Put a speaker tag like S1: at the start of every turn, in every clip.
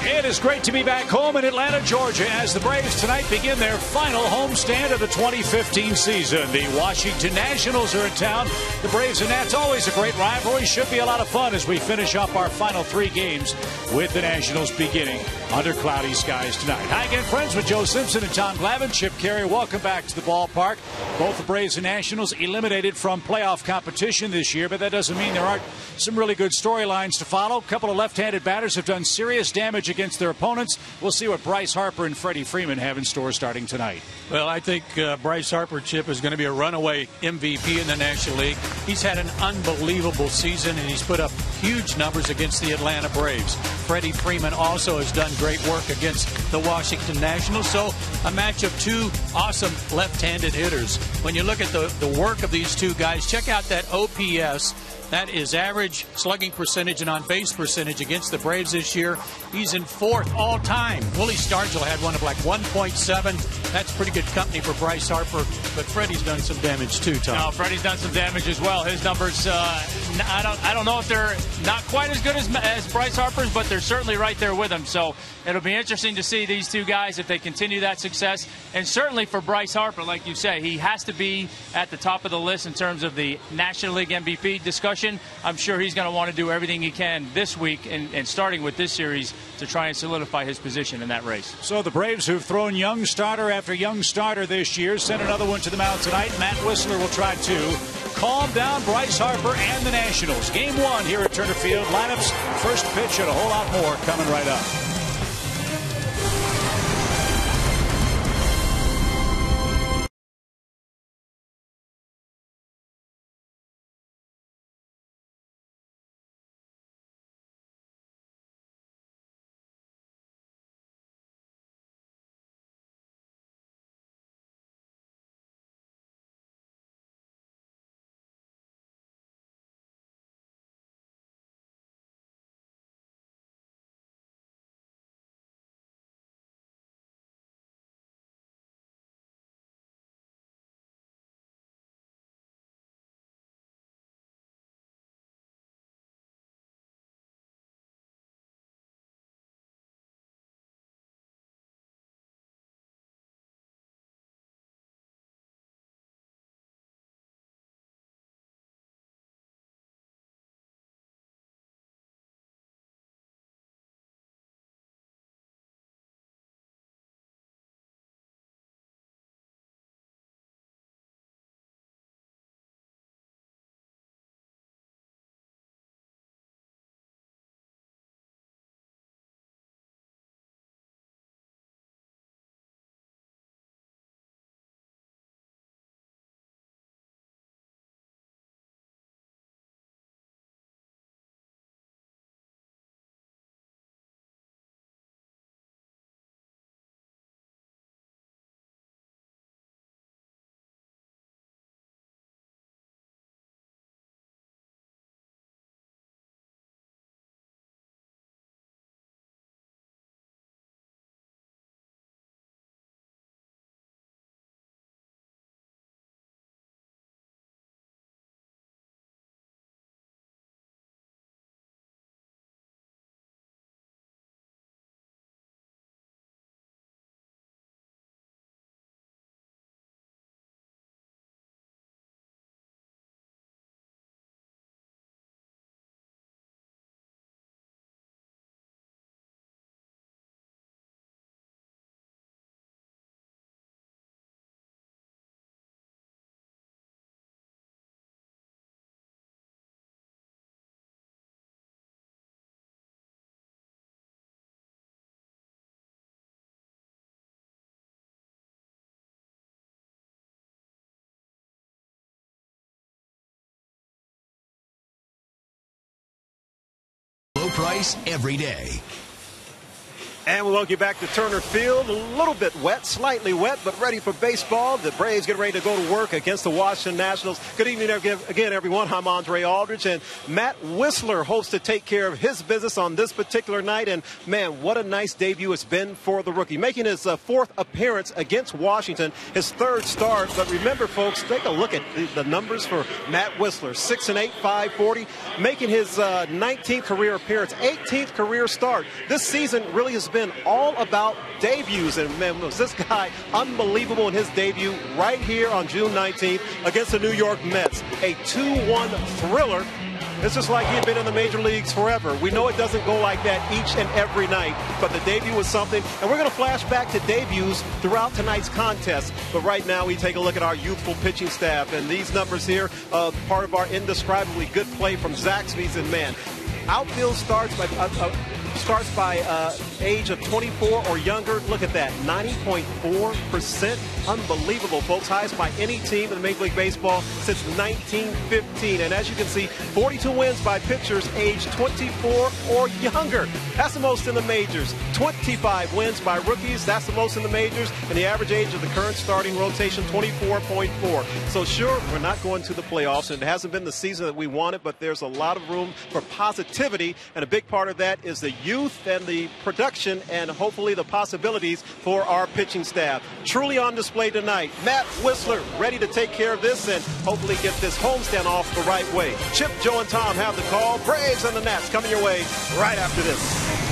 S1: It is great to be back home in Atlanta, Georgia, as the Braves tonight begin their final homestand of the 2015 season. The Washington Nationals are in town. The Braves and Nats, always a great rivalry. Should be a lot of fun as we finish up our final 3 games with the Nationals beginning under cloudy skies tonight. Hi again, friends, with Joe Simpson and Tom Glavine. Chip Carey, welcome back to the ballpark. Both the Braves and Nationals eliminated from playoff competition this year, but that doesn't mean there aren't some really good storylines to follow. A couple of left-handed batters have done serious damage against their opponents. We'll see what Bryce Harper and Freddie Freeman have in store starting tonight.
S2: Well, I think Bryce Harper, Chip, is going to be a runaway MVP in the National League. He's had an unbelievable season, and he's put up huge numbers against the Atlanta Braves. Freddie Freeman also has done great work against the Washington Nationals. So a match of 2 awesome left-handed hitters. When you look at the work of these 2 guys, check out that OPS. That is average slugging percentage and on-base percentage against the Braves this year. He's in 4th all-time. Willie Stargell had one of like 1.7. That's pretty good company for Bryce Harper. But Freddie's done some damage too, Tom.
S3: No, Freddie's done some damage as well. His numbers, I don't know if they're not quite as good as Bryce Harper's, but they're certainly right there with him. So it'll be interesting to see these 2 guys if they continue that success. And certainly for Bryce Harper, like you say, he has to be at the top of the list in terms of the National League MVP discussion. I'm sure he's going to want to do everything he can this week and starting with this series to try and solidify his position in that race.
S1: So the Braves, who've thrown young starter after young starter this year, sent another one to the mound tonight. Matt Whistler will try to calm down Bryce Harper and the Nationals. Game 1 here at Turner Field. Lineups, first pitch, and a whole lot more coming right up.
S4: Low price every day. And we welcome you back to Turner Field. A little bit wet, slightly wet, but ready for baseball. The Braves get ready to go to work against the Washington Nationals. Good evening again, everyone. I'm Andre Aldridge, and Matt Wisler hopes to take care of his business on this particular night. And, man, what a nice debut it's been for the rookie. Making his fourth appearance against Washington, his third start. But remember, folks, take a look at the numbers for Matt Wisler. 6-8, 540. Making his 19th career appearance, 18th career start. This season really has been all about debuts, and man, was this guy unbelievable in his debut right here on June 19th against the New York Mets. A 2-1 thriller. It's just like he had been in the major leagues forever. We know it doesn't go like that each and every night, but the debut was something, and we're going to flash back to debuts throughout tonight's contest. But right now, we take a look at our youthful pitching staff, and these numbers here, part of our indescribably good play from Zaxby's, and man, outfield starts by age of 24 or younger. Look at that, 90.4%. Unbelievable, folks. Highest by any team in Major League Baseball since 1915. And as you can see, 42 wins by pitchers aged 24 or younger. That's the most in the majors. 25 wins by rookies. That's the most in the majors. And the average age of the current starting rotation, 24.4. So sure, we're not going to the playoffs, and it hasn't been the season that we wanted, but there's a lot of room for positivity, and a big part of that is the youth and the production and hopefully the possibilities for our pitching staff. Truly on display tonight. Matt Wisler ready to take care of this and hopefully get this homestand off the right way. Chip, Joe, and Tom have the call. Braves and the Nats coming your way right after this.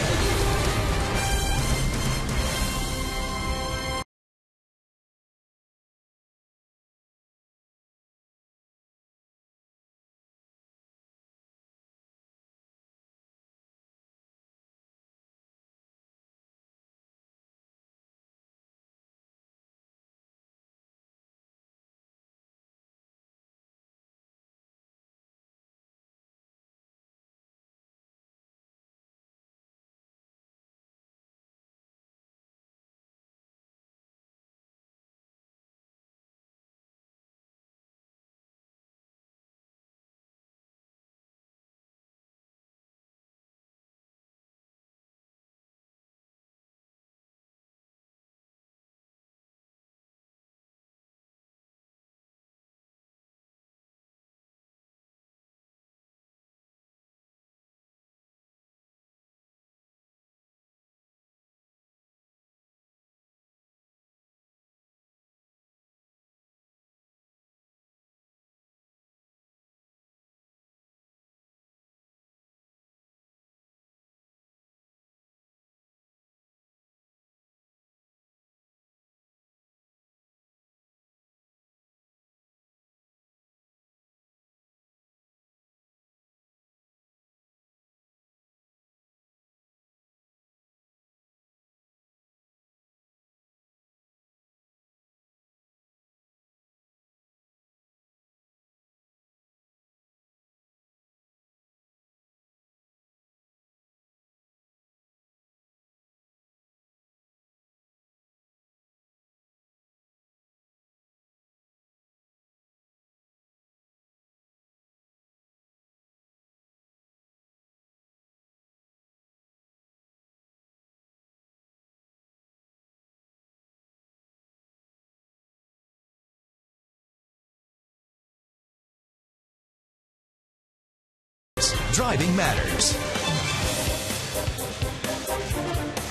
S5: Driving matters.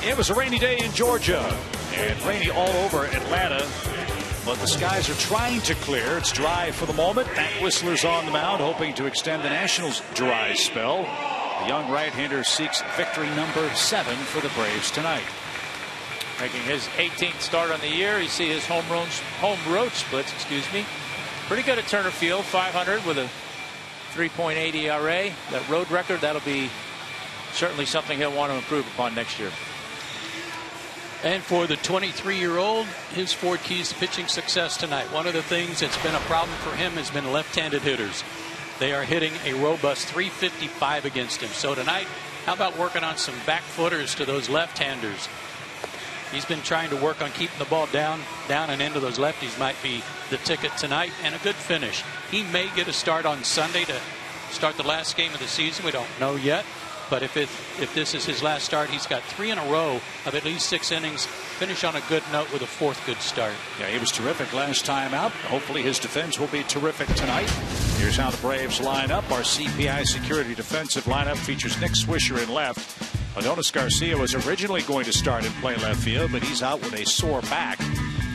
S1: It was a rainy day in Georgia and rainy all over Atlanta, but the skies are trying to clear. It's dry for the moment. Matt Wisler's on the mound, hoping to extend the Nationals' dry spell. The young right-hander seeks victory number 7 for the Braves tonight.
S3: Making his 18th start on the year. You see his home road splits, pretty good at Turner Field, 500 with a 3.8 ERA. That road record, that'll be certainly something he'll want to improve upon next year.
S2: And for the 23-year-old, his 4 keys to pitching success tonight. One of the things that's been a problem for him has been left-handed hitters. They are hitting a robust 355 against him. So tonight, how about working on some back footers to those left-handers? He's been trying to work on keeping the ball down and into those lefties. Might be the ticket tonight, and a good finish. He may get a start on Sunday to start the last game of the season. We don't know yet. But if this is his last start, he's got 3 in a row of at least 6 innings. Finish on a good note with a 4th good start.
S1: Yeah, he was terrific last time out. Hopefully his defense will be terrific tonight. Here's how the Braves line up. Our CPI Security defensive lineup features Nick Swisher in left. Adonis Garcia was originally going to start and play left field, but he's out with a sore back.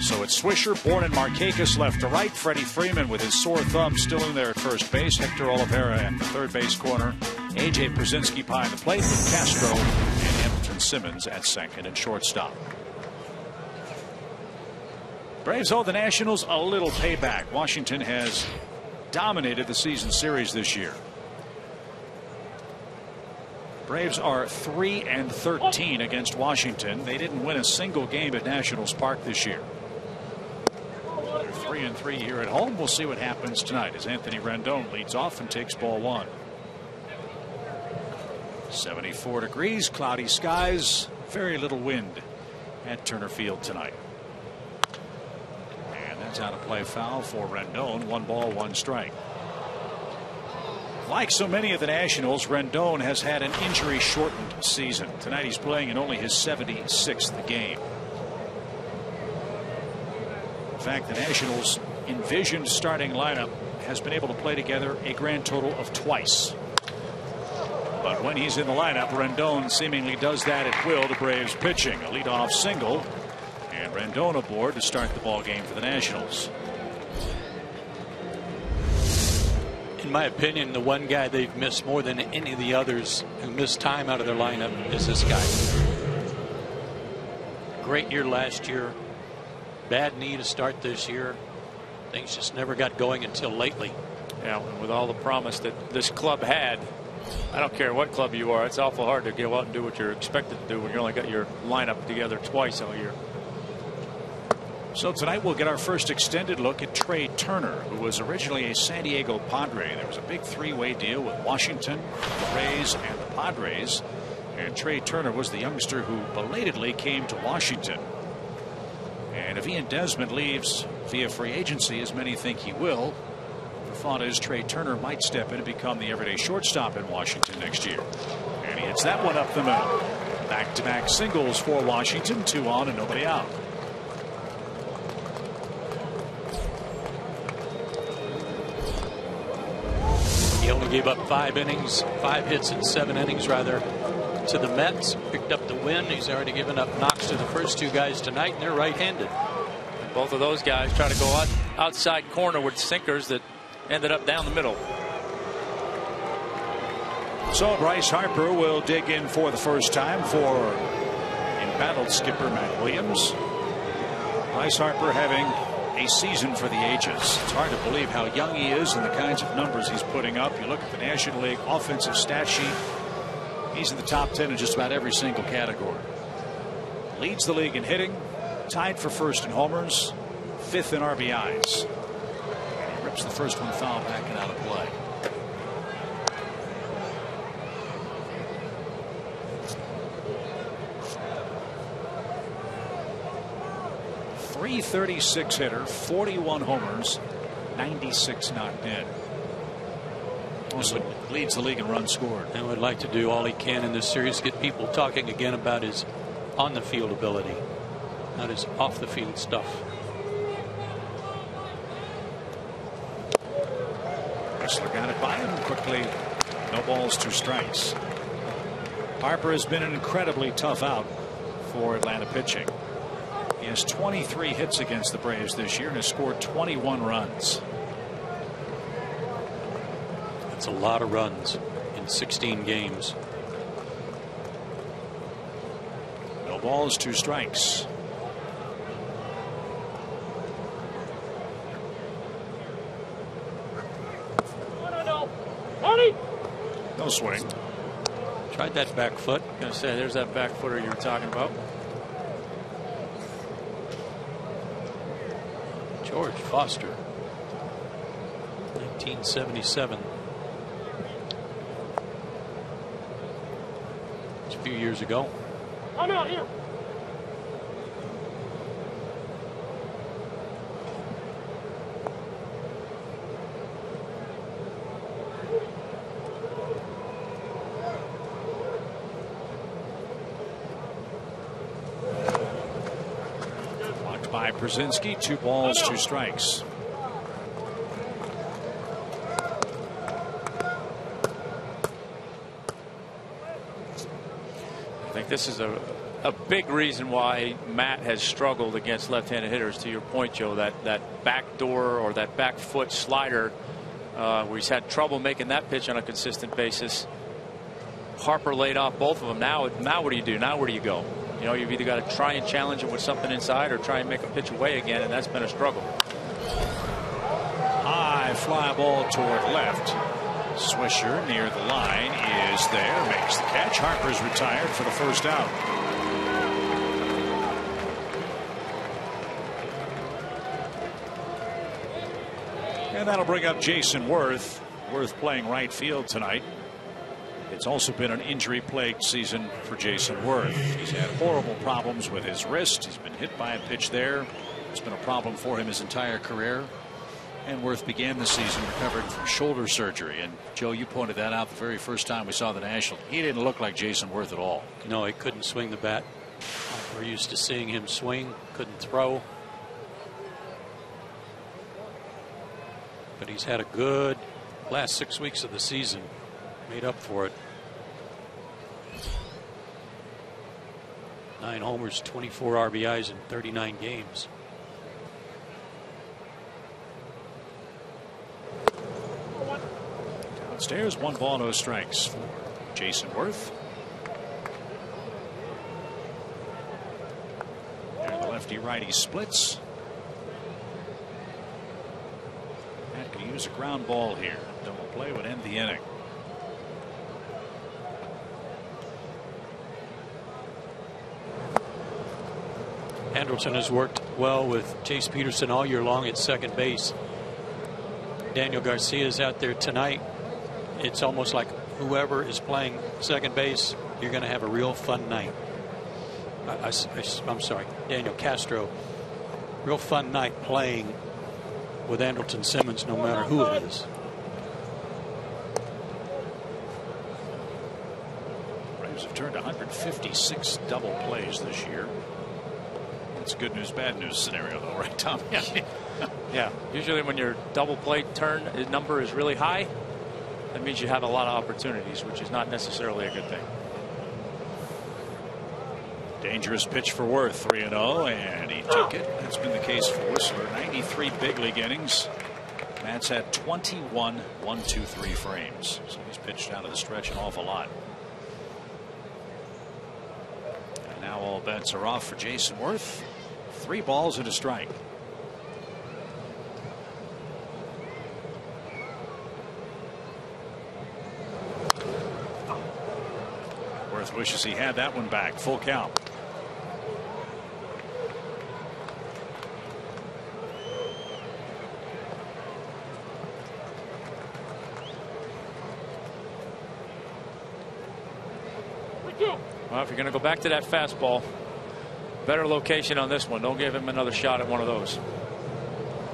S1: So it's Swisher, Bourne, and Markakis left to right. Freddie Freeman with his sore thumb still in there at first base. Hector Oliveira at the third base corner. A.J. Brzezinski behind the plate with Castro and Hamilton Simmons at second and shortstop. Braves owe the Nationals a little payback. Washington has dominated the season series this year. Braves are 3-13 against Washington. They didn't win a single game at Nationals Park this year. They're 3-3 here at home. We'll see what happens tonight as Anthony Rendon leads off and takes ball 1. 74 degrees, cloudy skies, very little wind at Turner Field tonight. And that's out of play, foul for Rendon. 1 ball, 1 strike. Like so many of the Nationals, Rendon has had an injury-shortened season. Tonight he's playing in only his 76th game. In fact, the Nationals' envisioned starting lineup has been able to play together a grand total of twice. But when he's in the lineup, Rendon seemingly does that at will to Braves pitching. A leadoff single, and Rendon aboard to start the ball game for the Nationals.
S2: In my opinion, the one guy they've missed more than any of the others who missed time out of their lineup is this guy. Great year last year. Bad knee to start this year. Things just never got going until lately.
S3: Yeah, and with all the promise that this club had, I don't care what club you are, it's awful hard to go out and do what you're expected to do when you only got your lineup together twice all year.
S1: So tonight we'll get our first extended look at Trey Turner, who was originally a San Diego Padre. There was a big 3-way deal with Washington, the Rays, and the Padres. And Trey Turner was the youngster who belatedly came to Washington. And if Ian Desmond leaves via free agency, as many think he will, the thought is Trey Turner might step in and become the everyday shortstop in Washington next year. And he hits that one up the middle. Back-to-back singles for Washington, 2 on and nobody out.
S2: He only gave up 5 hits in 7 innings rather to the Mets. Picked up the win. He's already given up knocks to the first 2 guys tonight, and they're right-handed.
S3: Both of those guys try to go outside corner with sinkers that ended up down the middle.
S1: So Bryce Harper will dig in for the first time for embattled skipper Matt Williams. Bryce Harper having a season for the ages. It's hard to believe how young he is and the kinds of numbers he's putting up. You look at the National League offensive stat sheet. He's in the top 10 in just about every single category. Leads the league in hitting, tied for first in homers, 5th in RBIs. And he rips the first one foul back and out of play. .336 hitter, 41 homers, 96 knocked in. Also leads the league in runs scored.
S2: And would like to do all he can in this series, get people talking again about his on the field ability, not his off the field stuff.
S1: Whistler got it by him quickly. No balls, 2 strikes. Harper has been an incredibly tough out for Atlanta pitching. He has 23 hits against the Braves this year and has scored 21 runs.
S2: That's a lot of runs in 16 games.
S1: No balls, 2 strikes. No swing.
S2: Tried that back foot.
S3: Gonna say there's that back footer you were talking about.
S2: George Foster, 1977. It's a few years ago.
S5: I'm out here.
S1: by Brzezinski. 2 balls, 2 strikes.
S3: I think this is a big reason why Matt has struggled against left-handed hitters. To your point, Joe, that back door or that back foot slider, where he's had trouble making that pitch on a consistent basis. Harper laid off both of them. Now what do you do? Now where do you go? You know, you've either got to try and challenge him with something inside or try and make a pitch away again, and that's been a struggle.
S1: High fly ball toward left. Swisher near the line is there, makes the catch. Harper's retired for the first out. And that'll bring up Jason Worth. Worth playing right field tonight. It's also been an injury-plagued season for Jason Worth. He's had horrible problems with his wrist. He's been hit by a pitch there. It's been a problem for him his entire career. And Worth began the season recovering from shoulder surgery. And Joe, you pointed that out the very first time we saw the National. He didn't look like Jason Worth at all.
S2: No, he couldn't swing the bat. We're used to seeing him swing, couldn't throw. But he's had a good last 6 weeks of the season. Made up for it. 9 homers, 24 RBIs in 39 games.
S1: Downstairs, 1 ball, no strikes for Jason Worth. And the lefty-righty splits. Matt could use a ground ball here. Double play would end the inning.
S2: Anderson has worked well with Chase Peterson all year long at second base. Daniel Garcia is out there tonight. It's almost like whoever is playing second base, you're going to have a real fun night. I'm sorry, Daniel Castro. Real fun night playing with Andrelton Simmons, no matter who it is.
S1: Braves have turned 156 double plays this year. It's a good news, bad news scenario, though, right, Tom?
S3: Yeah. Usually when your double play turn number is really high, that means you have a lot of opportunities, which is not necessarily a good thing.
S1: Dangerous pitch for Worth, 3-0, and he took it. That's been the case for Whistler. 93 big league innings. Matt's had 21 1-2-3 frames, so he's pitched out of the stretch an awful lot. And now all bets are off for Jason Worth. 3 balls and a strike. Worth wishes he had that one back. Full count.
S3: Well, if you're going to go back to that fastball, better location on this one. Don't give him another shot at one of those.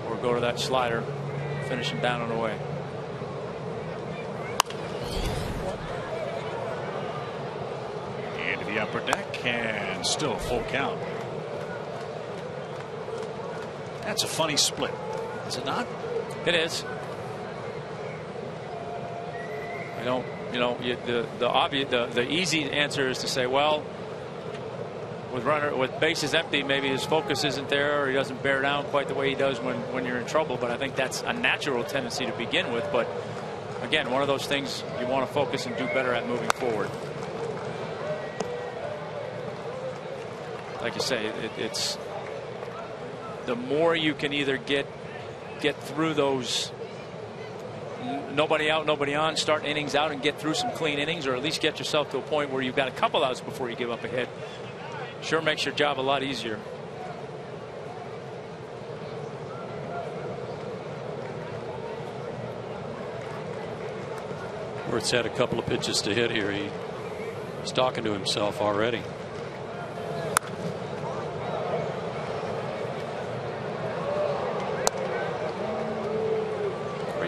S3: Or go to that slider, finish him down and away.
S1: Into the upper deck and still full count. That's a funny split, is it not?
S3: It is. The easy answer is to say, well, with bases empty, maybe his focus isn't there, or he doesn't bear down quite the way he does when you're in trouble. But I think that's a natural tendency to begin with. But again, one of those things you want to focus and do better at moving forward. Like you say, it's the more you can either get through those. Nobody out, nobody on, start innings out and get through some clean innings, or at least get yourself to a point where you've got a couple outs before you give up a hit. Sure makes your job a lot easier.
S2: Worth's had a couple of pitches to hit here. He's talking to himself already.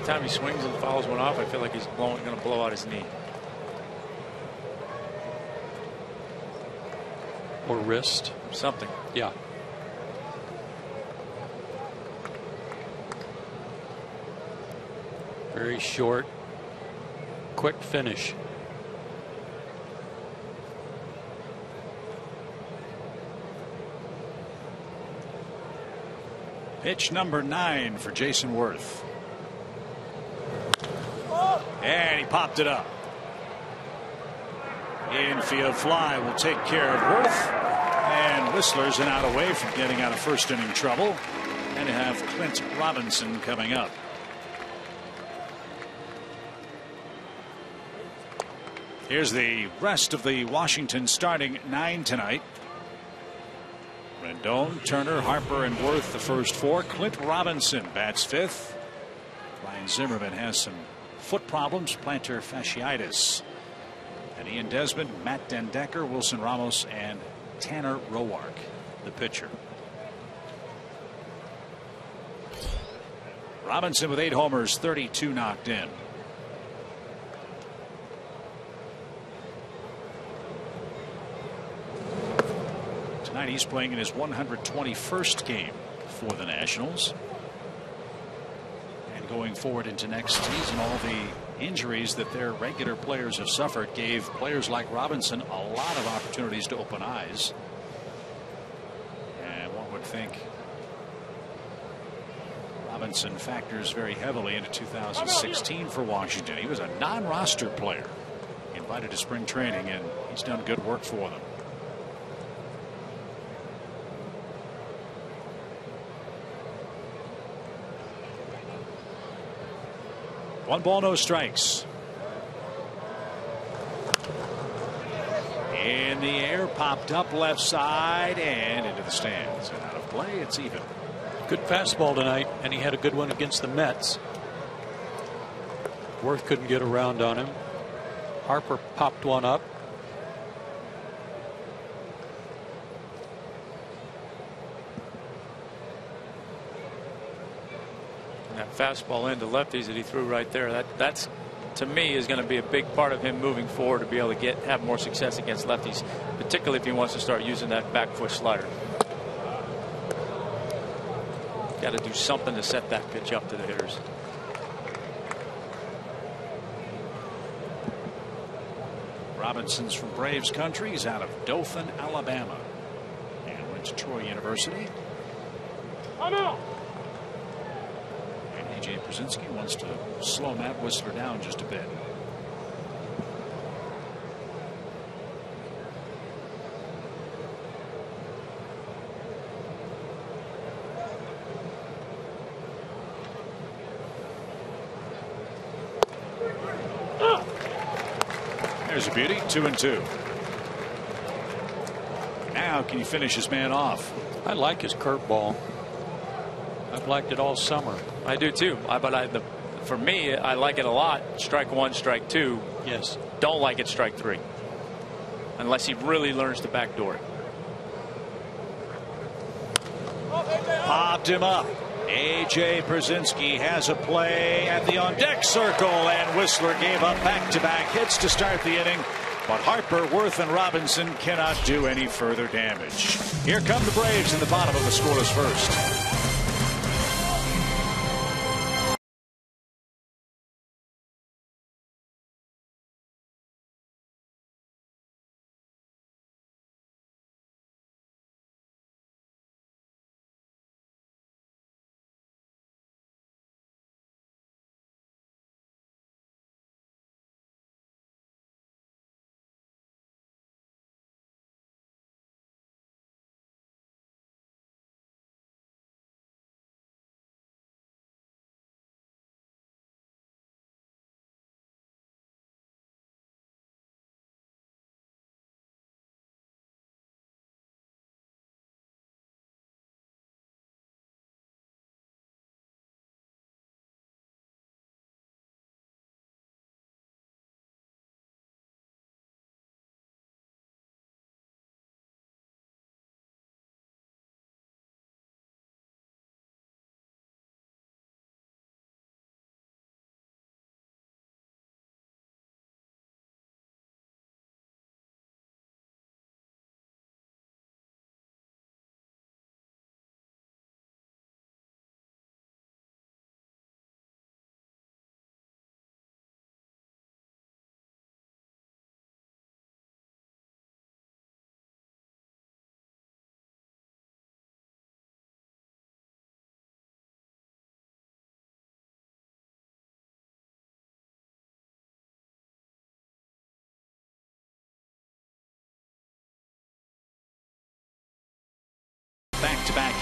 S3: Time he swings and fouls one off, I feel like he's going to blow out his knee.
S2: Or wrist.
S3: Something.
S2: Yeah. Very short, quick finish.
S1: Pitch number 9 for Jason Worth. And he popped it up. Infield fly will take care of Worth. And Whistler's an out away from getting out of first inning trouble. And you have Clint Robinson coming up. Here's the rest of the Washington starting 9 tonight. Rendon, Turner, Harper, and Worth the first 4. Clint Robinson bats 5th. Ryan Zimmerman has some foot problems, plantar fasciitis. And Ian Desmond, Matt Den Decker, Wilson Ramos, and Tanner Roark, the pitcher. Robinson with 8 homers, 32 knocked in. Tonight he's playing in his 121st game for the Nationals. And going forward into next season, all the injuries that their regular players have suffered gave players like Robinson a lot of opportunities to open eyes. And one would think Robinson factors very heavily into 2016 for Washington. He was a non-roster player, invited to spring training, and he's done good work for them. One ball, no strikes. In the air, popped up left side and into the stands. And out of play, it's even.
S2: Good fastball tonight, and he had a good one against the Mets. Worth couldn't get around on him. Harper popped one up.
S3: That fastball into lefties that he threw right there, that's to me is going to be a big part of him moving forward to be able to have more success against lefties, particularly if he wants to start using that back foot slider. Got to do something to set that pitch up to the hitters.
S1: Robinson's from Braves country. He's out of Dothan, Alabama, and went to Troy University. AJ Brzezinski wants to slow Matt Whistler down just a bit. There's a beauty. 2-2. Now can you finish his man off?
S2: I like his curveball. I've liked it all summer.
S3: I do too. For me, I like it a lot. Strike 1, strike 2.
S2: Yes.
S3: Don't like it strike 3. Unless he really learns to backdoor it.
S1: Popped him up. AJ Brzezinski has a play at the on deck circle, and Whistler gave up back-to-back hits to start the inning. But Harper, Worth, and Robinson cannot do any further damage. Here come the Braves in the bottom of the scoreless first.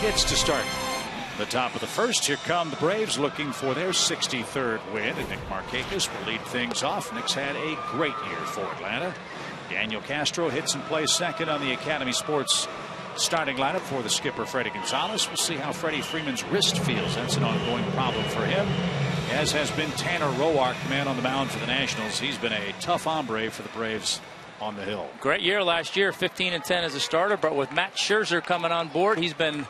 S1: hits to start the top of the first. Here come the Braves looking for their 63rd win, and Nick Markakis will lead things off. Nick's had a great year for Atlanta. Daniel Castro hits and plays second on the Academy Sports starting lineup for the skipper Freddie Gonzalez. We'll see how Freddie Freeman's wrist feels. That's an ongoing problem for him, as has been Tanner Roark, man on the mound for the Nationals. He's been a tough hombre for the Braves on the hill.
S3: Great year last year, 15-10 as a starter, but with Matt Scherzer coming on board, he's been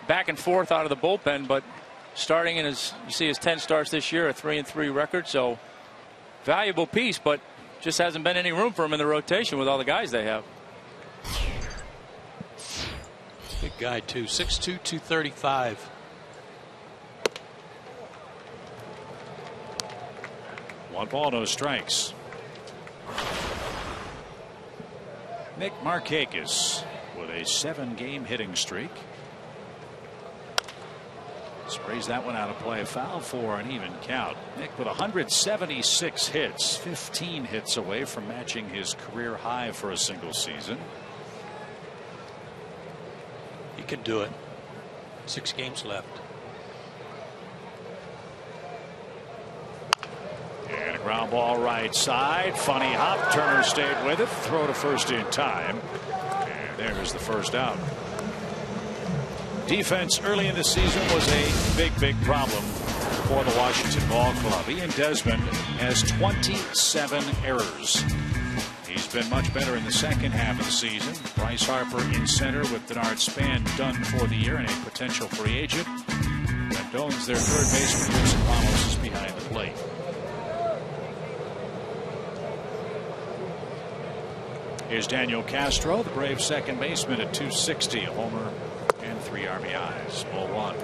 S3: back and forth out of the bullpen, but starting in his, you see his 10 starts this year, a 3-3 record, so valuable piece, but just hasn't been any room for him in the rotation with all the guys they have.
S2: Big guy too, 6'2", 235.
S1: One ball, no strikes. Nick Markakis with a 7-game hitting streak. Sprays that one out of play, foul for an even count. Nick with 176 hits, 15 hits away from matching his career high for a single season.
S2: He can do it. 6 games left.
S1: And a ground ball right side. Funny hop. Turner stayed with it. Throw to first in time. And there's the first out. Defense early in the season was a big problem for the Washington Ball Club. Ian Desmond has 27 errors. He's been much better in the second half of the season. Bryce Harper in center with Denard Span done for the year and a potential free agent. Rendon's their third baseman. Wilson Ramos is behind the plate. Here's Daniel Castro, the Braves second baseman, at 260, a homer and 3 RBIs. Ball 1.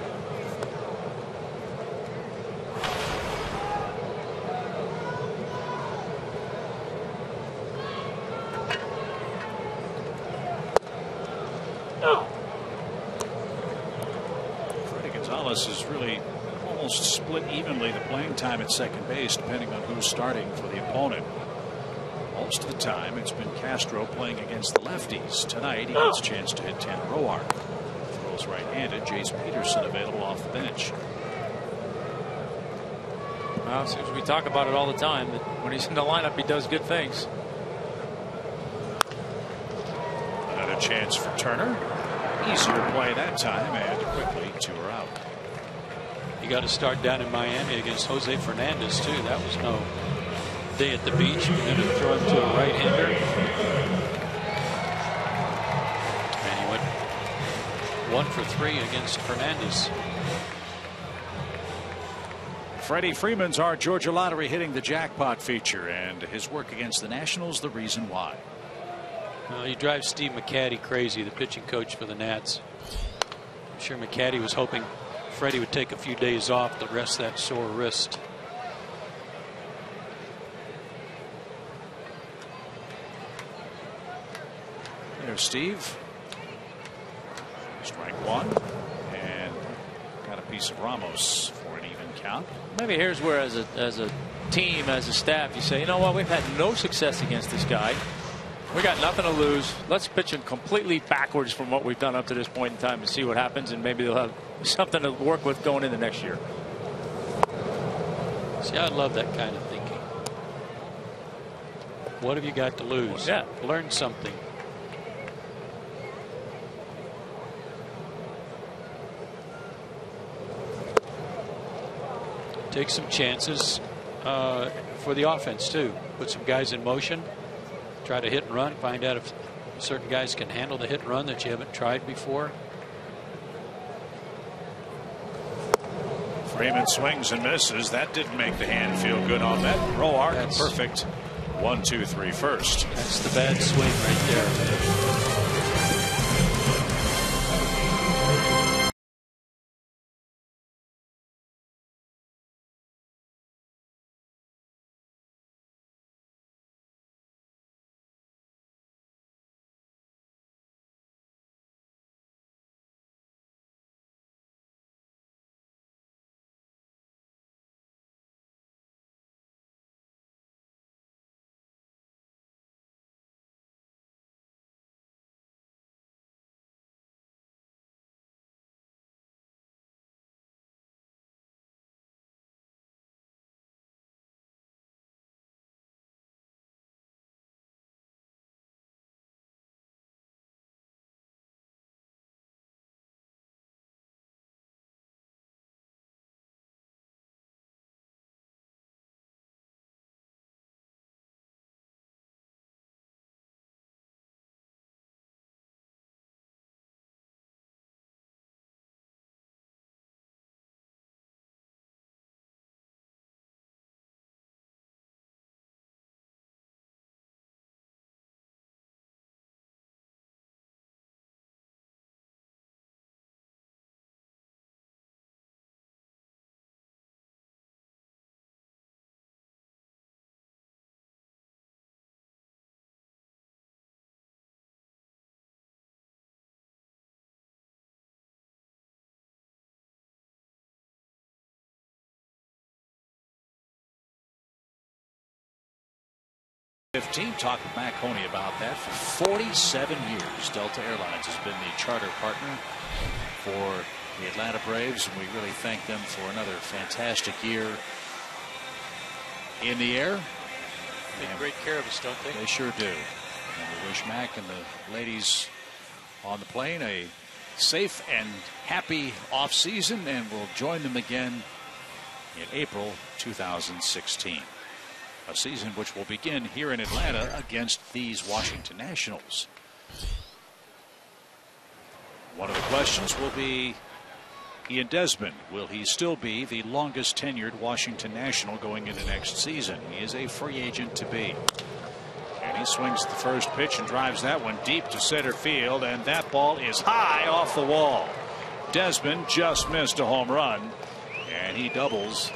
S1: Freddie Gonzalez is really almost split evenly the playing time at second base, depending on who's starting for the opponent. Most of the time it's been Castro playing against the lefties. Tonight he gets a chance to hit Tanner Roark. Throws right-handed. Jace Peterson available off the bench.
S3: Well, seems we talk about it all the time, that when he's in the lineup he does good things.
S1: Another chance for Turner. Easier play that time, and quickly 2 are out.
S2: You got to start down in Miami against Jose Fernandez too. That was no day at the beach. You're going to throw him to a right-hander. And he went 1 for 3 against Fernandez.
S1: Freddie Freeman's our Georgia Lottery hitting the jackpot feature, and his work against the Nationals the reason why.
S2: He drives Steve McCaddy crazy, the pitching coach for the Nats. I'm sure McCaddy was hoping Freddie would take a few days off to rest that sore wrist.
S1: There's Steve. Strike 1, and got a piece of Ramos for an even count.
S3: Maybe here's where, as a team, as a staff, you say, you know what, we've had no success against this guy. We got nothing to lose. Let's pitch him completely backwards from what we've done up to this point in time and see what happens, and maybe they'll have something to work with going into next year.
S2: See, I love that kind of thinking. What have you got to lose?
S3: Yeah.
S2: Learn something. Take some chances for the offense too. Put some guys in motion. Try to hit and run. Find out if certain guys can handle the hit and run that you haven't tried before.
S1: Freeman swings and misses. That didn't make the hand feel good on that. Roark, perfect. 1-2-3 first.
S2: That's the bad swing right there.
S1: 15. Talked with Matt Coney about that. For 47 years, Delta Airlines has been the charter partner for the Atlanta Braves, and we really thank them for another fantastic year in the air.
S2: Take great care of us, don't they?
S1: They sure do. And we wish Mac and the ladies on the plane a safe and happy off season, and we'll join them again in April 2016. A season which will begin here in Atlanta against these Washington Nationals. One of the questions will be Ian Desmond. Will he still be the longest tenured Washington National going into next season? He is a free agent to be. And he swings the first pitch and drives that one deep to center field, and that ball is high off the wall. Desmond just missed a home run, and he doubles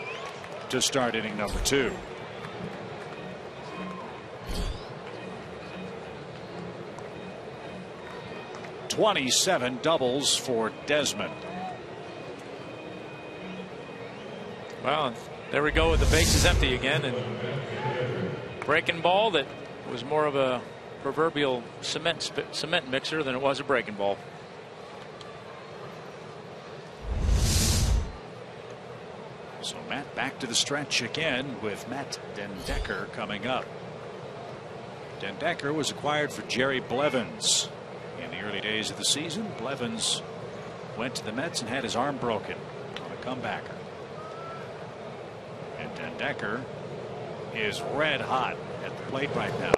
S1: to start inning number 2. .27 doubles for Desmond.
S3: Well, there we go with the bases empty again, and breaking ball that was more of a proverbial cement mixer than it was a breaking ball.
S1: So Matt back to the stretch again with Matt Den Dekker coming up. Den Dekker was acquired for Jerry Blevins. In the early days of the season, Blevins went to the Mets and had his arm broken on a comebacker. And Den Dekker is red hot at the plate right now.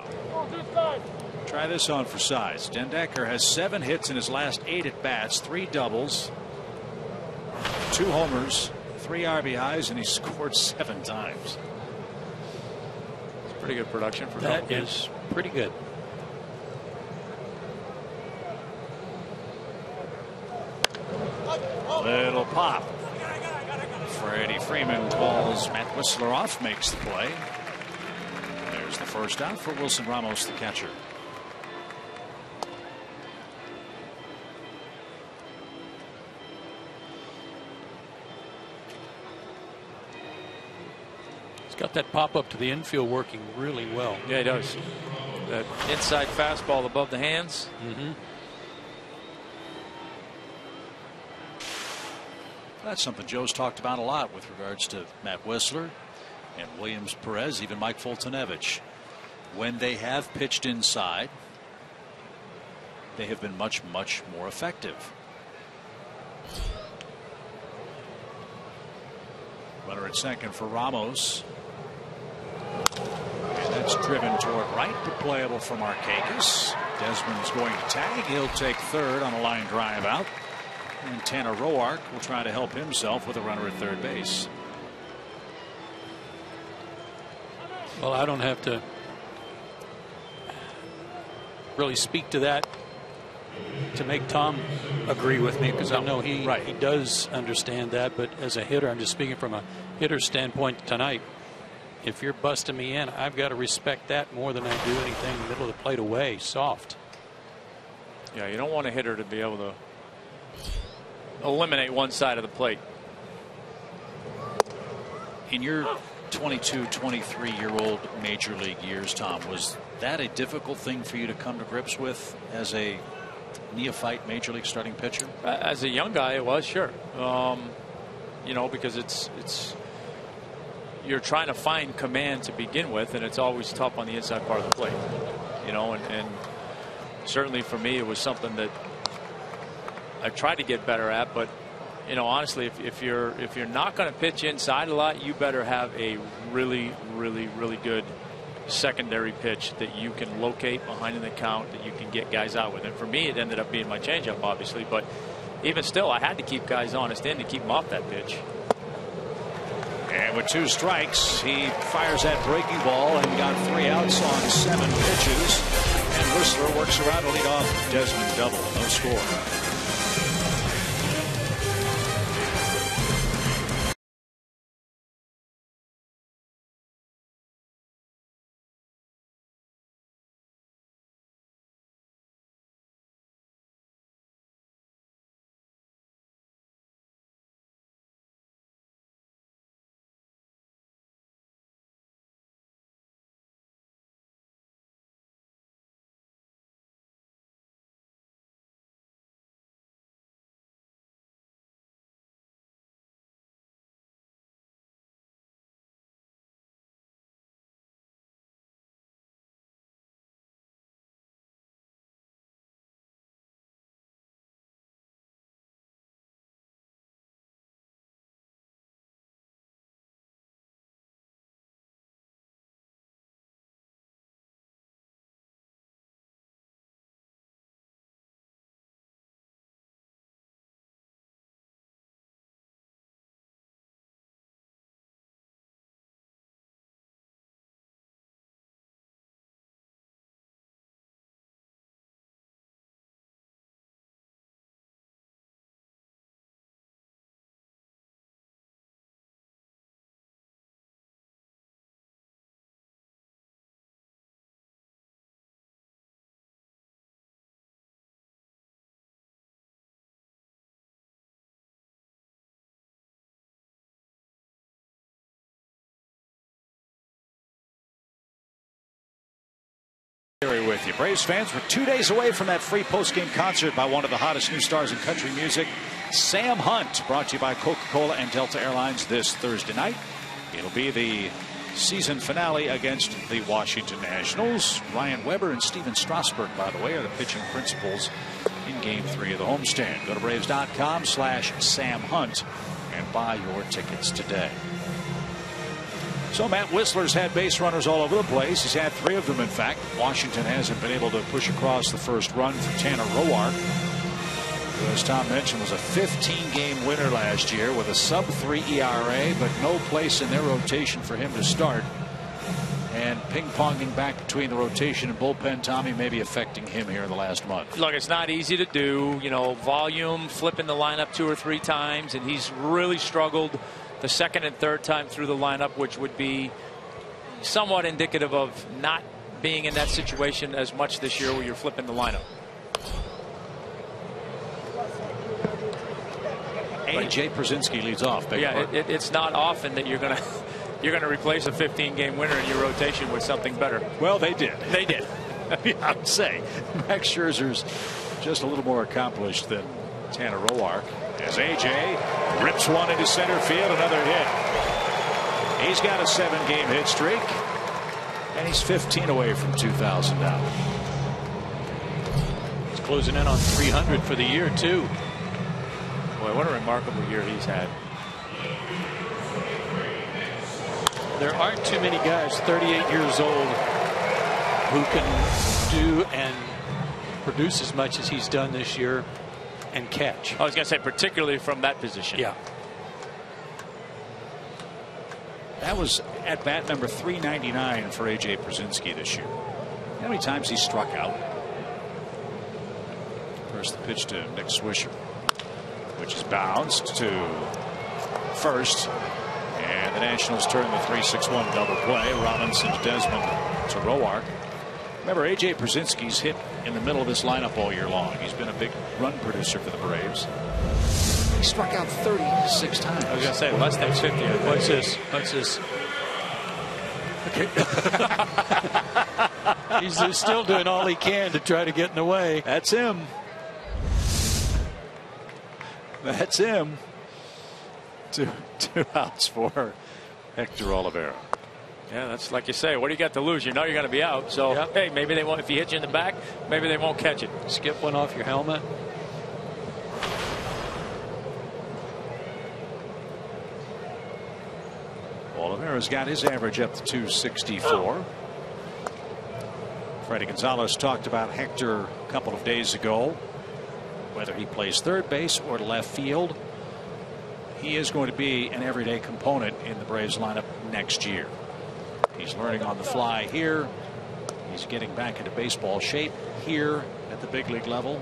S1: Try this on for size. Den Dekker has 7 hits in his last 8 at bats, 3 doubles, 2 homers, 3 RBIs, and he scored 7 times.
S3: It's pretty good production for
S2: that. Is pretty good.
S1: Little pop. Freddie Freeman calls Matt Whistler off, makes the play. There's the first out for Wilson Ramos, the catcher.
S2: He's got that pop up to the infield working really well.
S3: Yeah, he does. That inside fastball above the hands.
S1: That's something Joe's talked about a lot with regards to Matt Whistler and Williams Perez, even Mike Foltynewicz. When they have pitched inside, they have been much, much more effective. Runner at second for Ramos. And that's driven toward right, but playable for Markakis. Desmond's going to tag. He'll take third on a line drive out. And Tanner Roark will try to help himself with a runner at third base.
S2: Well, I don't have to really speak to that to make Tom agree with me, because I know he does understand that. But as a hitter, I'm just speaking from a hitter standpoint tonight. If you're busting me in, I've got to respect that more than I do anything middle of the plate away, soft.
S3: Yeah, you don't want a hitter to be able to eliminate one side of the plate.
S1: In your 22, 23-year-old major league years, Tom, was that a difficult thing for you to come to grips with as a neophyte major league starting pitcher?
S3: As a young guy, it was, sure. You know, because it's you're trying to find command to begin with, and it's always tough on the inside part of the plate. You know, and certainly for me, it was something that I tried to get better at. But you know, honestly, if you're not going to pitch inside a lot, you better have a really good secondary pitch that you can locate behind in the count, that you can get guys out with. And for me, it ended up being my changeup, obviously. But even still, I had to keep guys honest in to keep them off that pitch.
S1: And with 2 strikes, he fires that breaking ball and got 3 outs on 7 pitches. And Whistler works around to lead off Desmond double. No score. With you. Braves fans, we're 2 days away from that free post-game concert by one of the hottest new stars in country music, Sam Hunt, brought to you by Coca-Cola and Delta Airlines this Thursday night. It'll be the season finale against the Washington Nationals. Ryan Weber and Steven Strasburg, by the way, are the pitching principals in Game 3 of the homestand. Go to Braves.com/Sam Hunt and buy your tickets today. So Matt Whistler's had base runners all over the place. He's had 3 of them, in fact. Washington hasn't been able to push across the first run for Tanner Roark, who, as Tom mentioned, was a 15-game winner last year with a sub-3 ERA, but no place in their rotation for him to start. And ping-ponging back between the rotation and bullpen, Tommy, may be affecting him here in the last month.
S5: Look, it's not easy to do. You know, volume, flipping the lineup 2 or 3 times, and he's really struggled the second and third time through the lineup, which would be somewhat indicative of not being in that situation as much this year where you're flipping the lineup.
S1: AJ Przinsky leads off.
S5: It's not often that you're gonna replace a 15-game winner in your rotation with something better.
S1: Well, they did.
S5: They did.
S1: I would say Max Scherzer's just a little more accomplished than Tanner Roark. As AJ rips one into center field, another hit. He's got a 7-game hit streak, and he's 15 away from 2,000 now.
S2: He's closing in on 300 for the year, too.
S5: Boy, what a remarkable year he's had.
S2: There aren't too many guys 38 years old who can do and produce as much as he's done this year and catch.
S5: I was going to say, particularly from that position.
S2: Yeah.
S1: That was at bat number 399 for AJ Przinsky this year. How many times he struck out? First the pitch to Nick Swisher, which is bounced to first, and the Nationals turn the 3-6-1 double play. Robinson to Desmond to Roark. Remember, AJ Przinsky's hit in the middle of this lineup all year long. He's been a big run producer for the Braves. He struck out 36 times.
S5: I was going to say less than 50.
S2: What's this? What's this? Okay. He's still doing all he can to try to get in the way.
S1: That's him. That's him. Two outs for Hector Oliveira.
S5: Yeah, that's like you say. What do you got to lose? You know you're going to be out. So,
S2: yep.
S5: Hey, maybe they won't. If he hits you in the back, maybe they won't catch it.
S2: Skip one off your helmet.
S1: Oliveira's got his average up to 264. Freddie Gonzalez talked about Hector a couple of days ago. Whether he plays third base or left field, he is going to be an everyday component in the Braves lineup next year. He's learning on the fly here. He's getting back into baseball shape here at the big league level.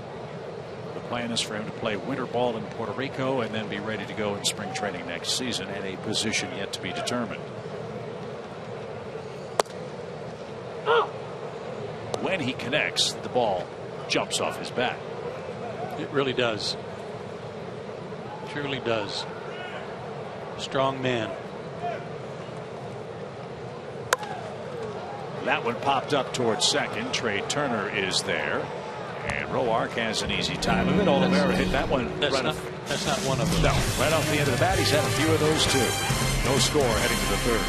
S1: The plan is for him to play winter ball in Puerto Rico and then be ready to go in spring training next season at a position yet to be determined. When he connects, the ball jumps off his bat.
S2: It really does. Truly does. Strong man.
S1: That one popped up towards second. Trey Turner is there. And Roark has an easy time of it. Oliveira hit that one.
S2: That's not one of them.
S1: No, right off the end of the bat. He's had a few of those too. No score heading to the third.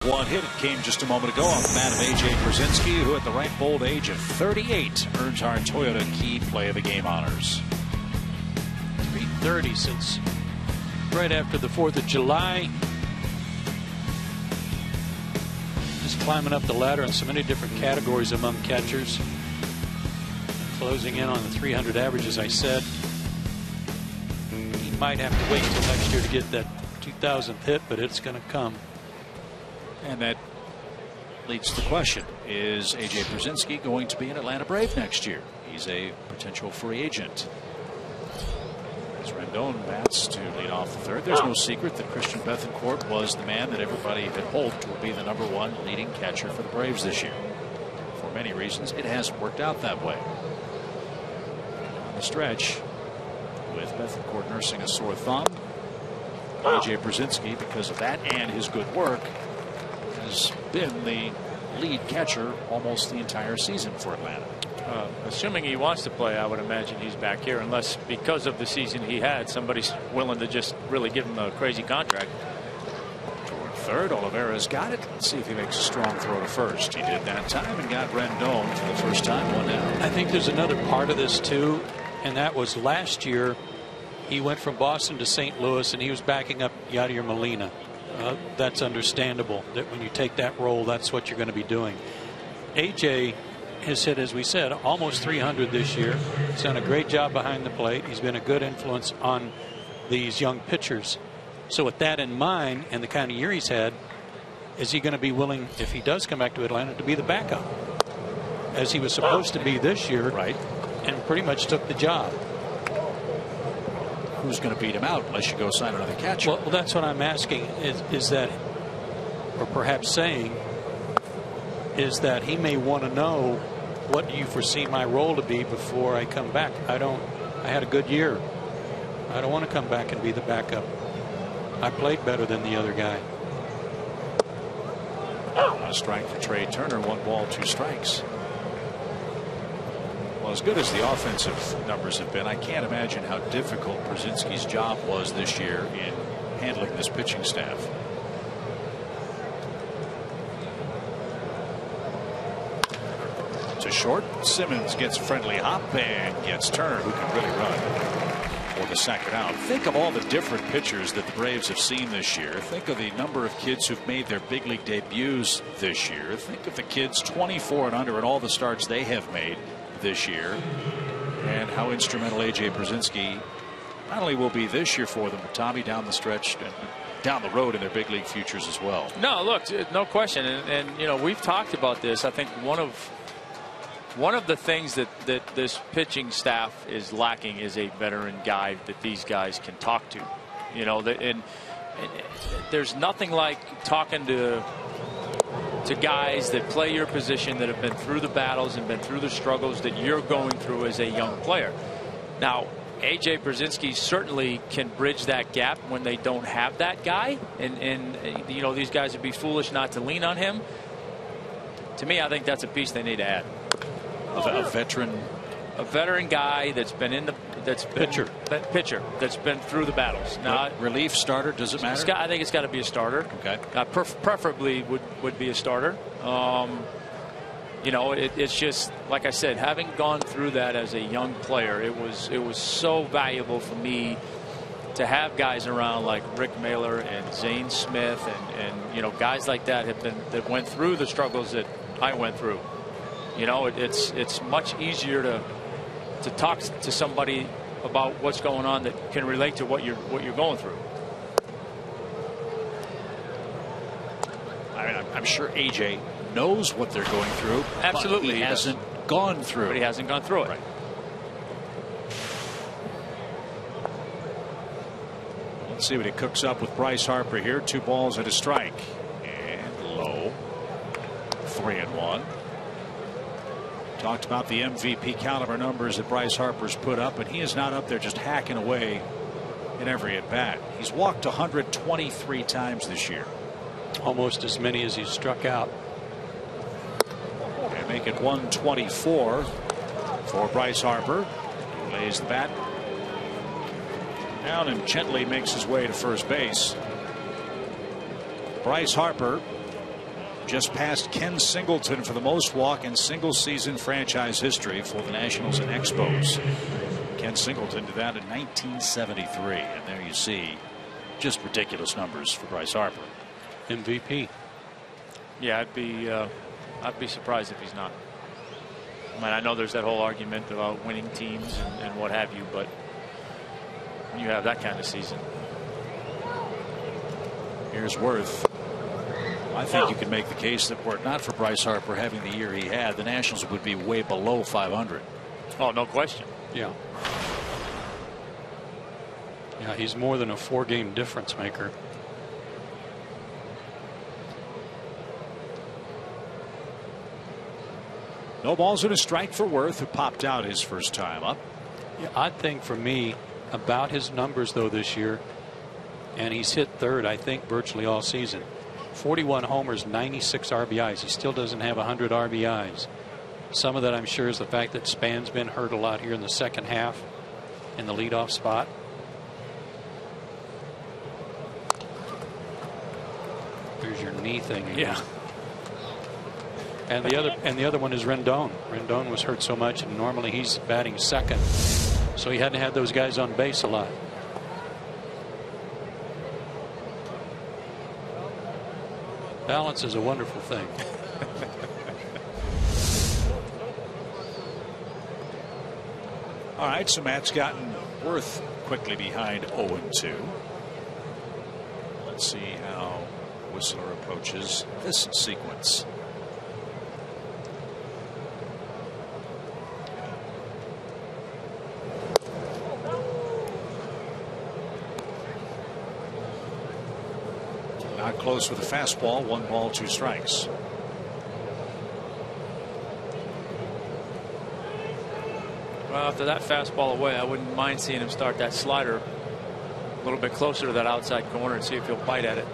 S1: One hit came just a moment ago on the bat of A.J. Brzezinski, who at the ripe old age of 38 earns our Toyota Key Play of the Game honors.
S2: He's beat 30 since right after the 4th of July. Just climbing up the ladder in so many different categories among catchers. Closing in on the 300 average, as I said. He might have to wait until next year to get that 2,000th hit, but it's going to come.
S1: And that leads to the question, is A.J. Brzezinski going to be an Atlanta Brave next year? He's a potential free agent. As Rendon bats to lead off the third. There's no secret that Christian Bethancourt was the man that everybody had hoped would be the #1 leading catcher for the Braves this year. For many reasons, it hasn't worked out that way. On the stretch, with Bethancourt nursing a sore thumb, A.J. Brzezinski, because of that and his good work, has been the lead catcher almost the entire season for Atlanta.
S5: Assuming he wants to play, I would imagine he's back here, unless because of the season he had, somebody's willing to just really give him a crazy contract.
S1: Toward third, Oliveira's got it. Let's see if he makes a strong throw to first. He did that time and got Rendon for the first time, 1 down.
S2: I think there's another part of this too, and that was last year. He went from Boston to St. Louis, and he was backing up Yadier Molina. That's understandable that when you take that role, that's what you're going to be doing. AJ has hit, as we said, almost 300 this year. He's done a great job behind the plate. He's been a good influence on these young pitchers. So with that in mind and the kind of year he's had, is he going to be willing, if he does come back to Atlanta, to be the backup as he was supposed to be this year?
S1: Right.
S2: And pretty much took the job.
S1: Who's going to beat him out unless you go sign another catcher?
S2: Well, that's what I'm asking. Is that, or perhaps saying, is that he may want to know, what do you foresee my role to be before I come back? I had a good year. I don't want to come back and be the backup. I played better than the other guy.
S1: A strike for Trey Turner. 1 ball, 2 strikes. Well, as good as the offensive numbers have been, I can't imagine how difficult Brzezinski's job was this year in handling this pitching staff. To short, Simmons gets a friendly hop and gets Turner, who can really run, for the second out. Think of all the different pitchers that the Braves have seen this year. Think of the number of kids who've made their big league debuts this year. Think of the kids 24 and under and all the starts they have made this year, and how instrumental A.J. Brzezinski not only will be this year for them, but Tommy, down the stretch and down the road in their big league futures as well.
S5: No, look, no question, and you know, we've talked about this. I think one of the things that this pitching staff is lacking is a veteran guy that these guys can talk to. You know, and there's nothing like talking to guys that play your position, that have been through the battles and been through the struggles that you're going through as a young player. Now, A.J. Brzezinski certainly can bridge that gap when they don't have that guy, and you know, these guys would be foolish not to lean on him. To me, I think that's a piece they need to add.
S1: A veteran
S5: guy that's been in the pitcher that's been through the battles. Now,
S1: relief starter, does it matter?
S5: I think it's got to be a starter.
S1: Okay.
S5: Preferably would be a starter. You know, it's just like I said, having gone through that as a young player, it was so valuable for me to have guys around like Rick Mailer and Zane Smith and you know, guys like that that went through the struggles that I went through. You know, it's much easier to talk to somebody about what's going on that can relate to what you're going through.
S1: I mean, I'm sure AJ knows what they're going through.
S5: Absolutely,
S1: but he hasn't gone through.
S5: But he hasn't gone through it.
S1: Right. Let's see what he cooks up with Bryce Harper here. 2 balls and a strike, and low. 3-1. Talked about the MVP caliber numbers that Bryce Harper's put up, and he is not up there just hacking away in every at bat. He's walked 123 times this year.
S2: Almost as many as he's struck out.
S1: And make it 124 for Bryce Harper. He lays the bat down and gently makes his way to first base. Bryce Harper just passed Ken Singleton for the most walk in single season franchise history for the Nationals and Expos. Ken Singleton did that in 1973, and there you see just ridiculous numbers for Bryce Harper.
S2: MVP.
S3: Yeah, I'd be surprised if he's not. I mean, I know there's that whole argument about winning teams and what have you, but when you have that kind of season.
S1: Here's Worth. I think you can make the case that were it not for Bryce Harper having the year he had, the Nationals would be way below 500.
S3: Oh, no question.
S2: Yeah. Yeah, he's more than a 4-game difference maker.
S1: No balls and a strike for Worth, who popped out his first time up.
S2: Yeah, odd thing for me about his numbers though this year, and he's hit third I think virtually all season. 41 homers, 96 RBIs. He still doesn't have 100 RBIs. Some of that I'm sure is the fact that Span's been hurt a lot here in the second half in the leadoff spot. There's your knee thing again.
S3: Yeah.
S2: And the other one is Rendon. Rendon was hurt so much, and normally he's batting second, so he hadn't had those guys on base a lot. Balance is a wonderful thing.
S1: All right, so Matt's gotten Worth quickly behind 0-2. Let's see how Whistler approaches this sequence. Not close with a fastball. 1 ball, 2 strikes.
S3: Well, after that fastball away, I wouldn't mind seeing him start that slider a little bit closer to that outside corner and see if he'll bite at it.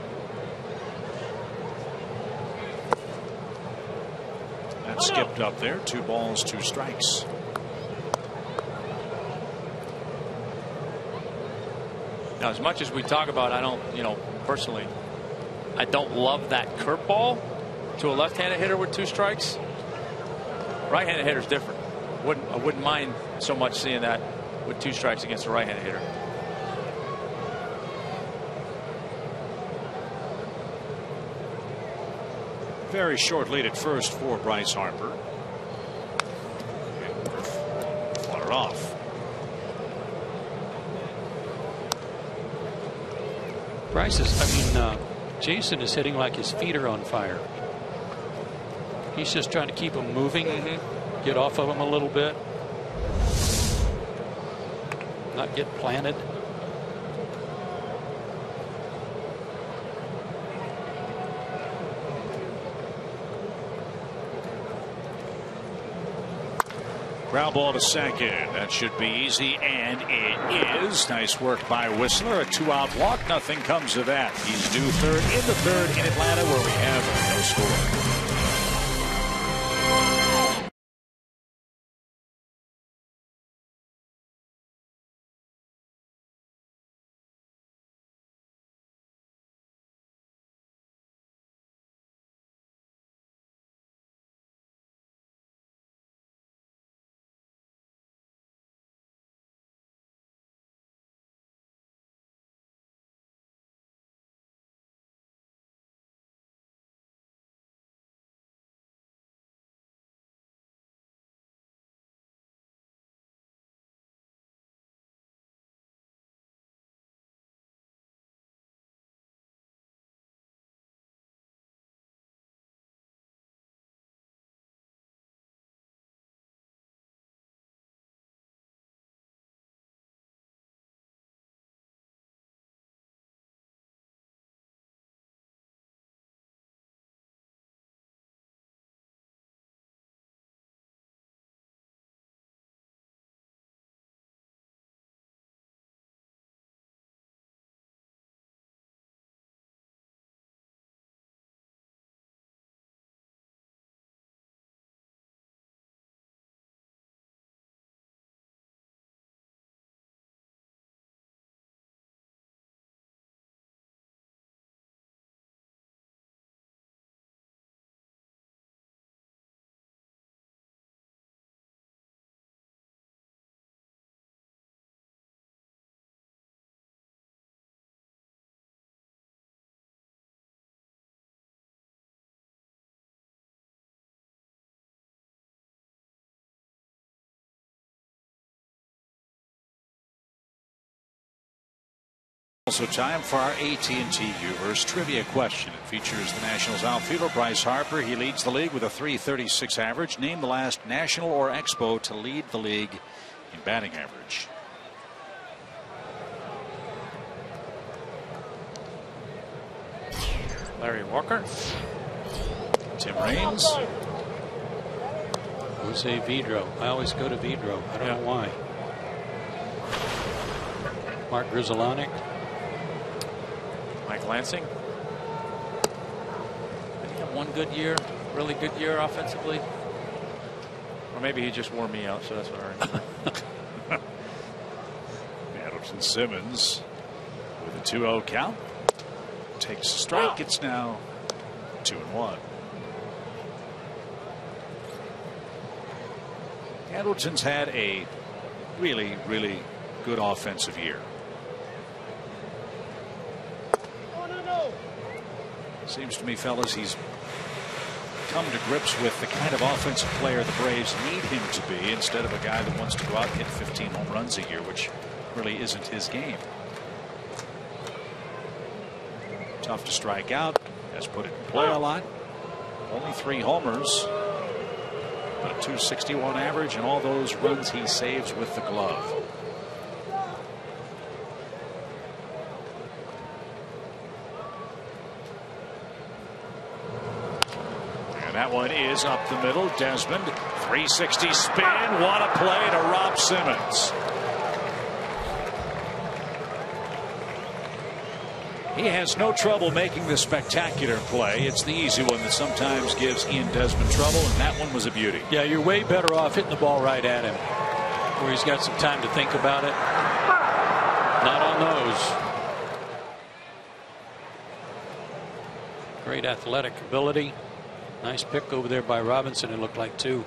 S1: That skipped up there. 2 balls, 2 strikes.
S3: Now, as much as we talk about, I don't, personally, I don't love that curveball to a left-handed hitter with 2 strikes. Right-handed hitter's different. I wouldn't mind so much seeing that with 2 strikes against a right-handed hitter.
S1: Very short lead at first for Bryce Harper. Fought it off.
S2: Bryce is, Jason is hitting like his feet are on fire. He's just trying to keep him moving, get off of him a little bit, not get planted.
S1: Ground ball to second. That should be easy, and it is. Nice work by Whistler. A 2-out walk. Nothing comes of that. He's due third in the third in Atlanta, where we have no score. Also time for our AT&T Viewers trivia question. It features the Nationals outfielder Bryce Harper. He leads the league with a .336 average. Name the last National or Expo to lead the league in batting average.
S5: Larry Walker.
S1: Tim Raines.
S2: Jose Vidro. I always go to Vidro. I don't know why. Mark Grizzolonic.
S5: Mike Lansing. Did he have one good year? Really good year offensively? Or maybe he just wore me out, so that's what I remember.
S1: Adelson Simmons with a 2-0 count. Takes a strike. It's now 2-1. Adelton's had a really good offensive year. Seems to me, fellas, he's come to grips with the kind of offensive player the Braves need him to be, instead of a guy that wants to go out and hit 15 home runs a year, which really isn't his game. Tough to strike out. Has put it in play a lot. Only 3 homers. But a .261 average, and all those runs he saves with the glove. And that one is up the middle. Desmond, 360 spin. What a play to Rob Simmons. He has no trouble making the spectacular play. It's the easy one that sometimes gives Ian Desmond trouble, and that one was a beauty.
S2: Yeah, you're way better off hitting the ball right at him, where he's got some time to think about it. Not on those. Great athletic ability. Nice pick over there by Robinson. It looked like 2.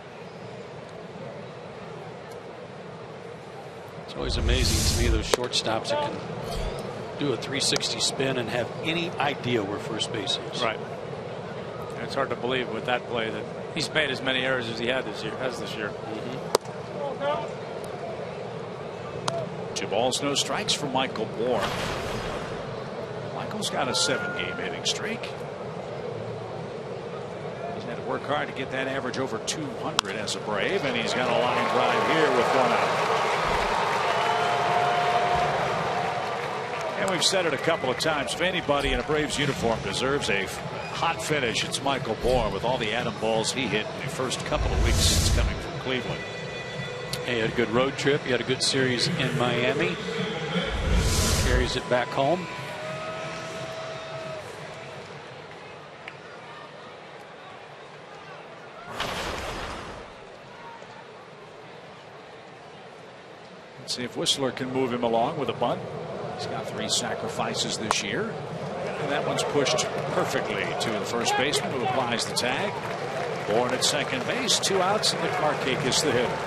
S2: It's always amazing to me, those shortstops that can do a 360 spin and have any idea where first base is.
S5: Right. And it's hard to believe with that play that he's made as many errors as he has this year.
S1: 2 balls, no strikes for Michael Bourne. Michael's got a 7-game hitting streak. He's had to work hard to get that average over 200 as a Brave, and he's got a line drive here with 1 out. And we've said it a couple of times. If anybody in a Braves uniform deserves a hot finish, it's Michael Bourne, with all the atom balls he hit in the first couple of weeks since coming from Cleveland.
S2: He had a good road trip. He had a good series in Miami. Carries it back home.
S1: Let's see if Whistler can move him along with a bunt. He's got 3 sacrifices this year. And that one's pushed perfectly to the first baseman, who applies the tag. Bourne at second base, 2 outs, and Nick Markakis the hitter.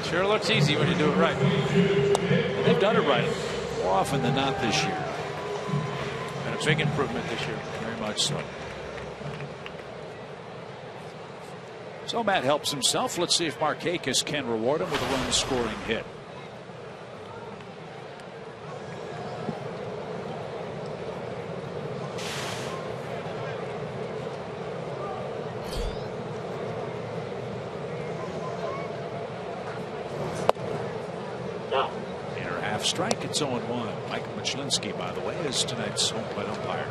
S5: Sure looks easy when you do it right.
S1: They've done it right more often than not this year.
S5: And a big improvement this year.
S1: Very much so. So Matt helps himself. Let's see if Markakis can reward him with a run-scoring hit. Inner half strike. It's 0-1. Michael Machlinski, by the way, is tonight's home plate umpire.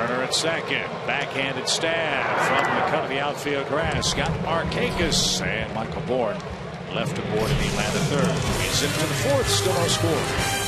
S1: Turner at second. Backhanded stab from the cut of the outfield grass. Scott Markakis and Michael Bourne left aboard in the Atlanta third. He's into the fourth. Still no score.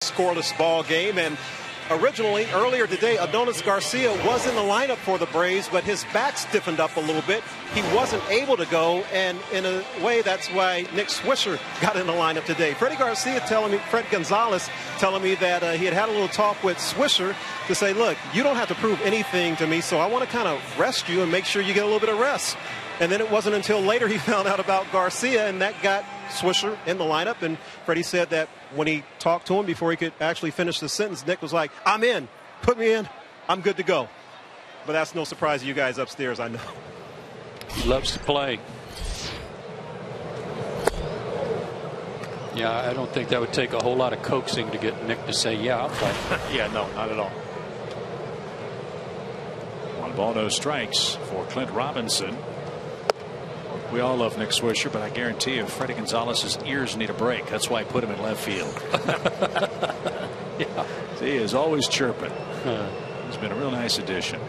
S4: Scoreless ball game, and originally earlier today Adonis Garcia was in the lineup for the Braves, but his back stiffened up a little bit. He wasn't able to go, and in a way that's why Nick Swisher got in the lineup today. Fred Gonzalez telling me that he had a little talk with Swisher to say, look, you don't have to prove anything to me, so I want to kind of rest you and make sure you get a little bit of rest. And then it wasn't until later he found out about Garcia, and that got Swisher in the lineup. And Freddie said that when he talked to him before he could actually finish the sentence, Nick was like, I'm in. Put me in. I'm good to go. But that's no surprise to you guys upstairs, I know.
S2: He loves to play. Yeah, I don't think that would take a whole lot of coaxing to get Nick to say, yeah, I'll play.
S1: Yeah, no, not at all. 1 ball, no strikes for Clint Robinson. We all love Nick Swisher, but I guarantee you Freddie Gonzalez's ears need a break. That's why I put him in left field.
S2: Yeah.
S1: See, he is always chirping. He's been a real nice addition.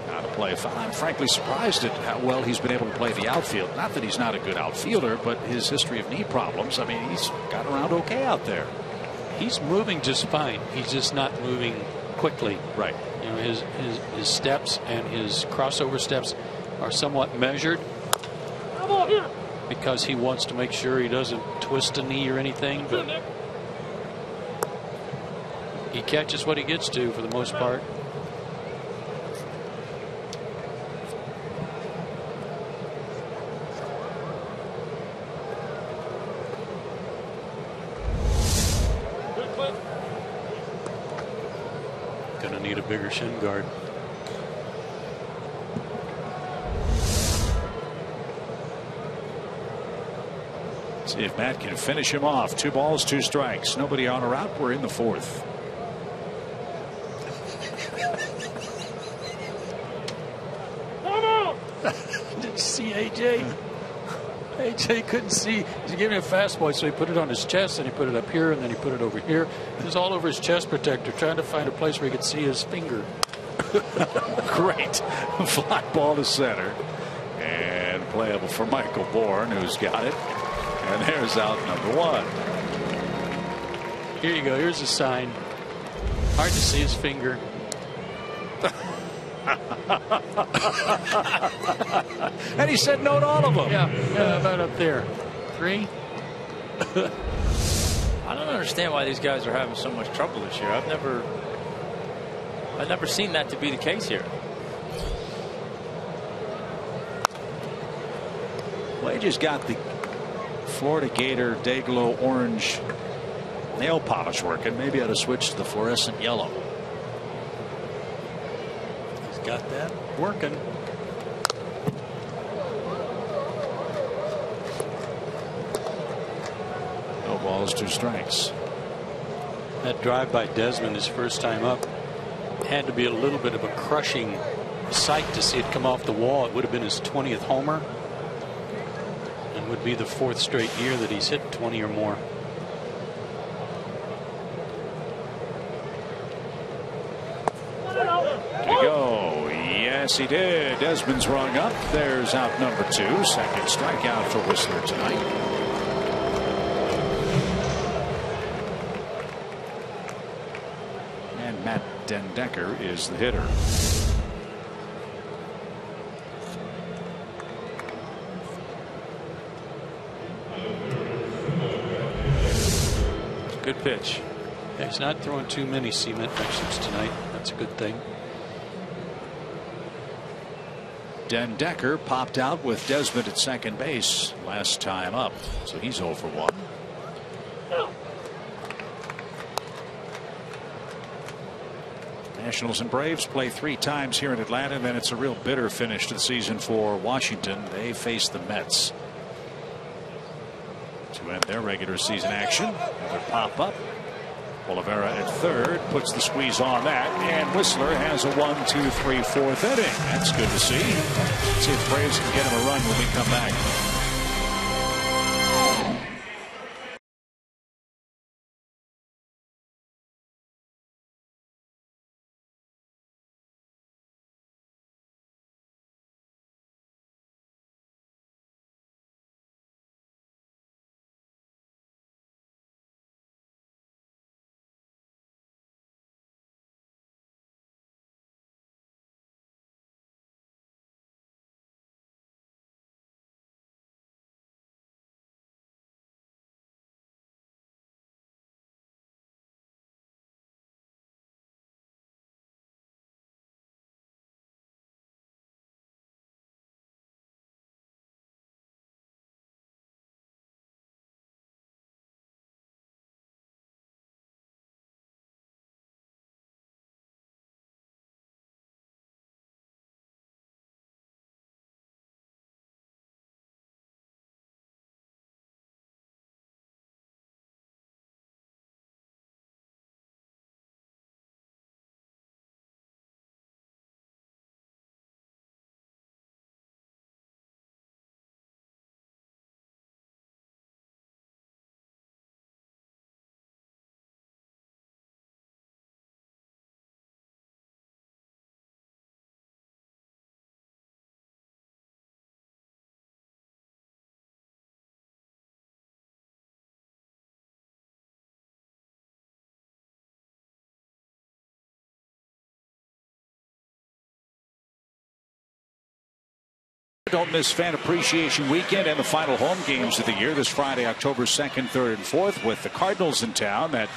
S1: Now to play. I'm frankly surprised at how well he's been able to play the outfield. Not that he's not a good outfielder, but his history of knee problems, I mean, he's got around okay out there.
S2: He's moving just fine. He's just not moving quickly.
S1: Right.
S2: You know, his steps and his crossover steps are somewhat measured because he wants to make sure he doesn't twist a knee or anything, but he catches what he gets to for the most part. Gonna need a bigger shin guard.
S1: See if Matt can finish him off. 2 balls, 2 strikes. Nobody on or out. We're in the fourth.
S2: Did you see AJ? AJ couldn't see. He gave me a fastball, so he put it on his chest, and he put it up here, and then he put it over here. It was all over his chest protector, trying to find a place where he could see his finger.
S1: Great. Fly ball to center. And playable for Michael Bourne, who's got it. And there's out number 1.
S2: Here you go. Here's a sign. Hard to see his finger.
S1: And he said no to all of them.
S2: Yeah, about up there. 3.
S5: I don't understand why these guys are having so much trouble this year. I've never seen that to be the case here.
S1: Well, he just got the Florida Gator Dayglow orange nail polish working. Maybe I ought to switch to the fluorescent yellow.
S2: He's got that working.
S1: balls, 2 strikes.
S2: That drive by Desmond his first time up had to be a little bit of a crushing sight to see it come off the wall. It would have been his 20th homer and would be the 4th straight year that he's hit 20 or more.
S1: To go. Yes, he did. Desmond's rung up. There's out number 2. Second strikeout for Whistler tonight. And Matt Dendecker is the hitter.
S5: Good pitch.
S2: Yeah, he's not throwing too many cement mixers tonight. That's a good thing.
S1: Dendecker popped out with Desmond at second base last time up, so he's 0 for 1. Nationals and Braves play 3 times here in Atlanta, and then it's a real bitter finish to the season for Washington. They face the Mets to end their regular season action. Another pop up. Oliveira at third puts the squeeze on that, and Whistler has a 1, 2, 3, 4th inning. That's good to see. Let's see if the Braves can get him a run when we come back. Don't miss Fan Appreciation Weekend and the final home games of the year this Friday, October 2nd, 3rd, and 4th with the Cardinals in town. That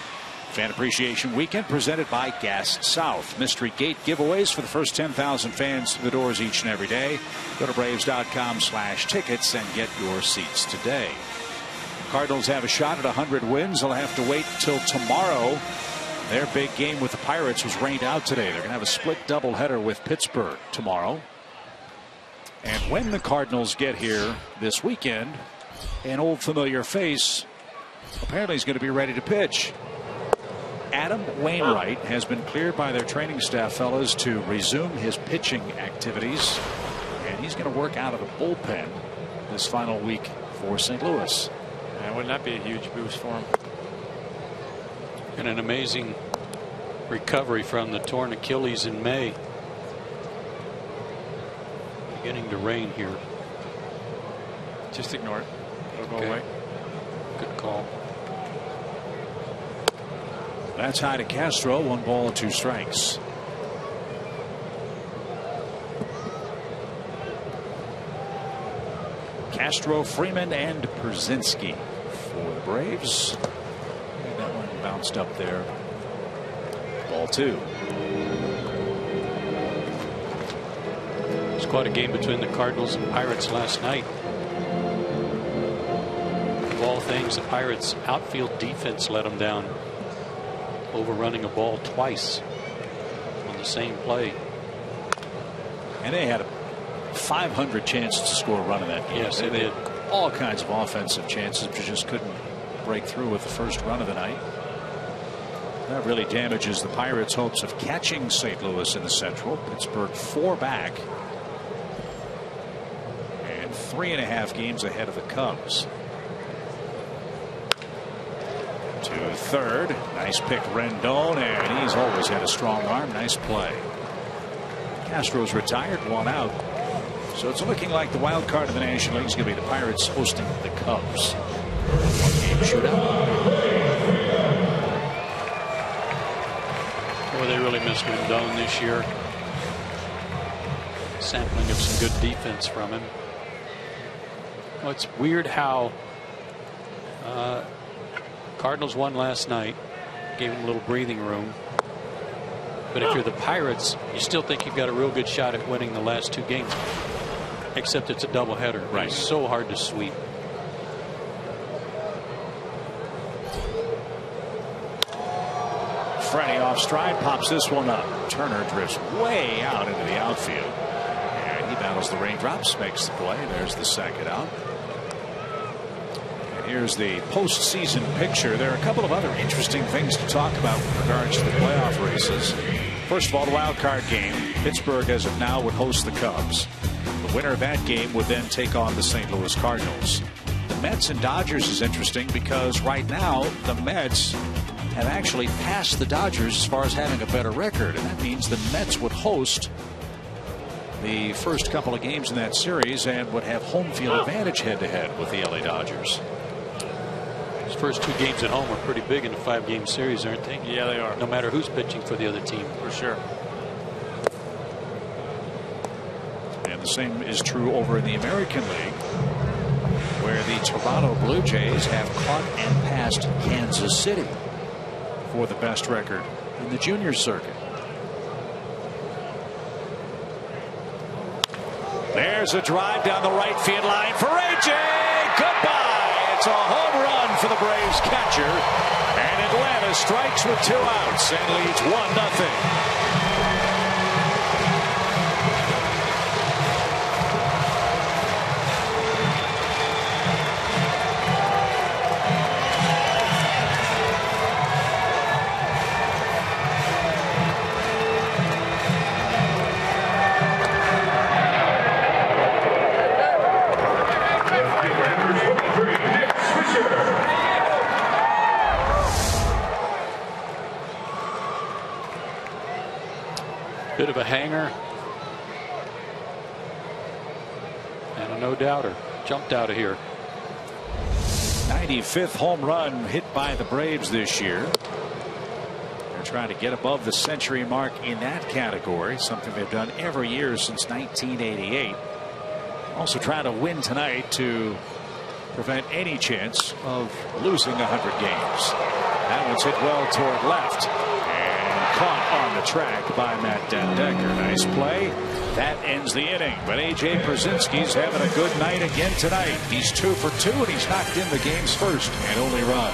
S1: Fan Appreciation Weekend presented by Gas South. Mystery Gate giveaways for the first 10,000 fans through the doors each and every day. Go to Braves.com/tickets and get your seats today. Cardinals have a shot at 100 wins. They'll have to wait till tomorrow. Their big game with the Pirates was rained out today. They're going to have a split doubleheader with Pittsburgh tomorrow. And when the Cardinals get here this weekend, an old familiar face apparently is going to be ready to pitch. Adam Wainwright has been cleared by their training staff, fellas, to resume his pitching activities. And he's going to work out of the bullpen this final week for St. Louis.
S5: And wouldn't that be a huge boost for him?
S2: And an amazing recovery from the torn Achilles in May. Beginning to rain here.
S5: Just ignore it. It'll go away.
S2: Good call.
S1: That's high to Castro. 1 ball, 2 strikes. Castro, Freeman, and Przinski for the Braves. And that one bounced up there. Ball 2.
S2: It's quite a game between the Cardinals and Pirates last night. Of all things, the Pirates' outfield defense let them down, overrunning a ball twice on the same play.
S1: And they had a 500 chance to score a run in that game.
S2: Yes, they did.
S1: All kinds of offensive chances, but just couldn't break through with the first run of the night. That really damages the Pirates' hopes of catching St. Louis in the Central. Pittsburgh 4 back and 3.5 games ahead of the Cubs. To third. Nice pick, Rendon, and he's always had a strong arm. Nice play. Astros retired, 1 out. So it's looking like the wild card of the National League is going to be the Pirates hosting the Cubs. 1-game shootout.
S2: Boy, they really missed Rendon this year. Sampling of some good defense from him. Well, it's weird how Cardinals won last night, gave them a little breathing room. But if you're the Pirates, you still think you've got a real good shot at winning the last 2 games. Except it's a doubleheader.
S1: Right.
S2: It's so hard to sweep.
S1: Freddie off stride, pops this one up. Turner drifts way out into the outfield. And he battles the raindrops, makes the play. There's the second out. And here's the postseason picture. There are a couple of other interesting things to talk about with regards to the playoff races. First of all, the wild card game. Pittsburgh, as of now, would host the Cubs. The winner of that game would then take on the St. Louis Cardinals. The Mets and Dodgers is interesting because right now the Mets have actually passed the Dodgers as far as having a better record, and that means the Mets would host the first couple of games in that series and would have home field advantage head-to-head with the LA Dodgers.
S2: His first 2 games at home are pretty big in a 5-game series, aren't they?
S3: Yeah, they are.
S2: No matter who's pitching for the other team.
S3: For sure.
S1: And the same is true over in the American League, where the Toronto Blue Jays have caught and passed Kansas City for the best record in the junior circuit. There's a drive down the right field line for AJ. Goodbye. It's a home run for the Braves catcher, and Atlanta strikes with 2 outs and leads 1-0.
S2: Bit of a hanger. And a no-doubter. Jumped out of here.
S1: 95th home run hit by the Braves this year. They're trying to get above the century mark in that category, something they've done every year since 1988. Also trying to win tonight to prevent any chance of losing 100 games. That one's hit well toward left. Caught on the track by Matt Den Decker. Nice play. That ends the inning. But A.J. Pierzynski's having a good night again tonight. He's 2 for 2, and he's knocked in the game's first and only run.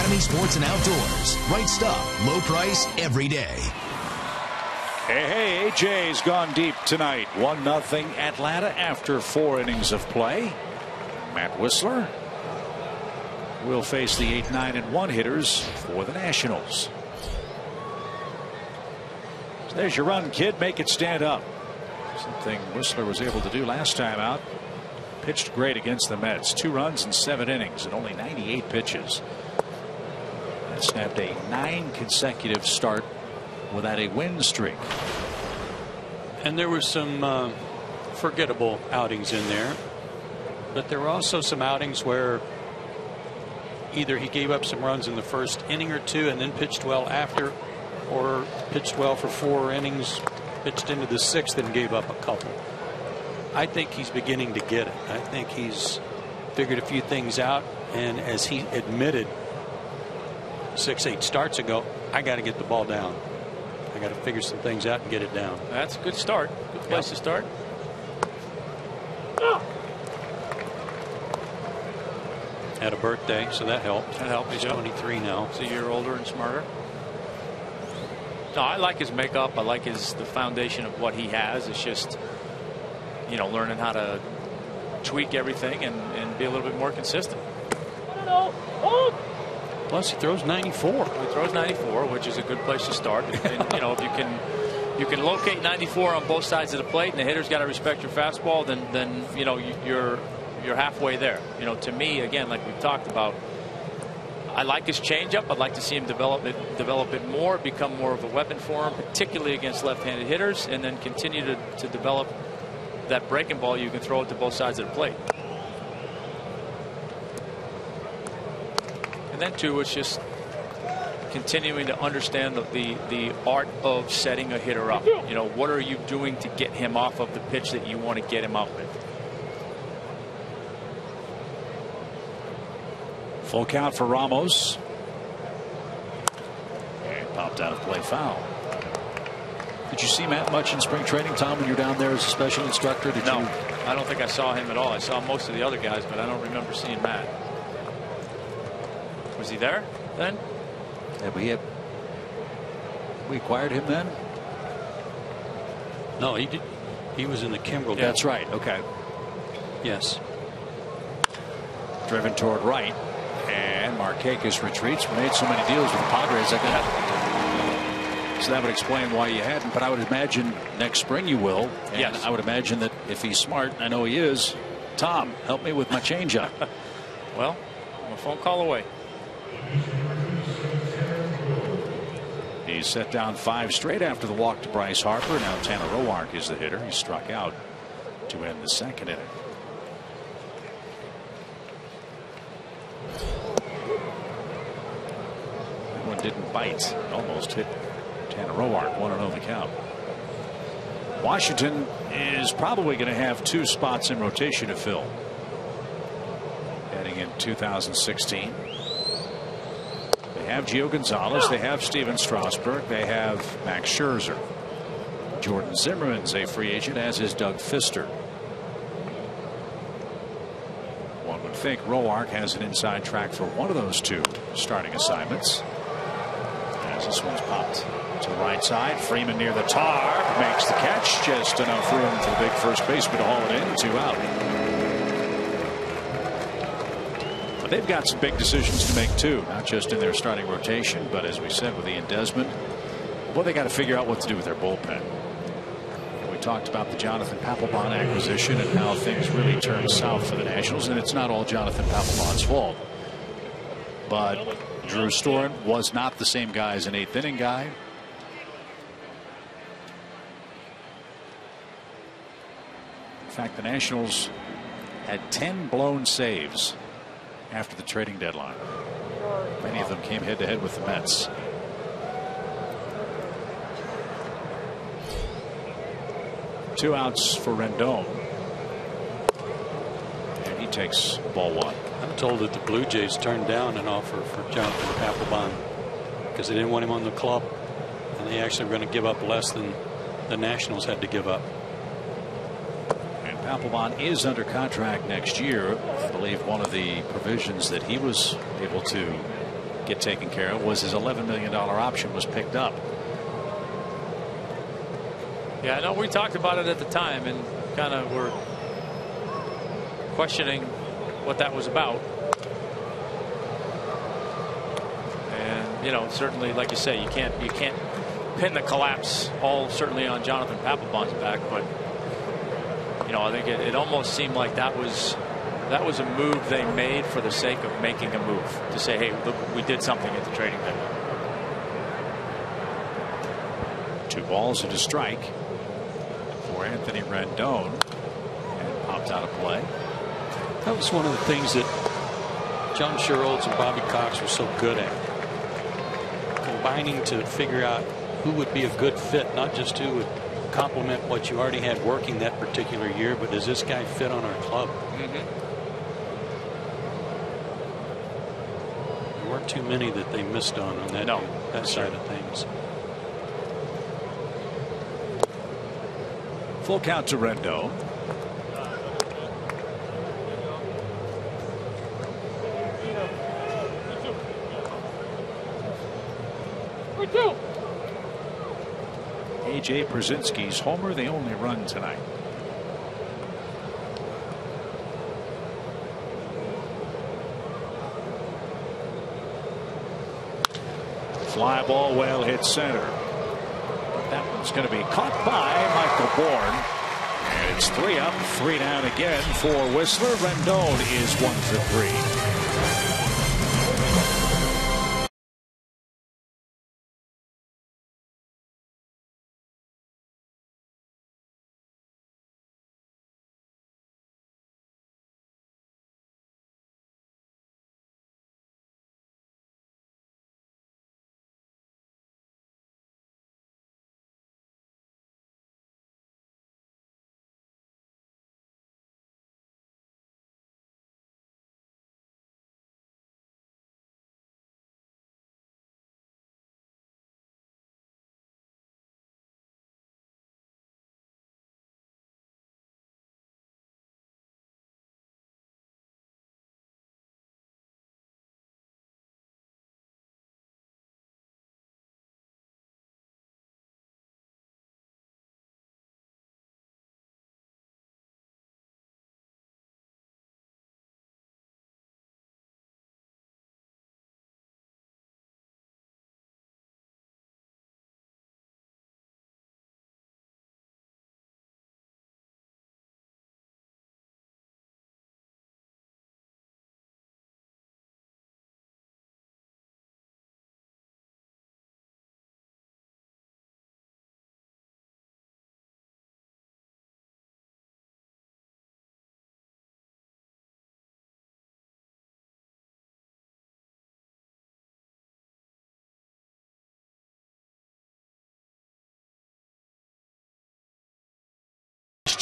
S6: Miami Sports and Outdoors. Right stuff, low price, every day.
S1: Hey, AJ's gone deep tonight. 1-0 Atlanta after 4 innings of play. Matt Whistler will face the 8, 9, and 1 hitters for the Nationals. So there's your run, kid. Make it stand up. Something Whistler was able to do last time out. Pitched great against the Mets. 2 runs in 7 innings and only 98 pitches. And snapped a 9 consecutive start without a win streak.
S2: And there were some forgettable outings in there, but there were also some outings where either he gave up some runs in the first inning or 2 and then pitched well after, or pitched well for 4 innings, pitched into the 6th and gave up a couple. I think he's beginning to get it. I think he's figured a few things out, and as he admitted 6-8 starts ago, I got to get the ball down. I got to figure some things out and get it down.
S5: That's a good start. Good place to start.
S2: Had a birthday, so that helped.
S5: That helped.
S2: He's 23 now.
S5: He's a year older and smarter. No, I like his makeup. I like the foundation of what he has. It's just, learning how to tweak everything and be a little bit more consistent.
S2: Plus, he throws 94.
S5: He throws 94, which is a good place to start. And, if you can locate 94 on both sides of the plate, and the hitter's got to respect your fastball, then you're halfway there. To me, again, like we've talked about, I like his changeup. I'd like to see him develop it more, become more of a weapon for him, particularly against left-handed hitters, and then continue to develop that breaking ball you can throw it to both sides of the plate. And then too, it's just continuing to understand the art of setting a hitter up. What are you doing to get him off of the pitch that you want to get him out with?
S1: Full count for Ramos. And popped out of play, foul. Did you see Matt much in spring training, Tom, when you're down there as a special instructor?
S5: No, I don't think I saw him at all. I saw most of the other guys, but I don't remember seeing Matt. Was he there then?
S1: Yeah, we acquired him then?
S2: No, he did. He was in the Kimbrel.
S1: Yeah, that's right. Okay.
S2: Yes.
S1: Driven toward right, and Markakis retreats. We made so many deals with the Padres. So that would explain why you hadn't. But I would imagine next spring you will. And
S5: yes.
S1: I would imagine that if he's smart, I know he is. Tom, help me with my changeup.
S5: Well, I'm a phone call away.
S1: He's set down 5 straight after the walk to Bryce Harper. Now Tanner Roark is the hitter. He struck out to end the 2nd inning. That one didn't bite. It almost hit Tanner Roark. 1-0 the count. Washington is probably going to have 2 spots in rotation to fill heading in 2016. They have Gio Gonzalez. They have Steven Strasburg. They have Max Scherzer. Jordan Zimmerman's a free agent, as is Doug Fister. One would think Roark has an inside track for one of those 2 starting assignments. As this one's popped to the right side. Freeman near the tar makes the catch. Just enough room for the big first baseman to haul it in. 2 out. They've got some big decisions to make too, not just in their starting rotation, but as we said with Ian Desmond, well, they got to figure out what to do with their bullpen. And we talked about the Jonathan Papelbon acquisition and how things really turned south for the Nationals, and it's not all Jonathan Papelbon's fault. But Drew Storen was not the same guy as an 8th inning guy. In fact, the Nationals had 10 blown saves after the trading deadline. Many of them came head to head with the Mets. Two outs for Rendon. And he takes ball 1.
S2: I'm told that the Blue Jays turned down an offer for Jonathan Papelbon because they didn't want him on the club, and they actually were going to give up less than the Nationals had to give up.
S1: Papelbon is under contract next year. I believe one of the provisions that he was able to get taken care of was his $11 million option was picked up.
S5: Yeah, I know we talked about it at the time and kind of were questioning what that was about. And you know, certainly, like you say, you can't pin the collapse all certainly on Jonathan Papelbon's back, but you know, I think it almost seemed like that was a move they made for the sake of making a move to say, hey, look, we did something at the trading deadline.
S1: 2 balls and a strike for Anthony Rendon, and popped out of play.
S2: That was one of the things that John Sherrills and Bobby Cox were so good at, combining to figure out who would be a good fit, not just who would complement what you already had working that particular year, but does this guy fit on our club? There weren't too many that they missed on that, that side of things.
S1: Full count to Rendon. A.J. Przinsky's homer, the only run tonight. Fly ball well hit center. But that one's going to be caught by Michael Bourne. And it's 3 up, 3 down again for Whistler. Rendon is 1 for 3.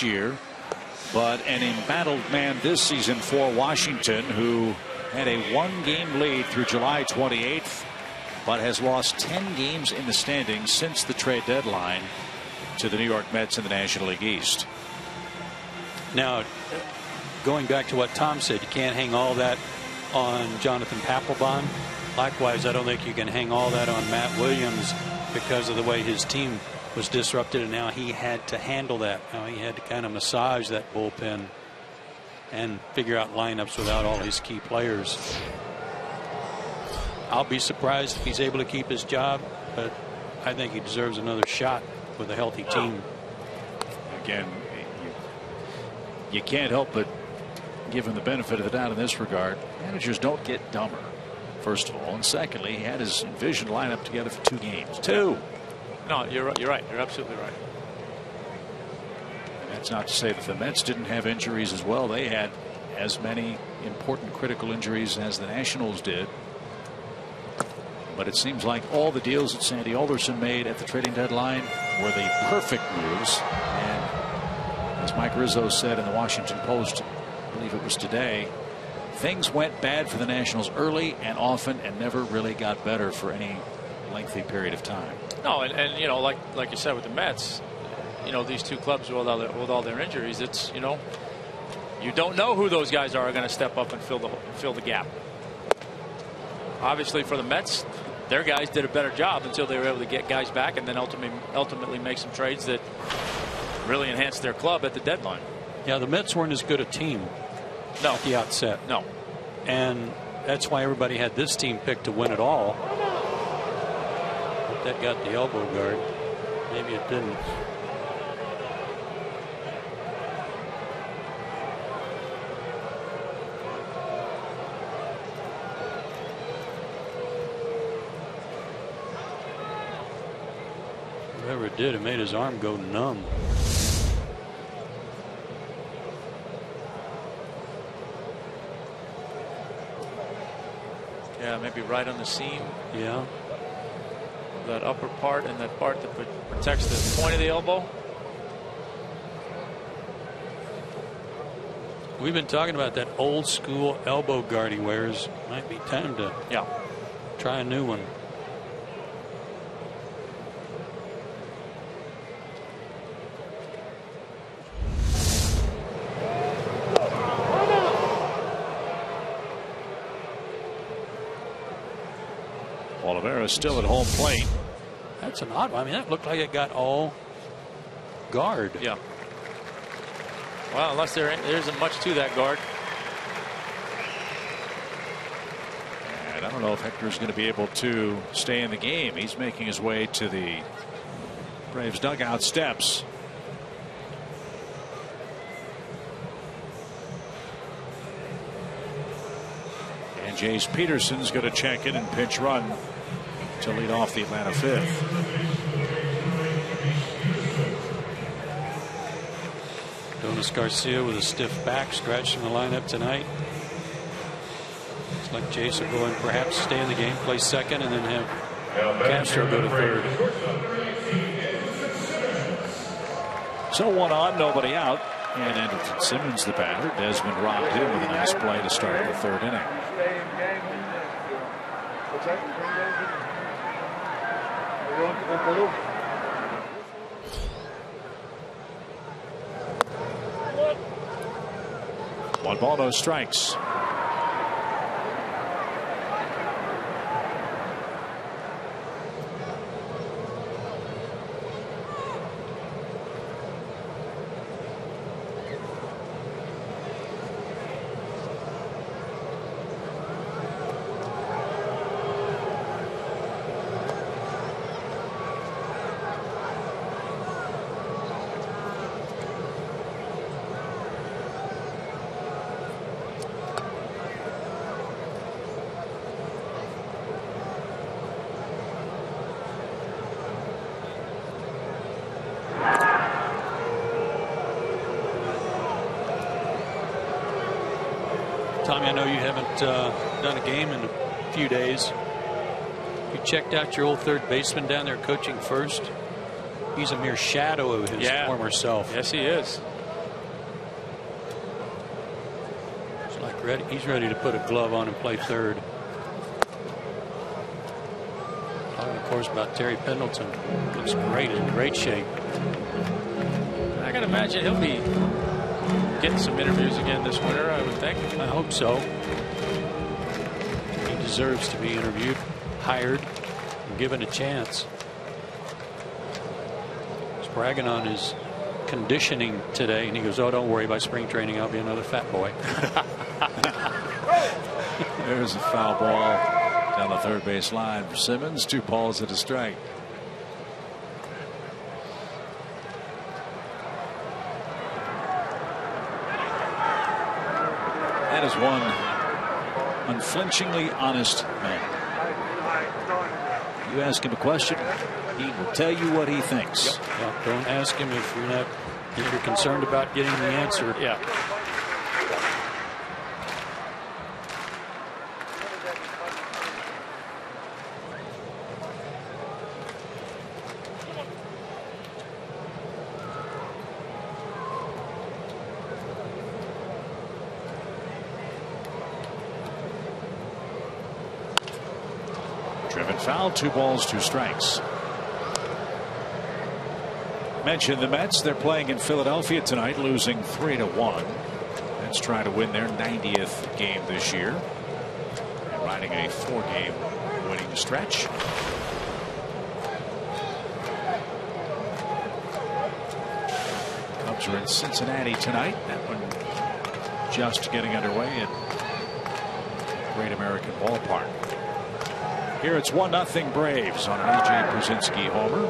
S1: Year, but an embattled man this season for Washington, who had a 1-game lead through July 28th, but has lost 10 games in the standings since the trade deadline to the New York Mets in the National League East.
S2: Now, going back to what Tom said, you can't hang all that on Jonathan Papelbon. Likewise, I don't think you can hang all that on Matt Williams because of the way his team was disrupted, and now he had to handle that. Now he had to kind of massage that bullpen and figure out lineups without all his key players. I'll be surprised if he's able to keep his job, but I think he deserves another shot with a healthy team.
S1: Again, you can't help but give him the benefit of the doubt in this regard. Managers don't get dumber, first of all, and secondly, he had his envisioned lineup together for 2 games. 2.
S5: No, you're right. You're absolutely right.
S1: And that's not to say that the Mets didn't have injuries as well. They had as many important critical injuries as the Nationals did. But it seems like all the deals that Sandy Alderson made at the trading deadline were the perfect moves. And as Mike Rizzo said in the Washington Post, I believe it was today, things went bad for the Nationals early and often and never really got better for any lengthy period of time.
S5: No, and you know, like you said with the Mets, you know, these two clubs with all their injuries, it's, you know, you don't know who those guys are going to step up and fill the gap. obviously for the Mets, their guys did a better job until they were able to get guys back and then ultimately make some trades that really enhanced their club at the deadline.
S2: Yeah, the Mets weren't as good a team at the outset.
S5: No.
S2: And that's why everybody had this team picked to win it all. But that got the elbow guard. Maybe it didn't. Whatever it did, it made his arm go numb.
S5: Yeah, maybe right on the seam.
S2: Yeah.
S5: That upper part and that part that protects the point of the elbow.
S2: We've been talking about that old school elbow guard he wears. Might be time to try a new one.
S1: Oliveira still at home plate.
S2: That's an odd one. I mean, that looked like it got all guard.
S5: Yeah. Well, unless there isn't much to that guard.
S1: And I don't know if Hector's going to be able to stay in the game. He's making his way to the Braves dugout steps. And Jace Peterson's going to check in and pinch run to lead off the Atlanta fifth.
S2: Donis Garcia with a stiff back scratch from the lineup tonight. Looks like Jace will go and perhaps stay in the game, play second, and then have Castro go to third.
S1: So 1 on, nobody out. And Anderson Simmons, the batter. Desmond robbed him with a nice play to start the third inning. One ball, no strikes.
S2: Tommy, I know you haven't done a game in a few days. You checked out your old third baseman down there coaching first. He's a mere shadow of his former self.
S5: Yes, he is.
S2: It's like he's ready to put a glove on and play third. Talking, of course, about Terry Pendleton. Looks great, in great shape.
S5: I can imagine he'll be getting some interviews again this winter, I would think.
S2: I hope so. He deserves to be interviewed, hired, and given a chance. He's bragging on his conditioning today, and he goes, "Oh, don't worry about spring training. I'll be another fat boy."
S1: There's a foul ball down the third base line for Simmons. 2 balls and a strike. That is one unflinchingly honest man. You ask him a question, he will tell you what he thinks.
S2: Yep. Don't ask him if you're concerned about getting the answer.
S5: Yeah.
S1: Driven foul, 2 balls, 2 strikes. Mentioned the Mets. They're playing in Philadelphia tonight, losing 3-1. Mets try to win their 90th game this year. riding a 4-game winning stretch. Cubs are in Cincinnati tonight. That one just getting underway at Great American Ballpark. Here it's 1-0 Braves on an A.J. Brzezinski homer.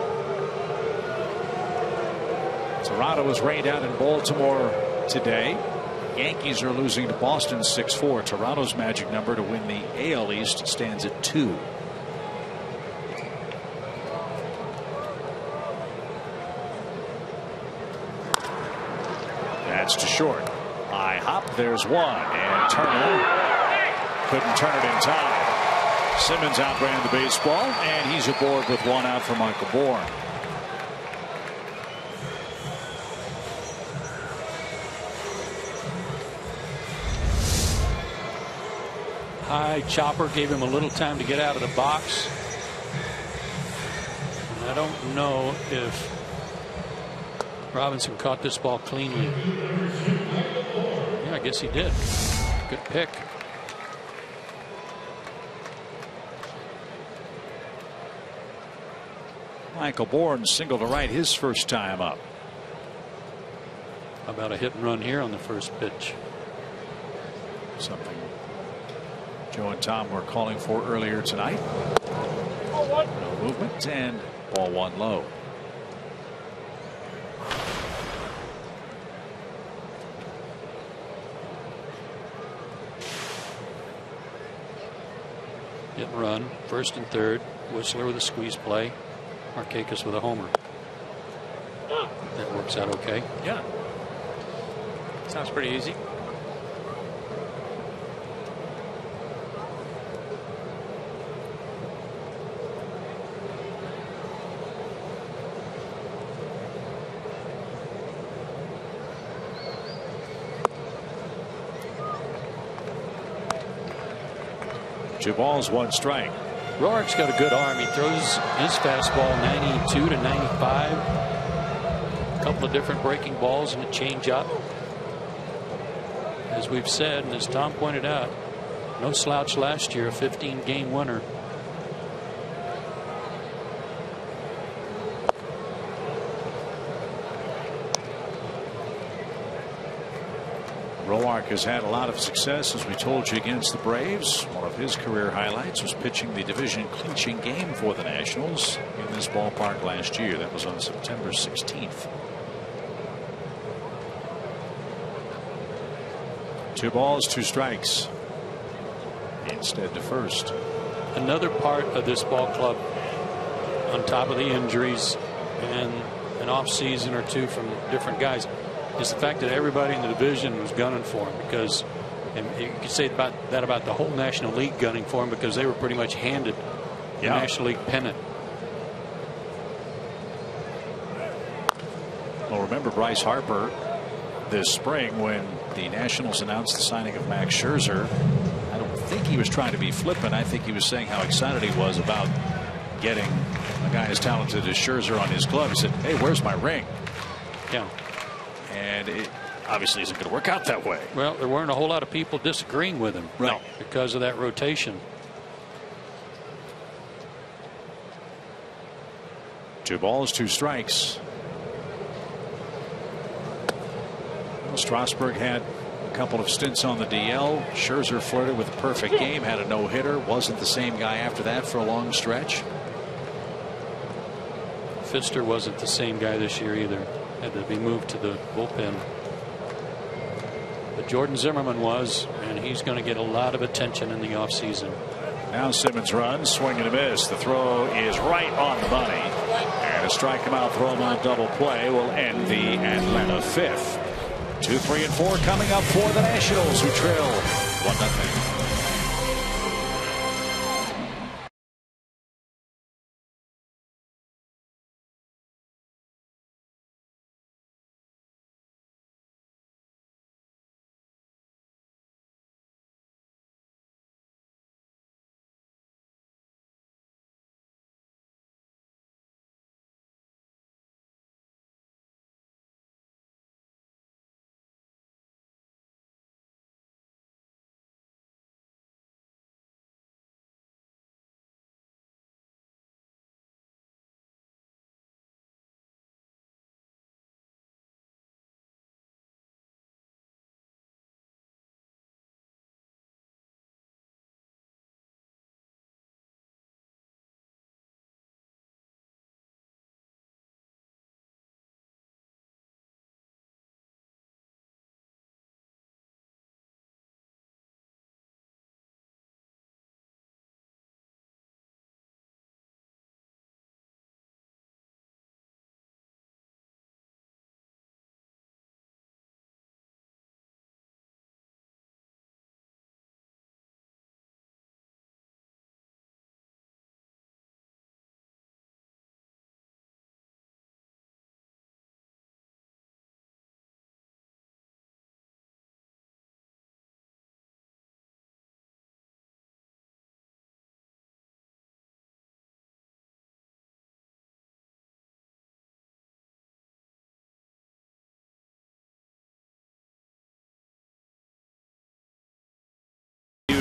S1: Toronto was rained out in Baltimore today. Yankees are losing to Boston 6-4. Toronto's magic number to win the AL East stands at 2. That's to short. High hop. There's one. And Turner couldn't turn it in time. Simmons outran the baseball, and he's aboard with 1 out for Michael Bourne.
S2: High chopper gave him a little time to get out of the box. And I don't know if Robinson caught this ball cleanly. Yeah, I guess he did. Good pick.
S1: Michael Bourne single to right his first time up.
S2: How about a hit and run here on the first pitch?
S1: Something Joe and Tom were calling for earlier tonight. No movement, and ball 1 low.
S2: Hit and run, first and third. Whistler with a squeeze play. Markakis with a homer. That works out okay.
S5: Yeah. Sounds pretty easy.
S1: Two balls, 1 strike.
S2: Roark's got a good arm. He throws his fastball 92 to 95. A couple of different breaking balls and a changeup. As we've said, and as Tom pointed out, no slouch last year, a 15-game winner.
S1: Roark has had a lot of success, as we told you, against the Braves. One of his career highlights was pitching the division clinching game for the Nationals in this ballpark last year. That was on September 16th. 2 balls, 2 strikes. Instead to first.
S2: Another part of this ball club, on top of the injuries and an off season or two from different guys, is the fact that everybody in the division was gunning for him, because, and you could say that about the whole National League gunning for him, because they were pretty much handed the National League pennant.
S1: Well, remember Bryce Harper this spring when the Nationals announced the signing of Max Scherzer. I don't think he was trying to be flippant. I think he was saying how excited he was about getting a guy as talented as Scherzer on his club. He said, "Hey, where's my ring?"
S2: Yeah.
S1: And it obviously isn't going to work out that way.
S2: Well, there weren't a whole lot of people disagreeing with him,
S1: right,
S2: because of that rotation.
S1: 2 balls, 2 strikes. Well, Strasburg had a couple of stints on the DL. Scherzer flirted with a perfect game, had a no-hitter, wasn't the same guy after that for a long stretch.
S2: Pfister wasn't the same guy this year either. Had to be moved to the bullpen. But Jordan Zimmerman was, and he's going to get a lot of attention in the offseason.
S1: Now Simmons runs, swing and a miss. The throw is right on the money. And a strike him out, throw him out, double play will end the Atlanta 5th. 2, 3, and 4 coming up for the Nationals, who trail 1-0.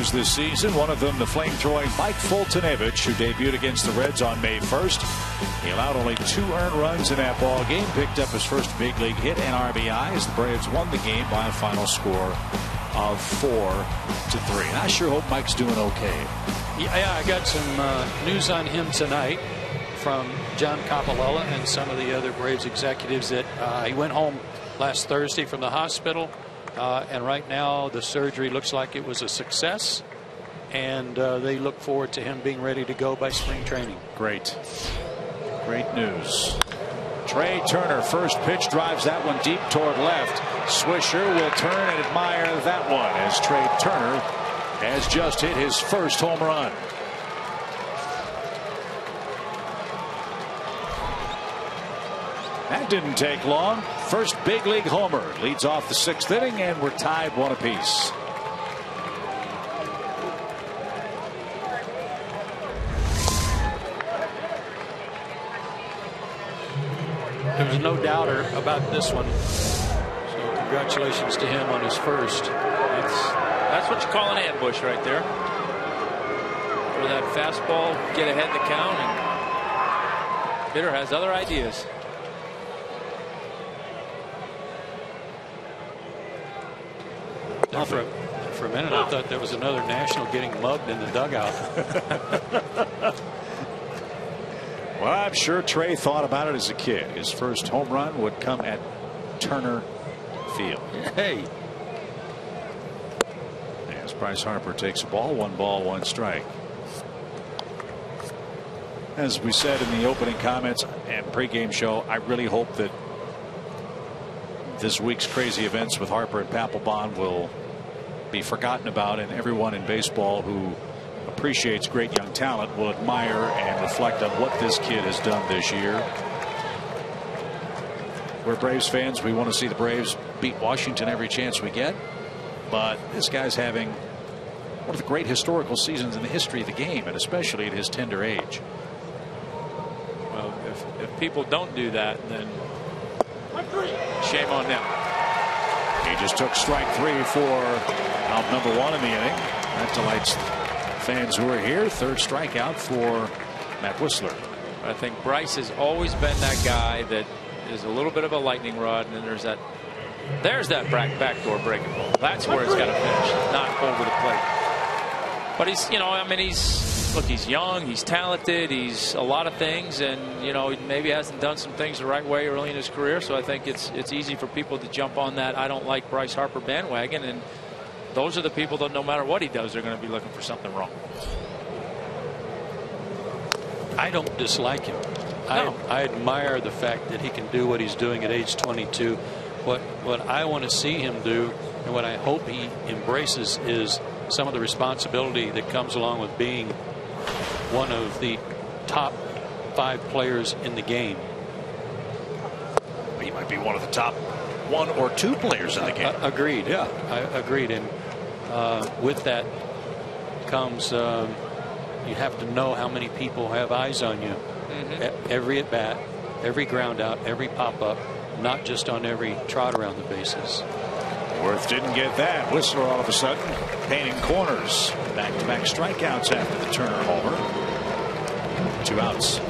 S1: news this season. One of them, the flame-throwing Mike Fultonevich, who debuted against the Reds on May 1st. He allowed only 2 earned runs in that ball game. Picked up his first big league hit and RBI as the Braves won the game by a final score of 4-3. And I sure hope Mike's doing okay.
S2: Yeah, I got some news on him tonight from John Coppolella and some of the other Braves executives that he went home last Thursday from the hospital, and right now the surgery looks like it was a success, and they look forward to him being ready to go by spring training.
S1: Great news. Trey Turner, first pitch, drives that one deep toward left. Swisher will turn and admire that one as Trey Turner has just hit his first home run. That didn't take long. First big league homer, leads off the 6th inning, and we're tied 1 apiece.
S2: There was no doubter about this one, so congratulations to him on his first.
S5: That's what you call an ambush right there. For that fastball, get ahead in the count, and hitter has other ideas.
S2: For a minute, I thought there was another national getting mugged in the dugout.
S1: Well, I'm sure Trey thought about it as a kid. His first home run would come at Turner Field.
S2: Hey.
S1: As Bryce Harper takes a ball, 1 strike. As we said in the opening comments and pregame show, I really hope that this week's crazy events with Harper and Papelbon will be forgotten about, and everyone in baseball who appreciates great young talent will admire and reflect on what this kid has done this year. We're Braves fans. We want to see the Braves beat Washington every chance we get, but this guy's having one of the great historical seasons in the history of the game, and especially at his tender age.
S5: Well, if people don't do that, then shame on them.
S1: He just took strike 3 for out number 1 in the inning. That delights fans who are here. 3rd strikeout for Matt Whistler.
S5: I think Bryce has always been that guy that is a little bit of a lightning rod, and then there's that backdoor breaking ball. That's where it's got to finish, not over the plate. But he's young, he's talented, he's a lot of things, and he maybe hasn't done some things the right way early in his career. So I think it's easy for people to jump on that I don't like Bryce Harper bandwagon, and those are the people that no matter what he does, they're going to be looking for something wrong.
S2: I don't dislike him.
S5: No.
S2: I admire the fact that he can do what he's doing at age 22. What I want to see him do, and what I hope he embraces, is some of the responsibility that comes along with being one of the top 5 players in the game.
S1: He might be one of the top 1 or 2 players in the game.
S2: Agreed. Yeah, agreed. And with that comes you have to know how many people have eyes on you. Every at bat, every ground out, every pop up, not just on every trot around the bases.
S1: Worth didn't get that. Whistler all of a sudden painting corners. Back-to-back strikeouts after the Turner homer. 2 outs.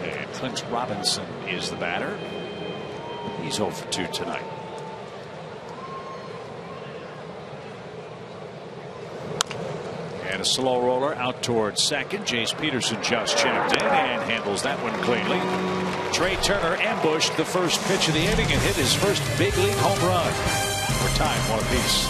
S1: And Clint Robinson is the batter. He's 0 for 2 tonight. And a slow roller out towards second. Jace Peterson just checked in and handles that one cleanly. Trey Turner ambushed the first pitch of the inning and hit his first big league home run. We're tied 1 apiece.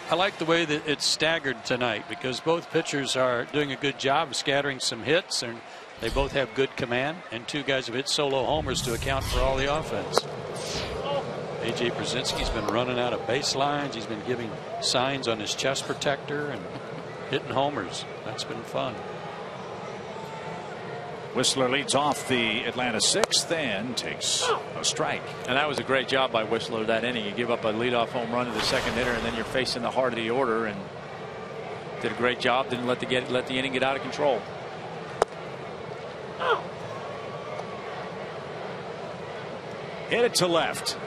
S2: I like the way that it's staggered tonight because both pitchers are doing a good job of scattering some hits, and they both have good command, and two guys have hit solo homers to account for all the offense. A.J. Brzezinski's been running out of baselines. He's been giving signs on his chest protector and hitting homers. That's been fun.
S1: Whistler leads off the Atlanta sixth and takes a strike.
S5: And that was a great job by Whistler that inning. You give up a leadoff home run to the second hitter, and then you're facing the heart of the order, and did a great job. Didn't let the inning get out of control.
S1: Hit it to left.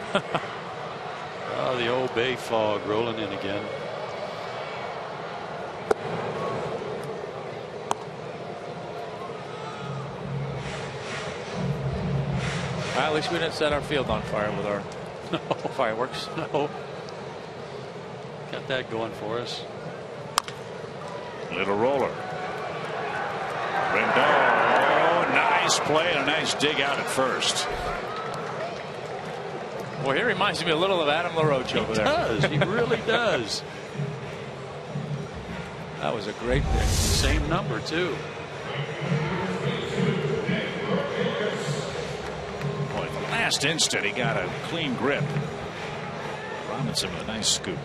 S2: Oh, the old Bay fog rolling in again.
S5: Well, at least we didn't set our field on fire with our fireworks.
S2: No. Got that going for us.
S1: Little roller. Rendon. Nice play and a nice dig out at first.
S5: Well, he reminds me a little of Adam LaRoche over there.
S2: He does. He really does.
S5: That was a great pick.
S2: Same number, too.
S1: Boy, at the last instant, he got a clean grip. Robinson with a nice scoop.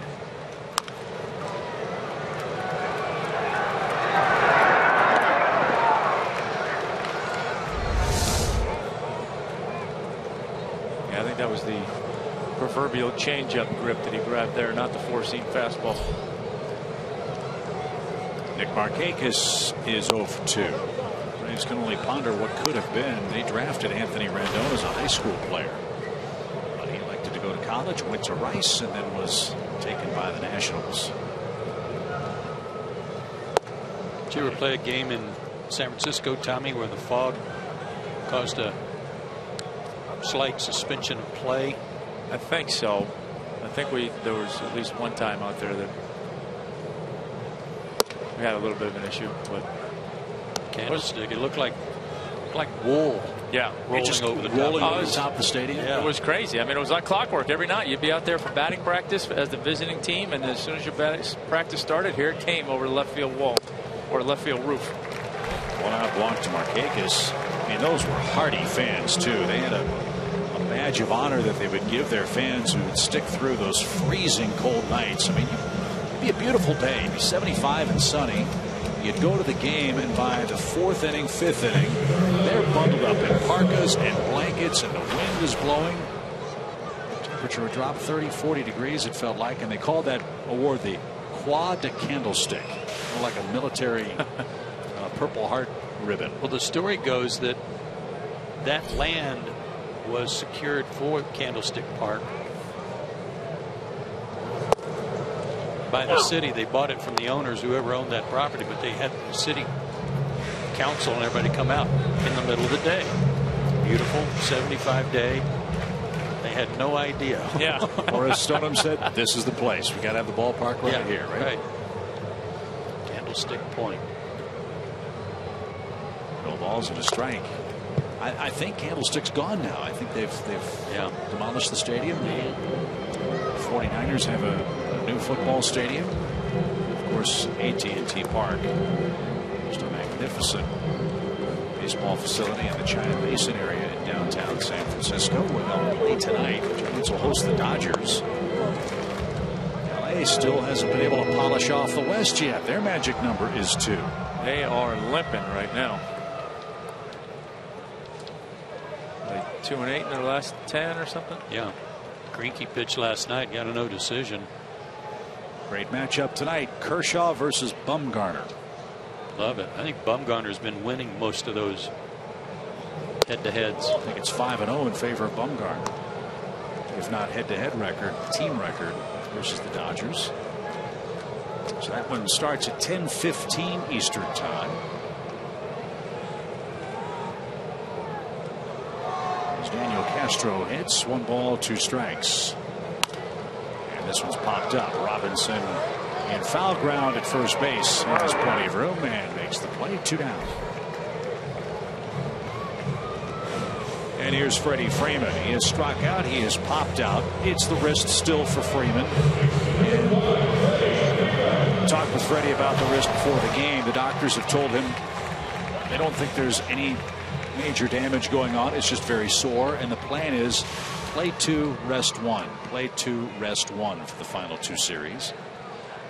S5: Yeah, I think that was the proverbial changeup grip that he grabbed there, not the four-seam fastball.
S1: Nick Markakis is 0 for 2. Braves can only ponder what could have been. They drafted Anthony Rendon as a high school player, but he elected to go to college, went to Rice, and then was taken by the Nationals.
S2: Did you ever play a game in San Francisco, Tommy, where the fog caused a slight suspension of play?
S5: I think so. I think there was at least one time out there that we had a little bit of an issue, but
S2: Candlestick, it looked like wool.
S5: Yeah,
S2: rolling over the top
S1: of the stadium.
S5: Yeah. It was crazy. I mean, it was like clockwork. Every night you'd be out there for batting practice as the visiting team, and as soon as your batting practice started, here it came over the left field wall or left field roof.
S1: One out walk to Markakis. I mean, those were hardy fans too. They had a badge of honor that they would give their fans who would stick through those freezing cold nights. I mean, it'd be a beautiful day. It'd be 75 and sunny. You'd go to the game, and by the 4th inning, 5th inning, they're bundled up in parkas and blankets, and the wind is blowing. The temperature would drop 30, 40 degrees, it felt like, and they called that award the Croix de Candlestick, like a military Purple Heart ribbon.
S2: Well, the story goes that that land was secured for Candlestick Park by the city. They bought it from the owners, whoever owned that property, but they had the city council and everybody come out in the middle of the day. Beautiful 75 day. They had no idea.
S5: Yeah.
S1: Or as Stoneham said, this is the place. We got to have the ballpark right here, right?
S2: Candlestick Point.
S1: No balls and a strike. I think Candlestick's gone now. I think they've demolished the stadium. The 49ers have a new football stadium. Of course, AT Park, just a magnificent baseball facility in the China Basin area in downtown San Francisco, where they'll play tonight. The Giants will host the Dodgers. LA still hasn't been able to polish off the West yet. Their magic number is 2.
S5: They are limping right now. 2-8 in their last 10 or something.
S2: Yeah. Greinke pitched last night, got a no decision.
S1: Great matchup tonight. Kershaw versus Bumgarner.
S2: Love it. I think Bumgarner's been winning most of those head-to-heads.
S1: I think it's 5-0 in favor of Bumgarner. If not head-to-head record, team record versus the Dodgers. So that one starts at 10:15 Eastern time. Daniel Castro hits. 1 ball, 2 strikes. And this one's popped up. Robinson in foul ground at first base. He has plenty of room and makes the play. 2 down. And here's Freddie Freeman. He is struck out. He is popped out. It's the wrist still for Freeman. And talked with Freddie about the wrist before the game. The doctors have told him they don't think there's any major damage going on. It's just very sore, and the plan is play 2, rest 1. Play 2, rest 1 for the final 2 series.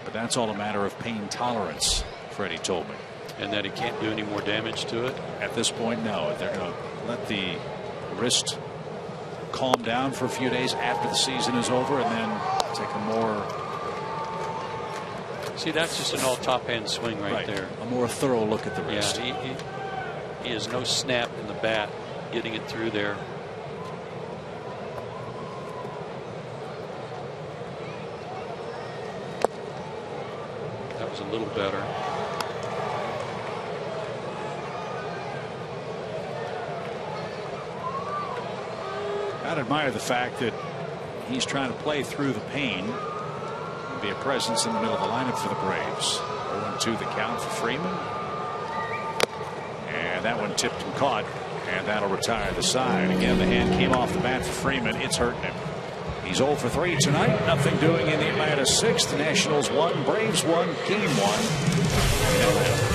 S1: But that's all a matter of pain tolerance, Freddie told me.
S2: And that he can't do any more damage to it?
S1: At this point, no. They're going to let the wrist calm down for a few days after the season is over, and then take a more...
S2: See, that's just an all top hand swing right there.
S1: A more thorough look at the wrist.
S2: Yeah, he has no snap in the bat getting it through there. That was a little better.
S1: I'd admire the fact that he's trying to play through the pain and be a presence in the middle of the lineup for the Braves. 0-2 the count for Freeman. And that one tipped and caught, and that'll retire the side. Again, the hand came off the bat for Freeman. It's hurting him. He's 0 for 3 tonight. Nothing doing in the Atlanta 6th. The Nationals 1, Braves 1, Game 1 in Atlanta.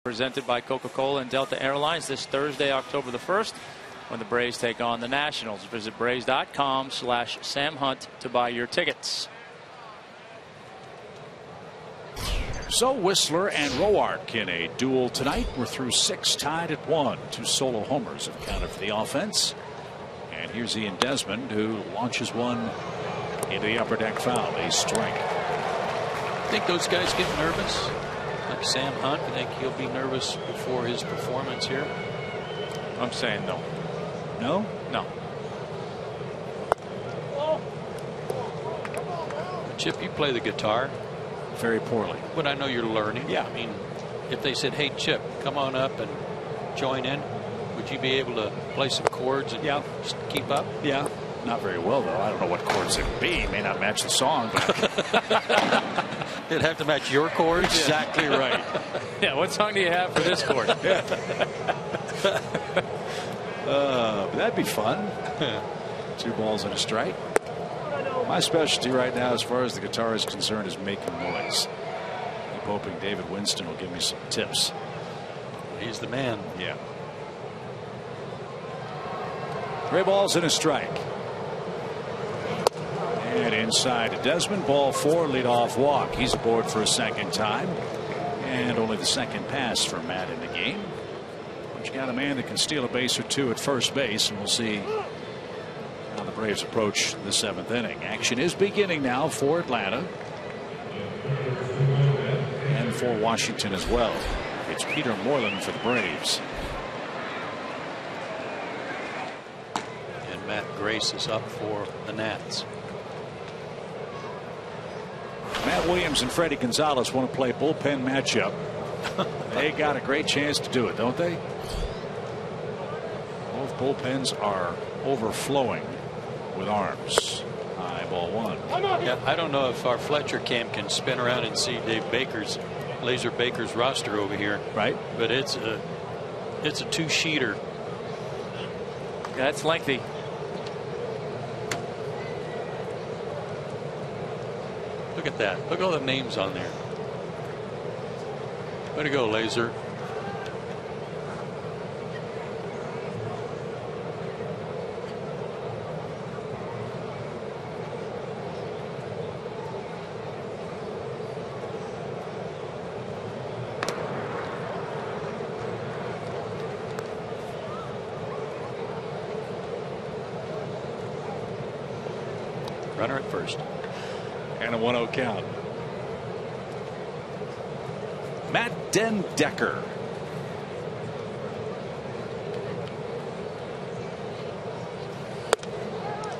S5: Presented by Coca-Cola and Delta Airlines this Thursday, October the 1st, when the Braves take on the Nationals. Visit Braves.com/Sam Hunt to buy your tickets.
S1: So Whistler and Roark in a duel tonight. We're through 6, tied at 1. 2 solo homers have counted for the offense. And here's Ian Desmond, who launches one into the upper deck foul. A strike.
S2: Think those guys get nervous? Like Sam Hunt, I think he'll be nervous before his performance here.
S5: I'm saying no.
S1: No?
S5: No.
S2: Chip, you play the guitar.
S1: Very poorly.
S2: But I know you're learning.
S1: Yeah.
S2: I mean, if they said, hey, Chip, come on up and join in, would you be able to play some chords and just keep up?
S1: Yeah. Not very well, though. I don't know what chords it would be. It may not match the song, but
S2: it'd have to match your chords.
S1: Exactly right.
S5: Yeah, what song do you have for this chord?
S1: That'd be fun. 2 balls and a strike. My specialty right now, as far as the guitar is concerned, is making noise. I'm hoping David Winston will give me some tips.
S2: He's the man.
S1: Yeah. 3 balls and a strike. And inside to Desmond. Ball 4, leadoff walk. He's aboard for a second time. And only the second pass for Matt in the game. But you got a man that can steal a base or 2 at first base, and we'll see how the Braves approach the 7th inning. Action is beginning now for Atlanta. And for Washington as well. It's Peter Moreland for the Braves.
S2: And Matt Grace is up for the Nats.
S1: Matt Williams and Freddie Gonzalez want to play bullpen matchup. They got a great chance to do it, don't they? Both bullpens are overflowing with arms. High ball one.
S2: Yeah, I don't know if our Fletcher cam can spin around and see Dave Baker's, Laser Baker's roster over here.
S1: Right.
S2: But it's a 2-sheeter.
S5: That's lengthy.
S2: Look at that. Look at all the names on there. Way to go, Laser. Runner at first.
S1: And a 1-0 count. Matt Den Decker.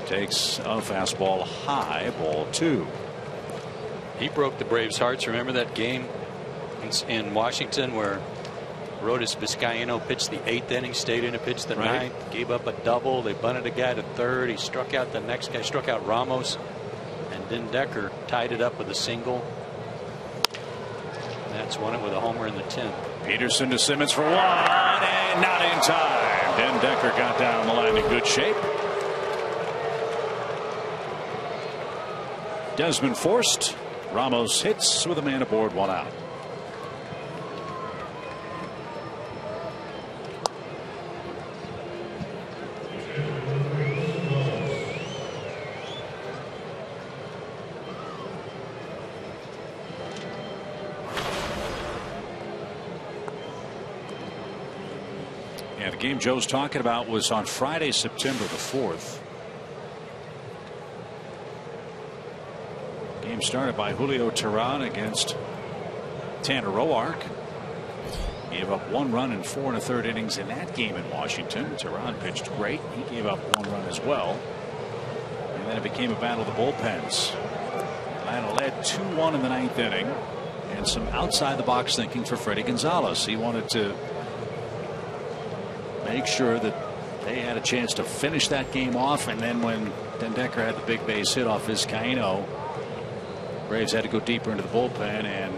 S1: Takes a fastball high, ball two.
S2: He broke the Braves' hearts. Remember that game in Washington where Arodys Vizcaíno pitched the 8th inning, stayed in to pitch the 9th, gave up a double. They bunted a guy to third. He struck out the next guy, struck out Ramos, and Den Decker tied it up with a single. Nats won it with a homer in the 10th.
S1: Peterson to Simmons for one, and not in time. Den Decker got down the line in good shape. Desmond forced. Ramos hits with a man aboard, 1 out. Yeah, the game Joe's talking about was on Friday, September the 4th. Game started by Julio Teheran against Tanner Roark. Gave up 1 run in 4 1/3 innings in that game in Washington. Teheran pitched great. He gave up 1 run as well. And then it became a battle of the bullpens. Atlanta led 2-1 in the 9th inning. And some outside the box thinking for Freddie Gonzalez. He wanted to make sure that they had a chance to finish that game off. And then when Den Decker had the big base hit off Vizcaíno, Braves had to go deeper into the bullpen, and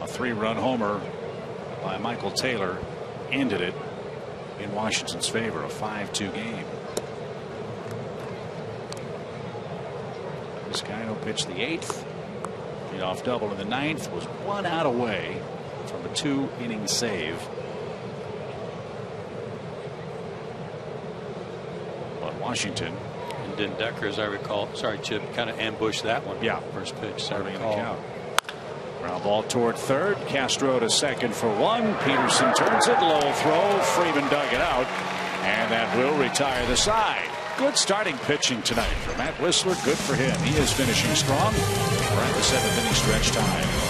S1: a 3-run homer by Michael Taylor ended it in Washington's favor, a 5-2 game. Vizcaíno pitched the 8th. Leadoff double in the 9th, was 1 out away from a 2-inning save. But Washington.
S2: And Den Decker, as I recall, sorry Chip, kind of ambushed that one.
S1: Yeah,
S2: first pitch.
S1: Starting in the count. Ground ball toward third. Castro to second for 1. Peterson turns it, low throw. Freeman dug it out, and that will retire the side. Good starting pitching tonight for Matt Wisler. Good for him. He is finishing strong. We're at the 7th inning stretch time.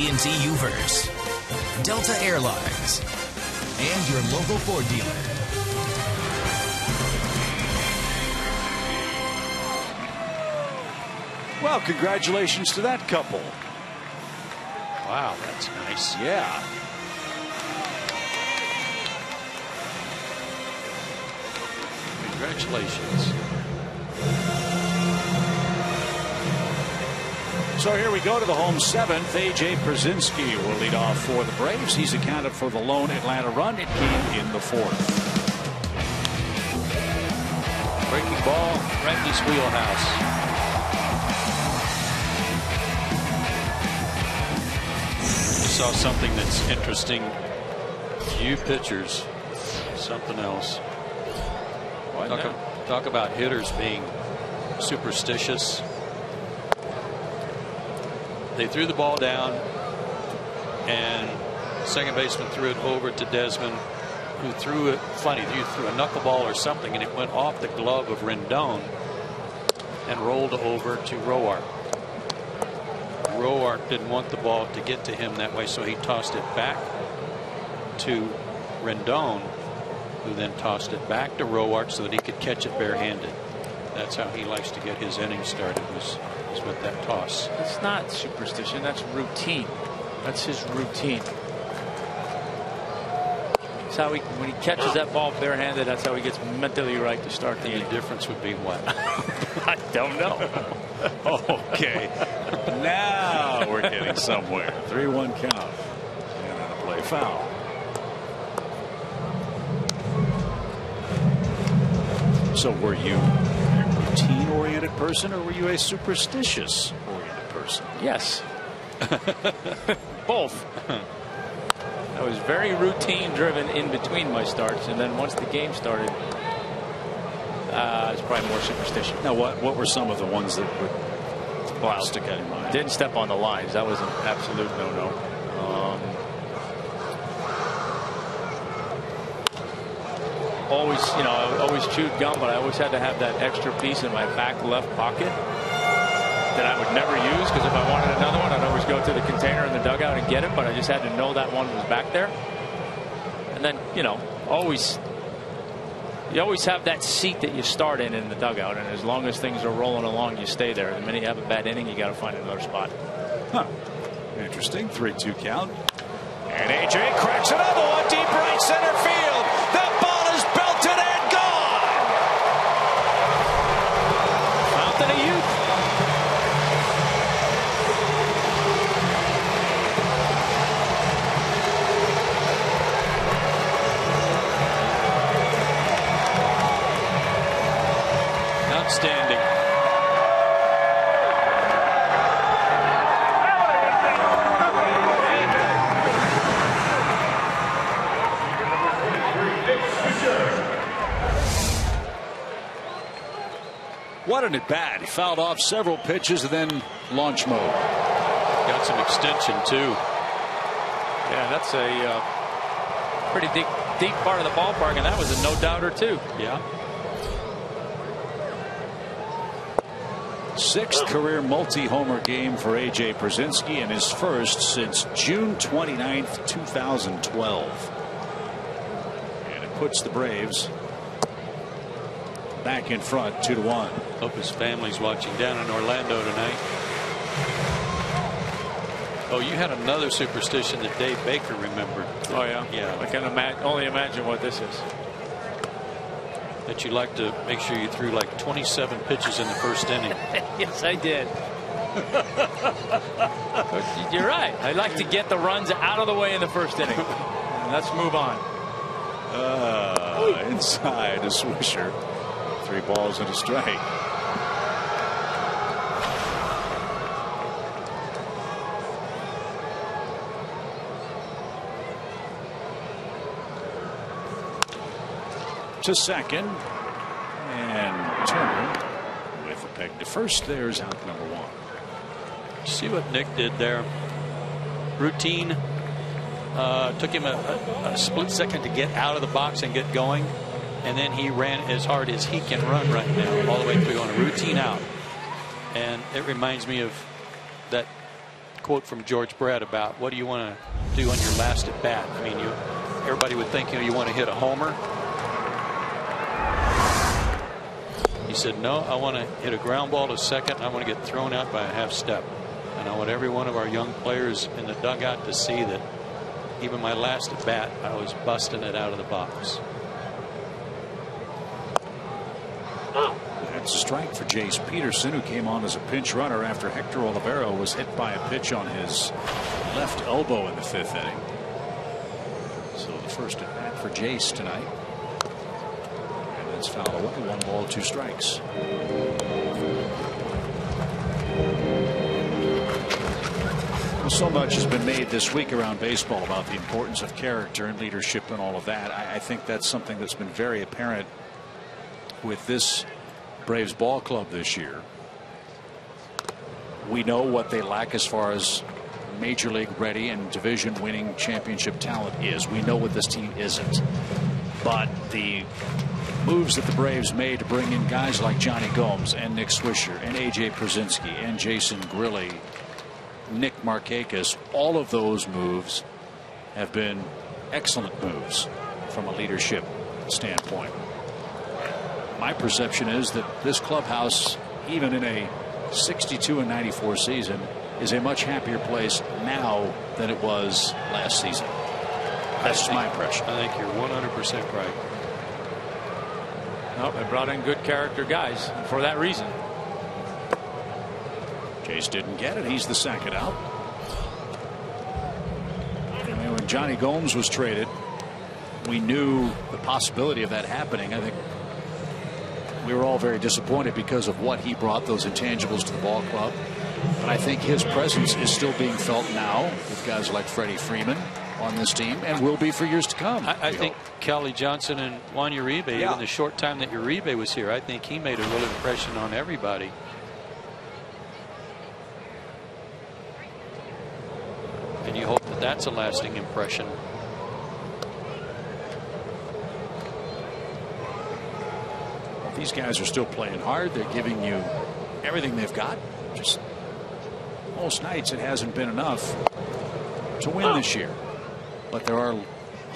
S6: AT UVerse, Delta Airlines, and your local Ford dealer.
S1: Well, congratulations to that couple.
S2: Wow, that's nice.
S1: Yeah.
S2: Congratulations.
S1: So here we go to the home seventh. AJ Pierzynski will lead off for the Braves. He's accounted for the lone Atlanta run. It came in the fourth.
S2: Breaking ball, right in his wheelhouse. Saw something that's interesting. You pitchers, something else. Talk about hitters being superstitious. They threw the ball down, and second baseman threw it over to Desmond, who threw it funny. He threw a knuckleball or something, and it went off the glove of Rendon and rolled over to Roark. Roark didn't want the ball to get to him that way, so he tossed it back to Rendon, who then tossed it back to Roark so that he could catch it barehanded. That's how he likes to get his inning started, was with that toss.
S3: It's not superstition. That's routine. That's his routine. That's how when he catches that ball barehanded, that's how he gets mentally right to start the inning.
S2: The difference would be what?
S3: I don't know.
S1: Okay. Now we're getting somewhere. 3-1 count. And on a play foul. So were you a routine-oriented person, or were you a superstitious-oriented person?
S3: Yes. Both. I was very routine-driven in between my starts, and then once the game started, it's probably more superstition.
S1: Now, what were some of the ones that would stick out in your mind?
S3: Didn't step on the lines. That was an absolute no-no. Always, I always chewed gum, but I always had to have that extra piece in my back left pocket that I would never use, because if I wanted another one, I'd always go to the container in the dugout and get it, but I just had to know that one was back there. And then, you always have that seat that you start in the dugout, and as long as things are rolling along, you stay there. The minute you have a bad inning, you got to find another spot.
S1: Huh. Interesting. 3-2 count. And AJ cracks another one deep right center field. That ball is belted and gone.
S3: Fountain of youth.
S2: Outstanding.
S1: What an at-bat. He fouled off several pitches and then launch mode.
S2: Got some extension, too.
S3: Yeah, that's a pretty deep part of the ballpark, and that was a no-doubter, too.
S2: Yeah.
S1: Sixth career multi-homer game for AJ Pierzynski, and his first since June 29th, 2012. And it puts the Braves back in front 2-1.
S2: Hope his family's watching down in Orlando tonight. Oh, you had another superstition that Dave Baker remembered.
S3: Oh, yeah?
S2: Yeah.
S3: I can only imagine what this is.
S2: That you like to make sure you threw like 27 pitches in the first inning.
S3: Yes, I did. You're right. I like to get the runs out of the way in the first inning. Let's move on.
S1: Inside a swisher. 3 balls and a strike. To second, and Turner with a peg to first. There's out number 1.
S2: See what Nick did there. Routine. Took him a split second to get out of the box and get going, and then he ran as hard as he can run right now, all the way through on a routine out. And it reminds me of that quote from George Brett about what do you want to do on your last at bat. I mean, everybody would think, you want to hit a homer. He said, no, I want to hit a ground ball to second. I want to get thrown out by a half step. And I want every one of our young players in the dugout to see that even my last at bat, I was busting it out of the box.
S1: That's a strike for Jace Peterson, who came on as a pinch runner after Hector Olivero was hit by a pitch on his left elbow in the 5th inning. So the first at bat for Jace tonight. And that's fouled away. 1 ball, 2 strikes. Well, so much has been made this week around baseball about the importance of character and leadership and all of that. I think that's something that's been very apparent with this Braves ball club this year. We know what they lack as far as major league ready and division winning championship talent is. We know what this team isn't. But the moves that the Braves made to bring in guys like Johnny Gomes and Nick Swisher and AJ Przinsky and Jason Grilli, Nick Markakis, all of those moves have been excellent moves from a leadership standpoint. My perception is that this clubhouse, even in a 62-94 season, is a much happier place now than it was last season. That's my impression.
S2: I think you're 100% right.
S3: Well, they brought in good character guys for that reason.
S1: Jace didn't get it. He's the second out. I mean, when Johnny Gomes was traded, we knew the possibility of that happening. I think we were all very disappointed because of what he brought, those intangibles to the ball club. But I think his presence is still being felt now with guys like Freddie Freeman on this team, and will be for years to come.
S2: I think Kelly Johnson and Juan Uribe, even the short time that Uribe was here, I think he made a real impression on everybody. And you hope that that's a lasting impression.
S1: These guys are still playing hard. They're giving you everything they've got. Just most nights it hasn't been enough to win this year. But there are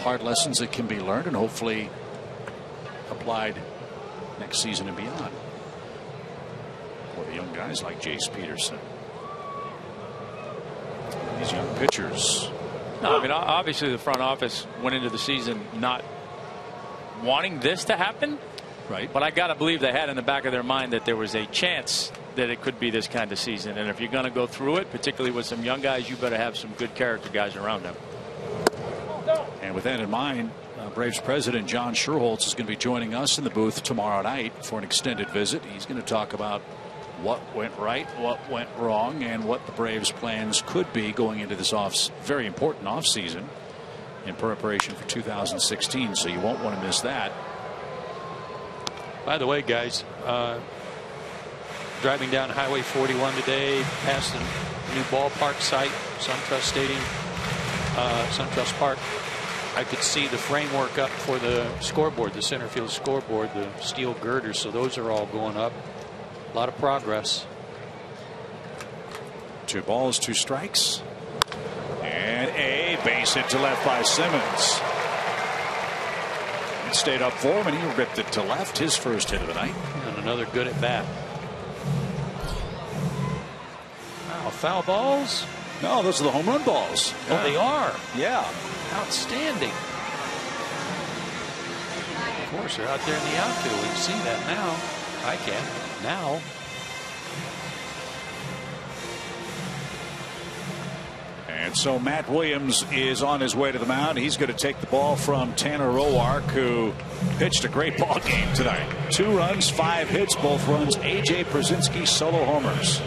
S1: hard lessons that can be learned and hopefully applied next season and beyond. For the young guys like Jace Peterson. These young pitchers.
S3: No, I mean, obviously the front office went into the season not wanting this to happen.
S1: Right.
S3: But I got to believe they had in the back of their mind that there was a chance that it could be this kind of season. And if you're going to go through it, particularly with some young guys, you better have some good character guys around them.
S1: And with that in mind, Braves president John Schuerholz is going to be joining us in the booth tomorrow night for an extended visit. He's going to talk about what went right, what went wrong, and what the Braves plans could be going into this very important offseason in preparation for 2016. So you won't want to miss that.
S2: By the way, guys, driving down Highway 41 today, past the new ballpark site, SunTrust Stadium, SunTrust Park, I could see the framework up for the scoreboard, the center field scoreboard, the steel girders. So those are all going up. A lot of progress.
S1: 2 balls, 2 strikes. And a base hit to left by Simmons. It stayed up for him, and he ripped it to left. His first hit of the night.
S2: And another good at bat. Wow, foul balls?
S1: No, those are the home run balls.
S2: Oh, they are?
S1: Yeah.
S2: Outstanding. Of course, they're out there in the outfield. We can see that now. I can. Now.
S1: And so Matt Williams is on his way to the mound. He's going to take the ball from Tanner Roark, who pitched a great ball game tonight. 2 runs, 5 hits, both runs AJ Przinsky solo homers.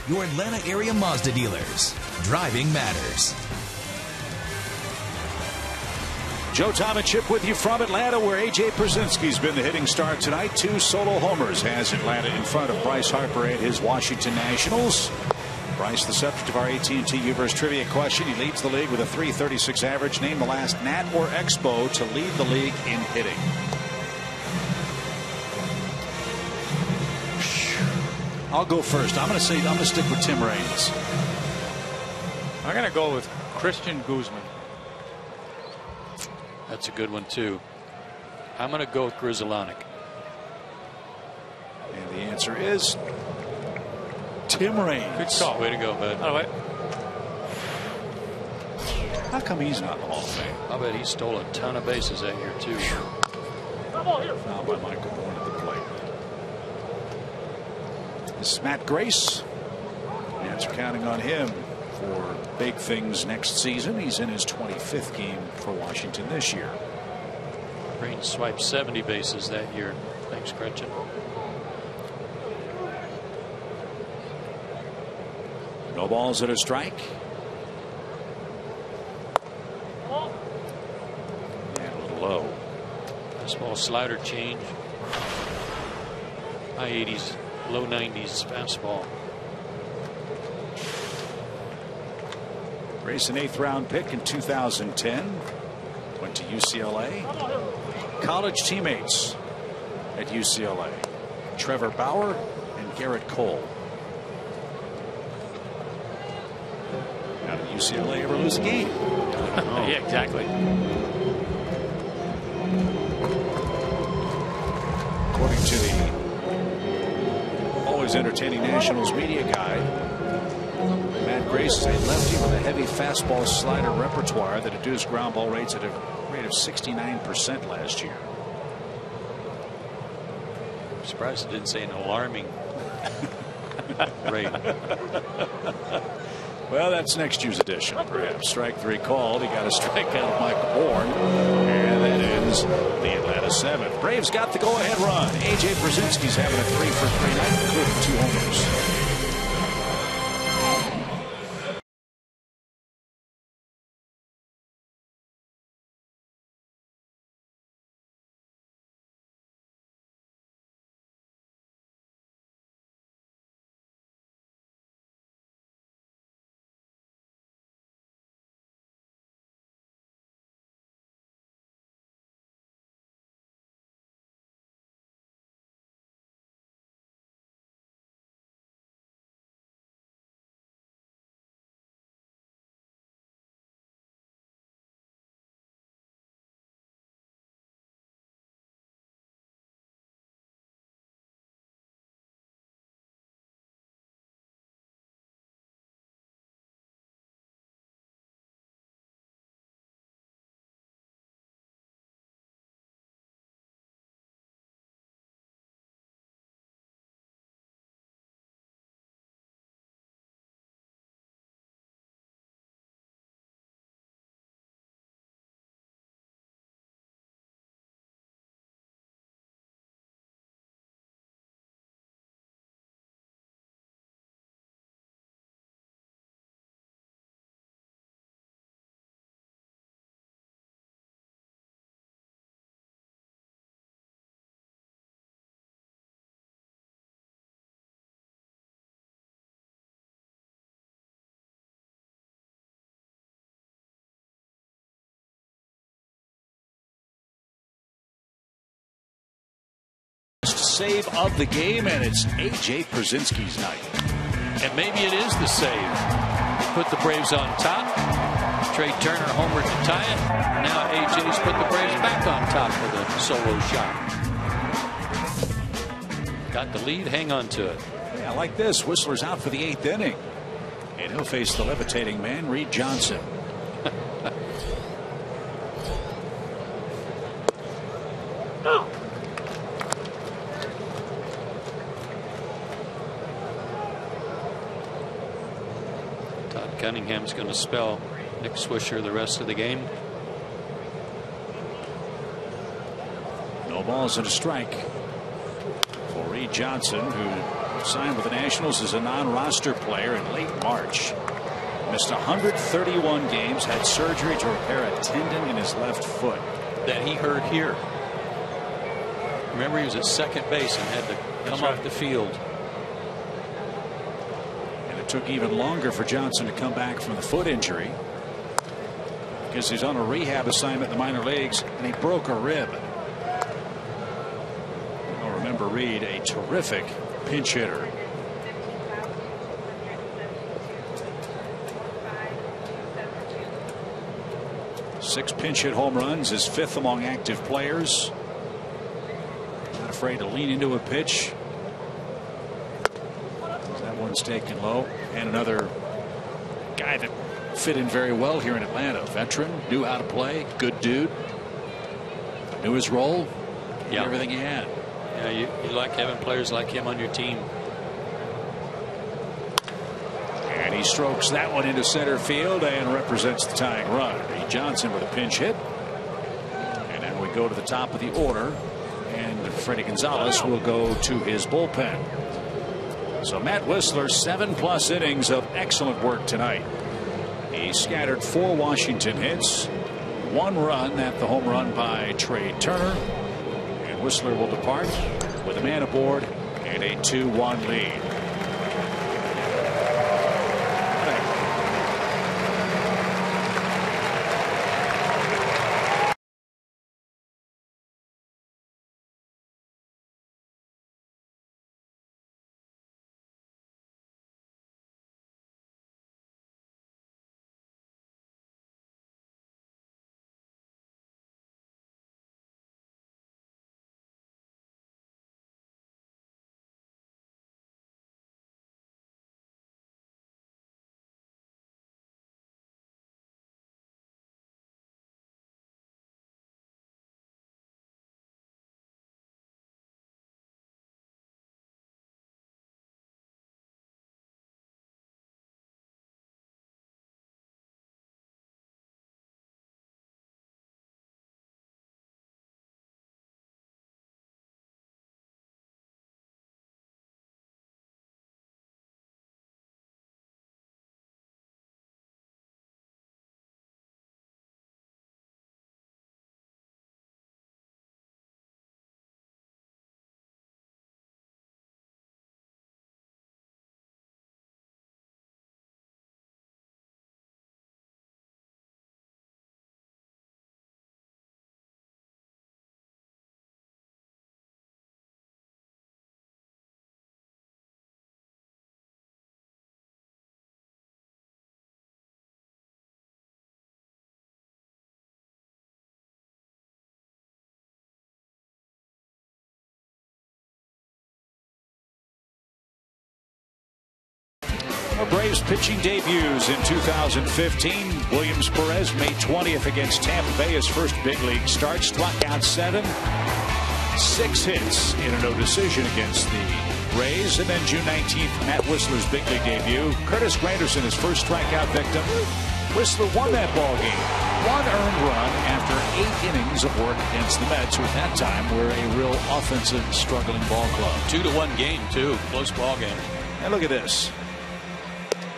S6: your Atlanta area Mazda dealers. Driving matters.
S1: Joe Tom and Chip with you from Atlanta, where AT Pierzynski's been the hitting star tonight. 2 solo homers has Atlanta in front of Bryce Harper and his Washington Nationals. Bryce, the subject of our AT&T Uverse trivia question. He leads the league with a .336 average. Name the last Nat or Expo to lead the league in hitting. I'll go first. I'm going to stick with Tim Raines.
S3: I'm going to go with Christian Guzman.
S2: That's a good one too. I'm going to go with Grizzlonic.
S1: And the answer is Tim Raines.
S2: Good call. Way to go, bud.
S3: Oh, wait.
S1: How come he's not in the Hall of Fame?
S2: I bet he stole a ton of bases that year too.
S1: Fouled by Michael Bourne at the plate. This is Matt Grace. The Nats are counting on him for big things next season. He's in his 25th game for Washington this year.
S2: Raines swiped 70 bases that year. Thanks, Gretchen.
S1: No balls and a strike. And a little low.
S2: Small slider change. High 80s, low 90s fastball.
S1: Grace, an 8th round pick in 2010. Went to UCLA. College teammates at UCLA. Trevor Bauer and Garrett Cole. How did UCLA ever lose a game?
S3: Yeah, exactly.
S1: According to the always entertaining Nationals media guide, Matt Grace is a lefty with a heavy fastball slider repertoire that reduced ground ball rates at a rate of 69% last year.
S2: I'm surprised it didn't say an alarming rate.
S1: Well, that's next year's edition, perhaps. Strike 3 called. He got a strikeout of Michael Bourne. And that ends the Atlanta 7th. Braves got the go-ahead run. AT Pierzynski's having a 3-for-3 night, including 2 homers. Save of the game, and it's AT Pierzynski's night.
S2: And maybe it is the save. Put the Braves on top. Trey Turner homered to tie it. Now AJ's put the Braves back on top with a solo shot. Got the lead. Hang on to it.
S1: Yeah, like this. Whistler's out for the 8th inning. And he'll face the levitating man, Reed Johnson.
S2: Cunningham's going to spell Nick Swisher the rest of the game.
S1: No balls and a strike for Reed Johnson, who signed with the Nationals as a non-roster player in late March. Missed 131 games, had surgery to repair a tendon in his left foot
S2: that he hurt here. Remember, he was at second base and had to come off the field.
S1: And it took even longer for Johnson to come back from the foot injury, because he's on a rehab assignment in the minor leagues and he broke a rib. I'll remember Reed, a terrific pinch hitter. Six pinch hit home runs, his fifth among active players. Not afraid to lean into a pitch. That one's taken low. And another guy that fit in very well here in Atlanta. Veteran, knew how to play, good dude. Knew his role, everything he had.
S2: Yeah, you like having players like him on your team.
S1: And he strokes that one into center field and represents the tying run. Reed Johnson with a pinch hit. And now we go to the top of the order, and Freddie Gonzalez will go to his bullpen. So Matt Wisler, 7+ innings of excellent work tonight. He scattered 4 Washington hits, 1 run at the home run by Trey Turner. And Wisler will depart with a man aboard and a 2-1 lead. Braves pitching debuts in 2015. Williams Perez made 20th against Tampa Bay, his first big league start. Struck out 7, 6 hits in a no decision against the Rays. And then June 19th, Matt Wisler's big league debut. Curtis Granderson, his first strikeout victim. Whistler won that ball game. 1 earned run after 8 innings of work against the Mets, who at that time were a real offensive struggling ball club.
S2: 2-1 game too, close ball game.
S1: And look at this.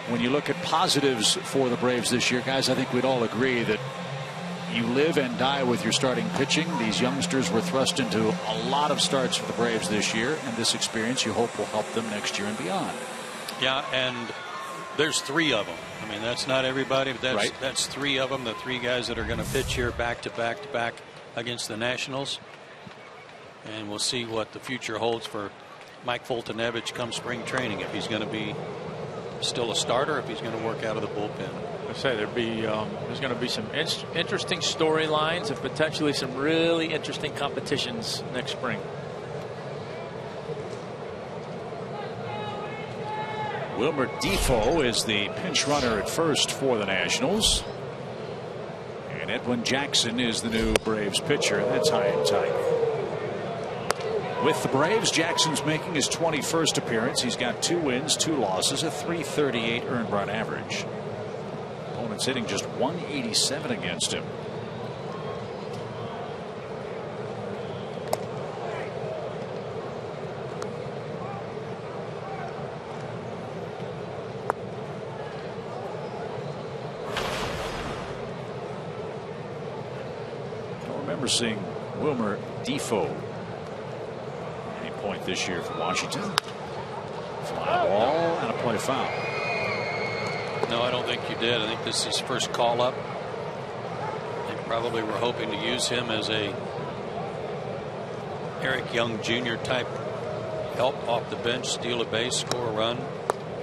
S1: When you look at positives for the Braves this year, guys, I think we'd all agree that you live and die with your starting pitching. These youngsters were thrust into a lot of starts for the Braves this year, and this experience you hope will help them next year and beyond.
S2: Yeah, and there's 3 of them. I mean, that's not everybody, but that's 3 of them, the 3 guys that are going to pitch here back to back to back against the Nationals. And we'll see what the future holds for Mike Foltynewicz come spring training, if he's going to be still a starter, if he's going to work out of the bullpen.
S3: I say there's going to be some interesting storylines and potentially some really interesting competitions next spring.
S1: Wilmer Defoe is the pinch runner at first for the Nationals. And Edwin Jackson is the new Braves pitcher. That's high and tight. With the Braves, Jackson's making his 21st appearance. He's got 2 wins, 2 losses, a .338 earned run average. Opponents hitting just .187 against him. remember seeing Wilmer Defoe at any point this year for Washington. Fly ball and a play foul.
S7: No, I don't think you did. I think this is his first call up. They probably were hoping to use him as a Eric Young Jr. type help off the bench, steal a base, score a run.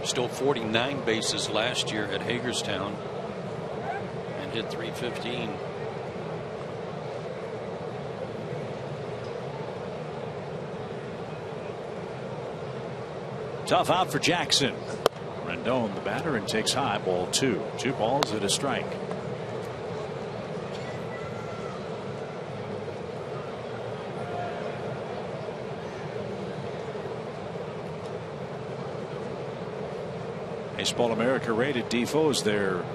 S7: Stole 49 bases last year at Hagerstown and hit .315.
S1: Tough out for Jackson. Rendon the batter and takes high, ball 2. 2 balls and a strike. Baseball America rated Defoe as their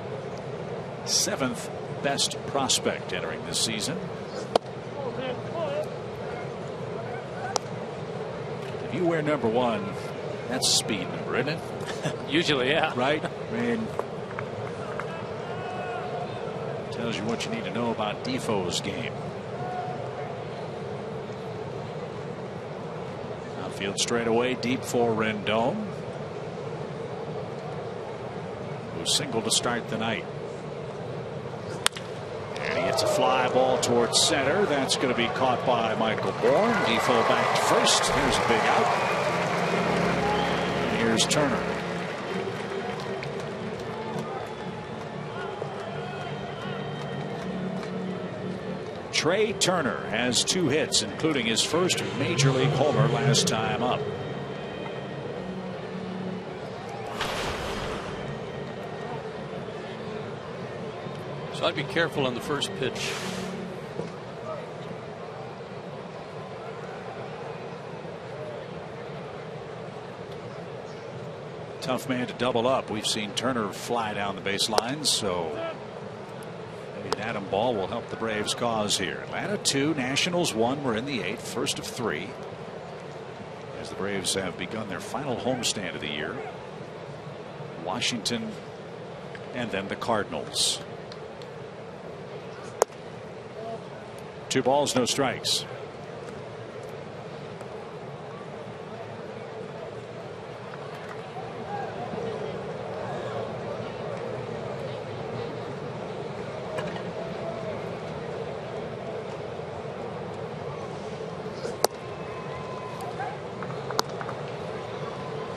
S1: 7th best prospect entering this season. If you wear number 1, that's a speed number, isn't it?
S5: Usually, yeah.
S1: Right? I mean, tells you what you need to know about Defoe's game. Outfield straight away, deep for Rendon, who singled to start the night. And he hits a fly ball towards center. That's going to be caught by Michael Bourne. Defoe back to first. There's a big out. Here's Turner. Trey Turner has 2 hits, including his first major league homer last time up.
S7: So I'd be careful on the first pitch.
S1: Tough man to double up. We've seen Turner fly down the baselines, so maybe an atom ball will help the Braves cause here. Atlanta 2, Nationals 1. We're in the 8th, first of 3, as the Braves have begun their final homestand of the year. Washington and then the Cardinals. 2 balls, no strikes.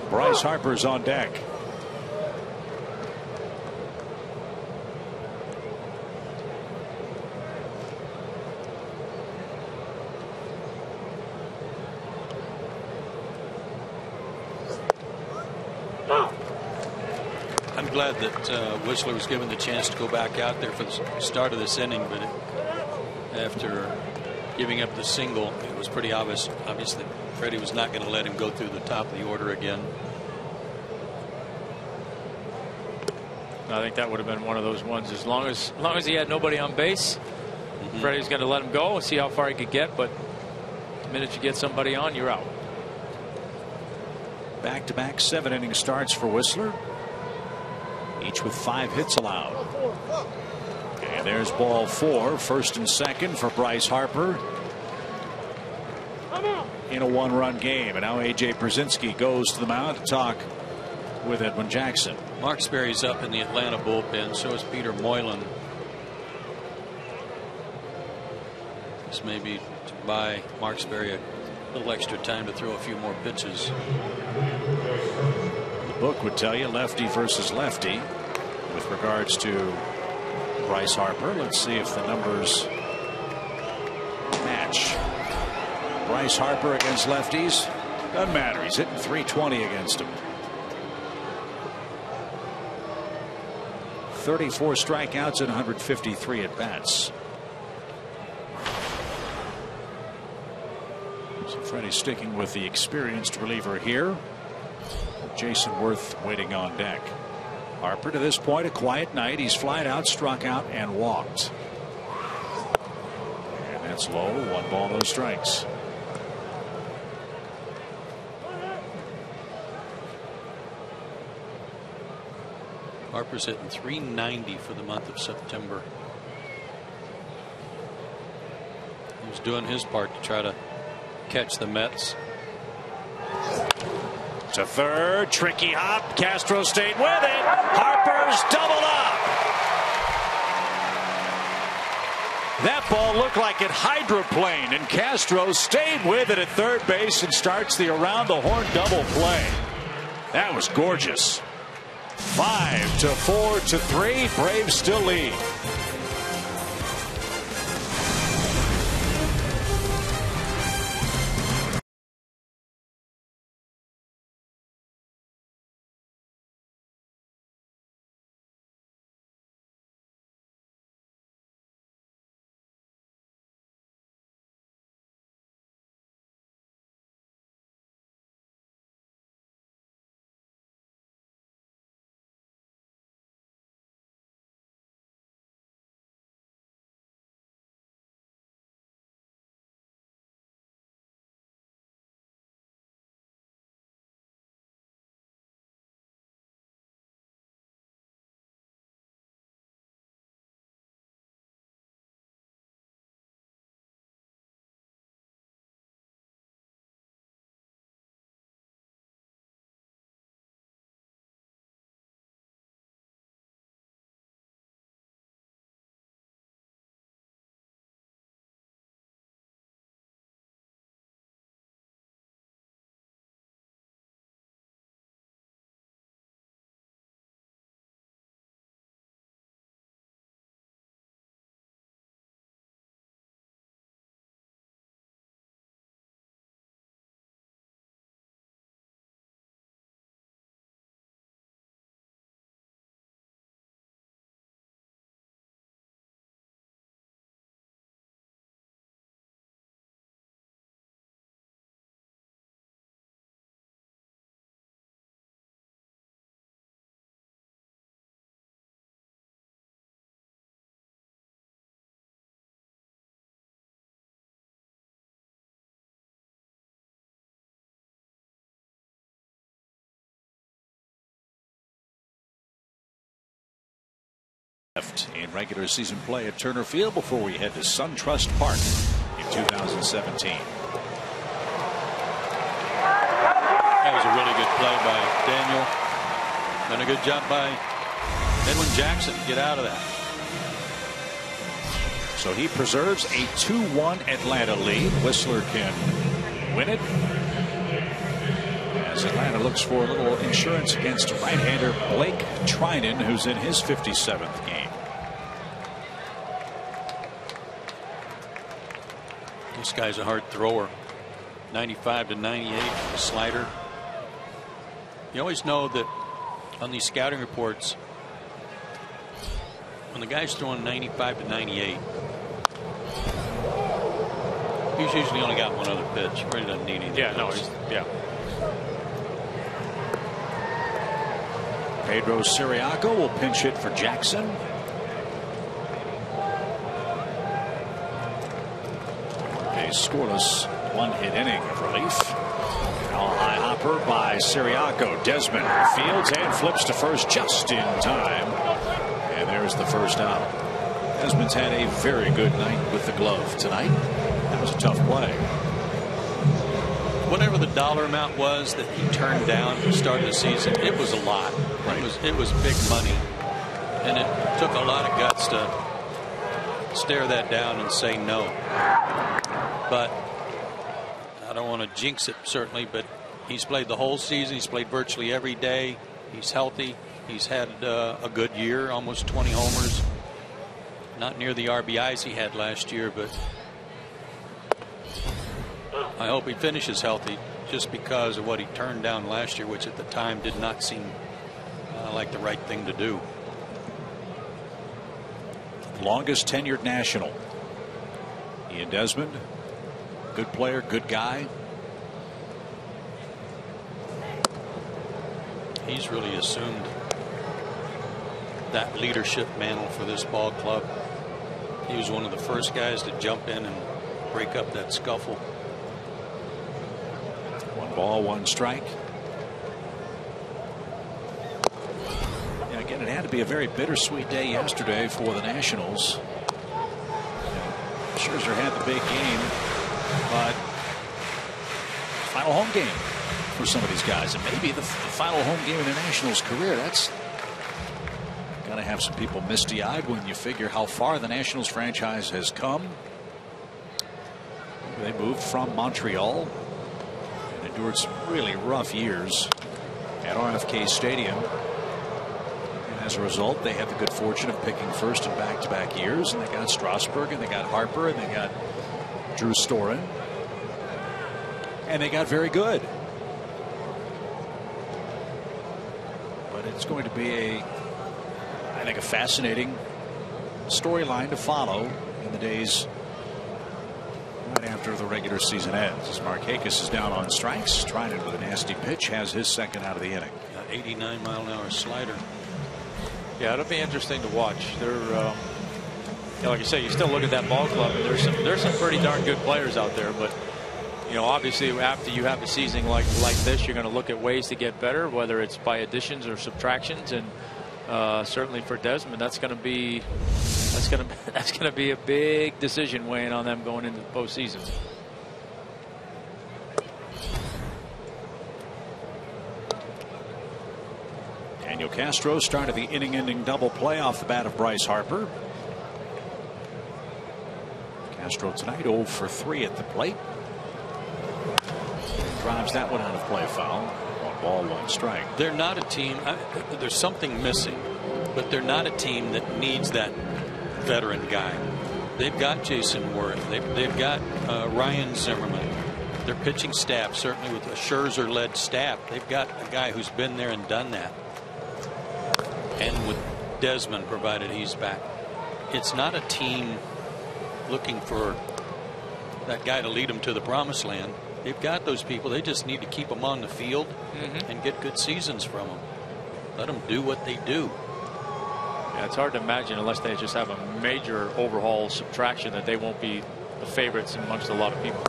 S1: Bryce Harper's on deck.
S7: I'm glad that Whistler was given the chance to go back out there for the start of this inning, but after giving up the single, it was pretty obvious that Freddie was not going to let him go through the top of the order again.
S5: I think that would have been one of those ones. As long as he had nobody on base, Freddie's going to let him go and see how far he could get. But the minute you get somebody on, you're out.
S1: Back-to-back 7-inning starts for Whistler, each with 5 hits allowed. And there's ball 4, first and second for Bryce Harper in a 1-run game. And now A.J. Brzezinski goes to the mound to talk with Edwin Jackson.
S7: Mark Sperry's up in the Atlanta bullpen. So is Peter Moylan. This may be to buy Mark Sperry a little extra time to throw a few more pitches.
S1: The book would tell you lefty versus lefty with regards to Bryce Harper. Let's see if the numbers match. Bryce Harper against lefties, doesn't matter. He's hitting .320 against them. 34 strikeouts and 153 at bats. So Freddie sticking with the experienced reliever here. Jason Worth waiting on deck. Harper to this point a quiet night. He's flied out, struck out, and walked. And that's low. 1 ball, no strikes.
S7: Harper's hitting .390 for the month of September. He's doing his part to try to catch the Mets.
S1: To third, tricky hop. Castro stayed with it. Harper's doubled up. That ball looked like it hydroplaned, and Castro stayed with it at third base and starts the around the horn double play. That was gorgeous. 5-4-3. Braves still lead. In regular season play at Turner Field before we head to SunTrust Park in 2017.
S7: That was a really good play by Daniel. And a good job by Edwin Jackson to get out of that.
S1: So he preserves a 2-1 Atlanta lead. Whistler can win it as Atlanta looks for a little insurance against right-hander Blake Trinan, who's in his 57th game.
S7: This guy's a hard thrower. 95-98, a slider. You always know that on these scouting reports, when the guy's throwing 95-98, he's usually only got one other pitch. He really doesn't need anything.
S3: Yeah, no,
S1: Pedro Siriaco will pinch hit for Jackson. A scoreless one-hit inning of relief. Now a high hopper by Siriaco. Desmond fields and flips to first just in time. And there's the first out. Desmond's had a very good night with the glove tonight. That was a tough play.
S7: Whatever the dollar amount was that he turned down at the start of the season, it was a lot. Right. It was big money, and it took a lot of guts to stare that down and say no. But I don't want to jinx it, certainly, but he's played the whole season. He's played virtually every day. He's healthy. He's had a good year, almost 20 homers. Not near the RBIs he had last year, but I hope he finishes healthy, just because of what he turned down last year, which at the time did not seem like the right thing to do.
S1: Longest tenured National. Ian Desmond, good player, good guy.
S7: He's really assumed that leadership mantle for this ball club. He was one of the first guys to jump in and break up that scuffle.
S1: 1 ball, 1 strike. Yeah, again, it had to be a very bittersweet day yesterday for the Nationals. I'm sure Scherzer had the big game, but final home game for some of these guys, and maybe the final home game in the Nationals' career. That's got to have some people misty-eyed when you figure how far the Nationals franchise has come. They moved from Montreal and endured some really rough years at RFK Stadium. And as a result, they had the good fortune of picking first in back-to-back years. And they got Strasburg, and they got Harper, and they got Drew Storen. And they got very good. But it's going to be I think, a fascinating storyline to follow in the days right after the regular season ends. As Markakis is down on strikes, trying it with a nasty pitch, has his second out of the inning.
S7: 89-mile-an-hour slider.
S3: Yeah, it'll be interesting to watch. They're, like I say, you still look at that ball club, and there's some pretty darn good players out there. But obviously, after you have a season like this, you're going to look at ways to get better, whether it's by additions or subtractions. And certainly for Desmond, that's going to be a big decision weighing on them going into the postseason.
S1: Daniel Castro started the inning-ending double play off the bat of Bryce Harper. Castro tonight 0 for 3 at the plate. Drives that one out of play, foul. 1 ball, 1 strike.
S7: They're not a team. There's something missing, but they're not a team that needs that veteran guy. They've got Jason Worth. They've got Ryan Zimmerman. Their pitching staff, certainly with a Scherzer-led staff, they've got a guy who's been there and done that. And with Desmond, provided he's back, it's not a team looking for that guy to lead them to the promised land. They've got those people. They just need to keep them on the field and get good seasons from them. Let them do what they do.
S3: Yeah, it's hard to imagine, unless they just have a major overhaul subtraction, that they won't be the favorites amongst a lot of people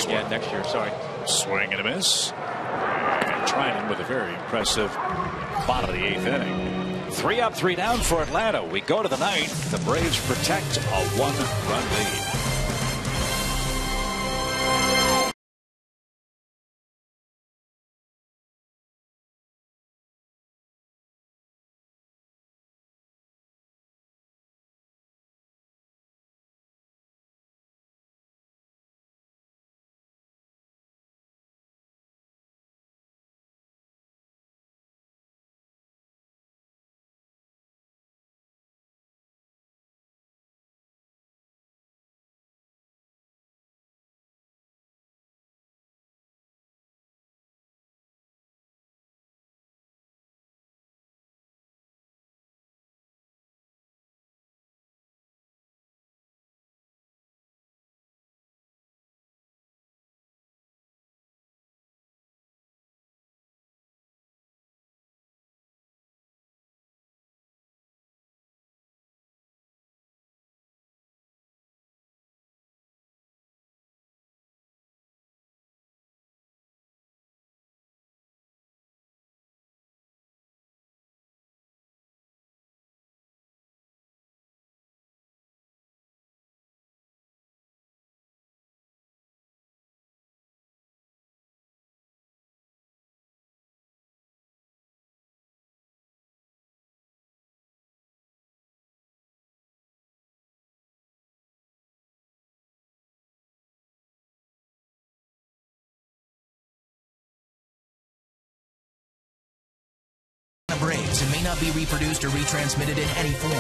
S3: again next year. Sorry.
S1: Swing and a miss. And Trinan with a very impressive bottom of the 8th inning. 3 up, 3 down for Atlanta. We go to the 9th. The Braves protect a 1-run lead.
S6: Braves and may not be reproduced or retransmitted in any form.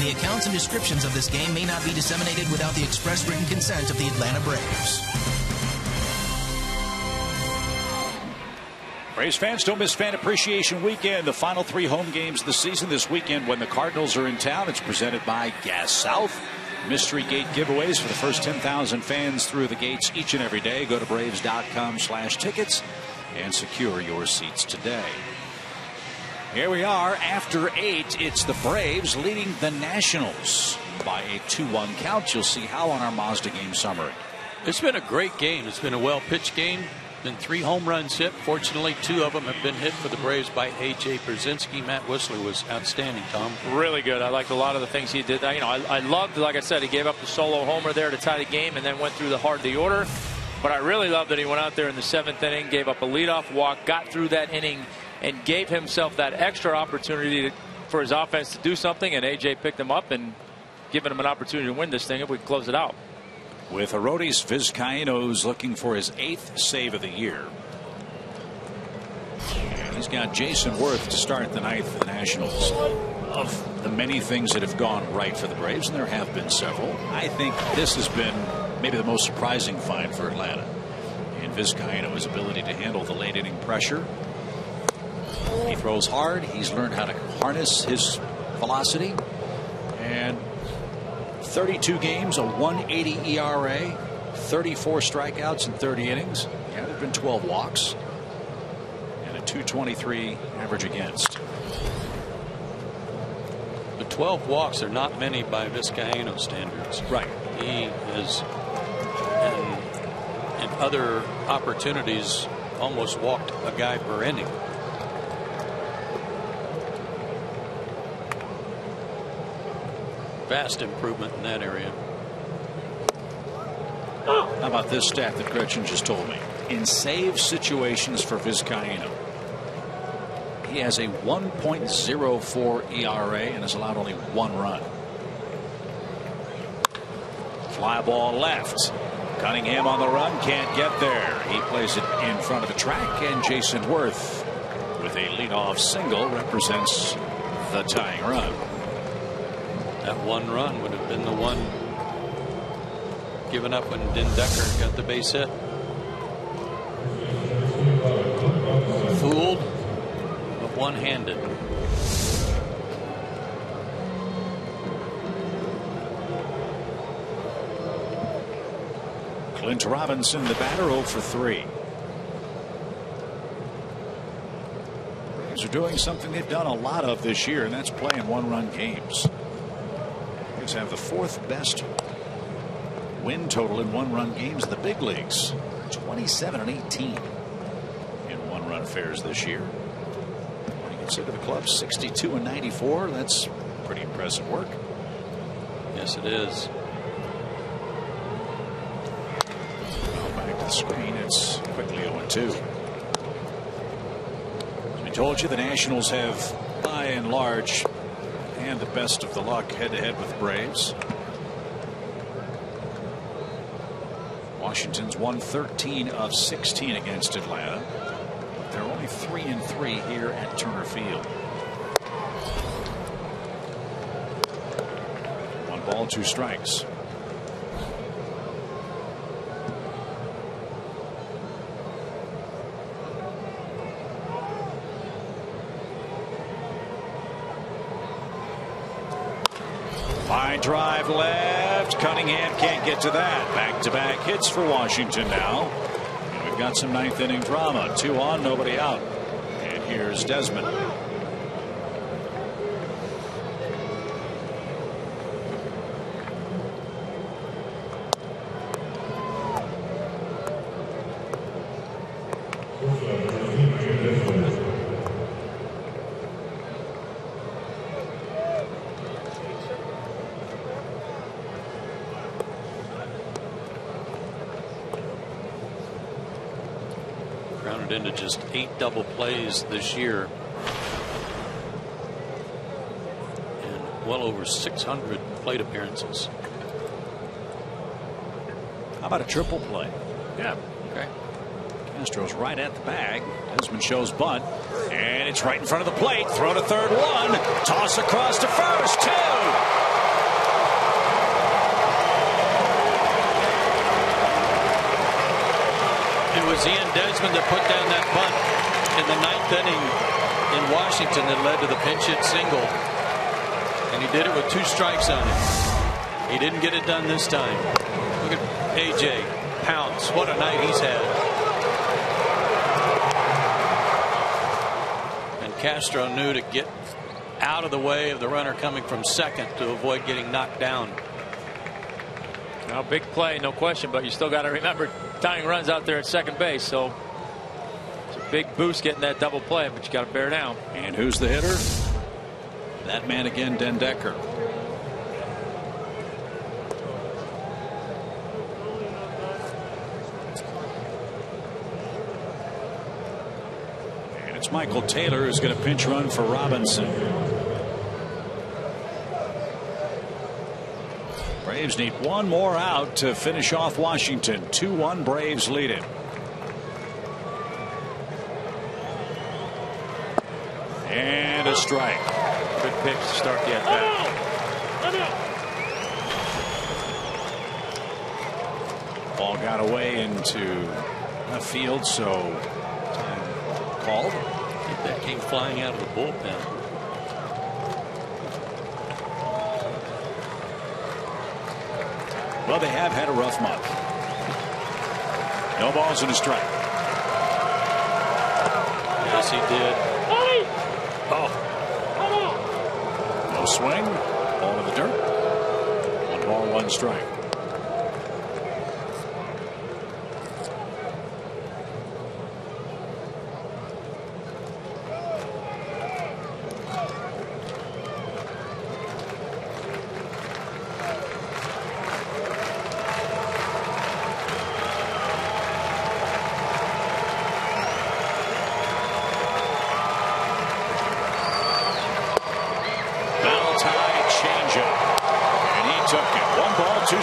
S6: The accounts and descriptions of this game may not be disseminated without the express written consent of the Atlanta Braves.
S1: Braves fans, don't miss Fan Appreciation Weekend. The final 3 home games of the season this weekend when the Cardinals are in town. It's presented by Gas South. Mystery Gate giveaways for the first 10,000 fans through the gates each and every day. Go to Braves.com/tickets and secure your seats today. Here we are after 8. It's the Braves leading the Nationals by a 2-1 count. You'll see how on our Mazda game summary.
S7: It's been a great game. It's been a well-pitched game. been 3 home runs hit. Fortunately, 2 of them have been hit for the Braves by A.J. Pierzynski. Matt Whistler was outstanding, Tom.
S5: Really good. I liked a lot of the things he did. You know, I loved, like I said, he gave up the solo homer there to tie the game and then went through the heart of the order. But I really loved that he went out there in the 7th inning, gave up a leadoff walk, got through that inning, and gave himself that extra opportunity for his offense to do something. And A.J. picked him up and given him an opportunity to win this thing if we close it out.
S1: With Arodys Vizcaíno's looking for his 8th save of the year. And he's got Jason Worth to start the 9th for the Nationals. Of the many things that have gone right for the Braves, and there have been several, I think this has been maybe the most surprising find for Atlanta. And Vizcaíno's ability to handle the late inning pressure. He throws hard. He's learned how to harness his velocity. And 32 games, a 1.80 ERA, 34 strikeouts in 30 innings. Yeah, there have been 12 walks and a 2.23 average against.
S7: The 12 walks are not many by Vizcaíno standards.
S1: Right.
S7: He has, in other opportunities, almost walked a guy per inning. Vast improvement in that area.
S1: How about this stat that Gretchen just told me? In save situations for Vizcaíno, he has a 1.04 ERA and has allowed only 1 run. Fly ball left. Cunningham on the run, can't get there. He plays it in front of the track, and Jason Worth with a leadoff single represents the tying run.
S7: That 1 run would have been the one given up when Dendecker got the base hit. Fooled, but one-handed.
S1: Clint Robinson, the batter, 0 for 3. Braves are doing something they've done a lot of this year, and that's playing 1-run games. Braves have the 4th best win total in 1-run games in the big leagues. 27-18 in 1-run affairs this year. When you consider the club 62-94, that's pretty impressive work.
S7: Yes, it is.
S1: Back to the screen, it's quickly 0-2. As we told you, the Nationals have, by and large, and the best of the luck head-to-head with Braves. Washington's won 13 of 16 against Atlanta. They're only 3-3 here at Turner Field. 1 ball, 2 strikes. Line drive left. Cunningham can't get to that. Back-to-back hits for Washington now. And we've got some 9th inning drama. 2 on, nobody out. And here's Desmond.
S7: Into just 8 double plays this year and well over 600 plate appearances.
S1: How about a triple play?
S7: Yeah. Okay.
S1: Castro's right at the bag. Desmond shows bunt, and it's right in front of the plate. Throw to third, 1. Toss across to first, 2.
S7: It was Ian Desmond that put down that bunt in the 9th inning in Washington that led to the pinch hit single. And he did it with 2 strikes on him. He didn't get it done this time. Look at A.J. Pounce. What a night he's had. And Castro knew to get out of the way of the runner coming from second to avoid getting knocked down.
S5: Now, big play, no question, but you still got to remember tying runs out there at second base. So big boost getting that double play, but you got to bear down.
S1: And who's the hitter? That man again, Den Decker. And it's Michael Taylor who's going to pinch run for Robinson. Braves need one more out to finish off Washington. 2-1 Braves lead it. And a strike.
S5: Good pitch to start the at-bat.
S1: Ball got away into left field, so time called.
S7: I think that came flying out of the bullpen.
S1: Well, they have had a rough month. No balls and a strike.
S7: Yes, he did.
S1: Oh. No swing. Ball in the dirt. 1 ball, 1 strike.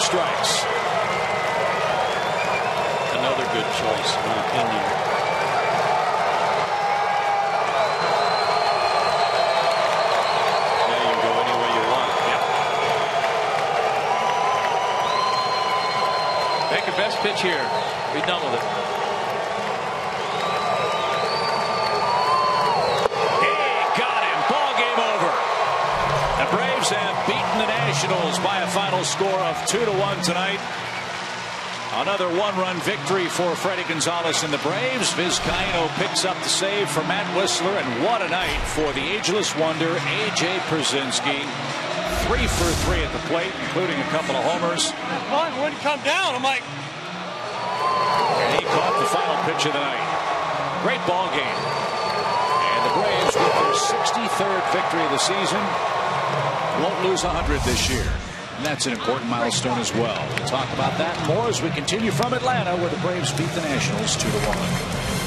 S1: Strikes.
S7: Another good choice, in my opinion. Now you can go any way you want.
S1: Yep.
S5: Make your best pitch here. Be done with it.
S1: He got him. Ball game over. The Braves have beaten the Nationals by a final score of 2-1 tonight. Another 1-run victory for Freddie Gonzalez and the Braves. Vizcaino picks up the save for Matt Whistler, and what a night for the ageless wonder A.J. Pierzynski. 3 for 3 at the plate, including a couple of homers.
S8: Ball wouldn't come down. I'm like,
S1: and he caught the final pitch of the night. Great ball game. And the Braves with their 63rd victory of the season. Won't lose 100 this year. And that's an important milestone as well. We'll talk about that and more as we continue from Atlanta, where the Braves beat the Nationals 2-1.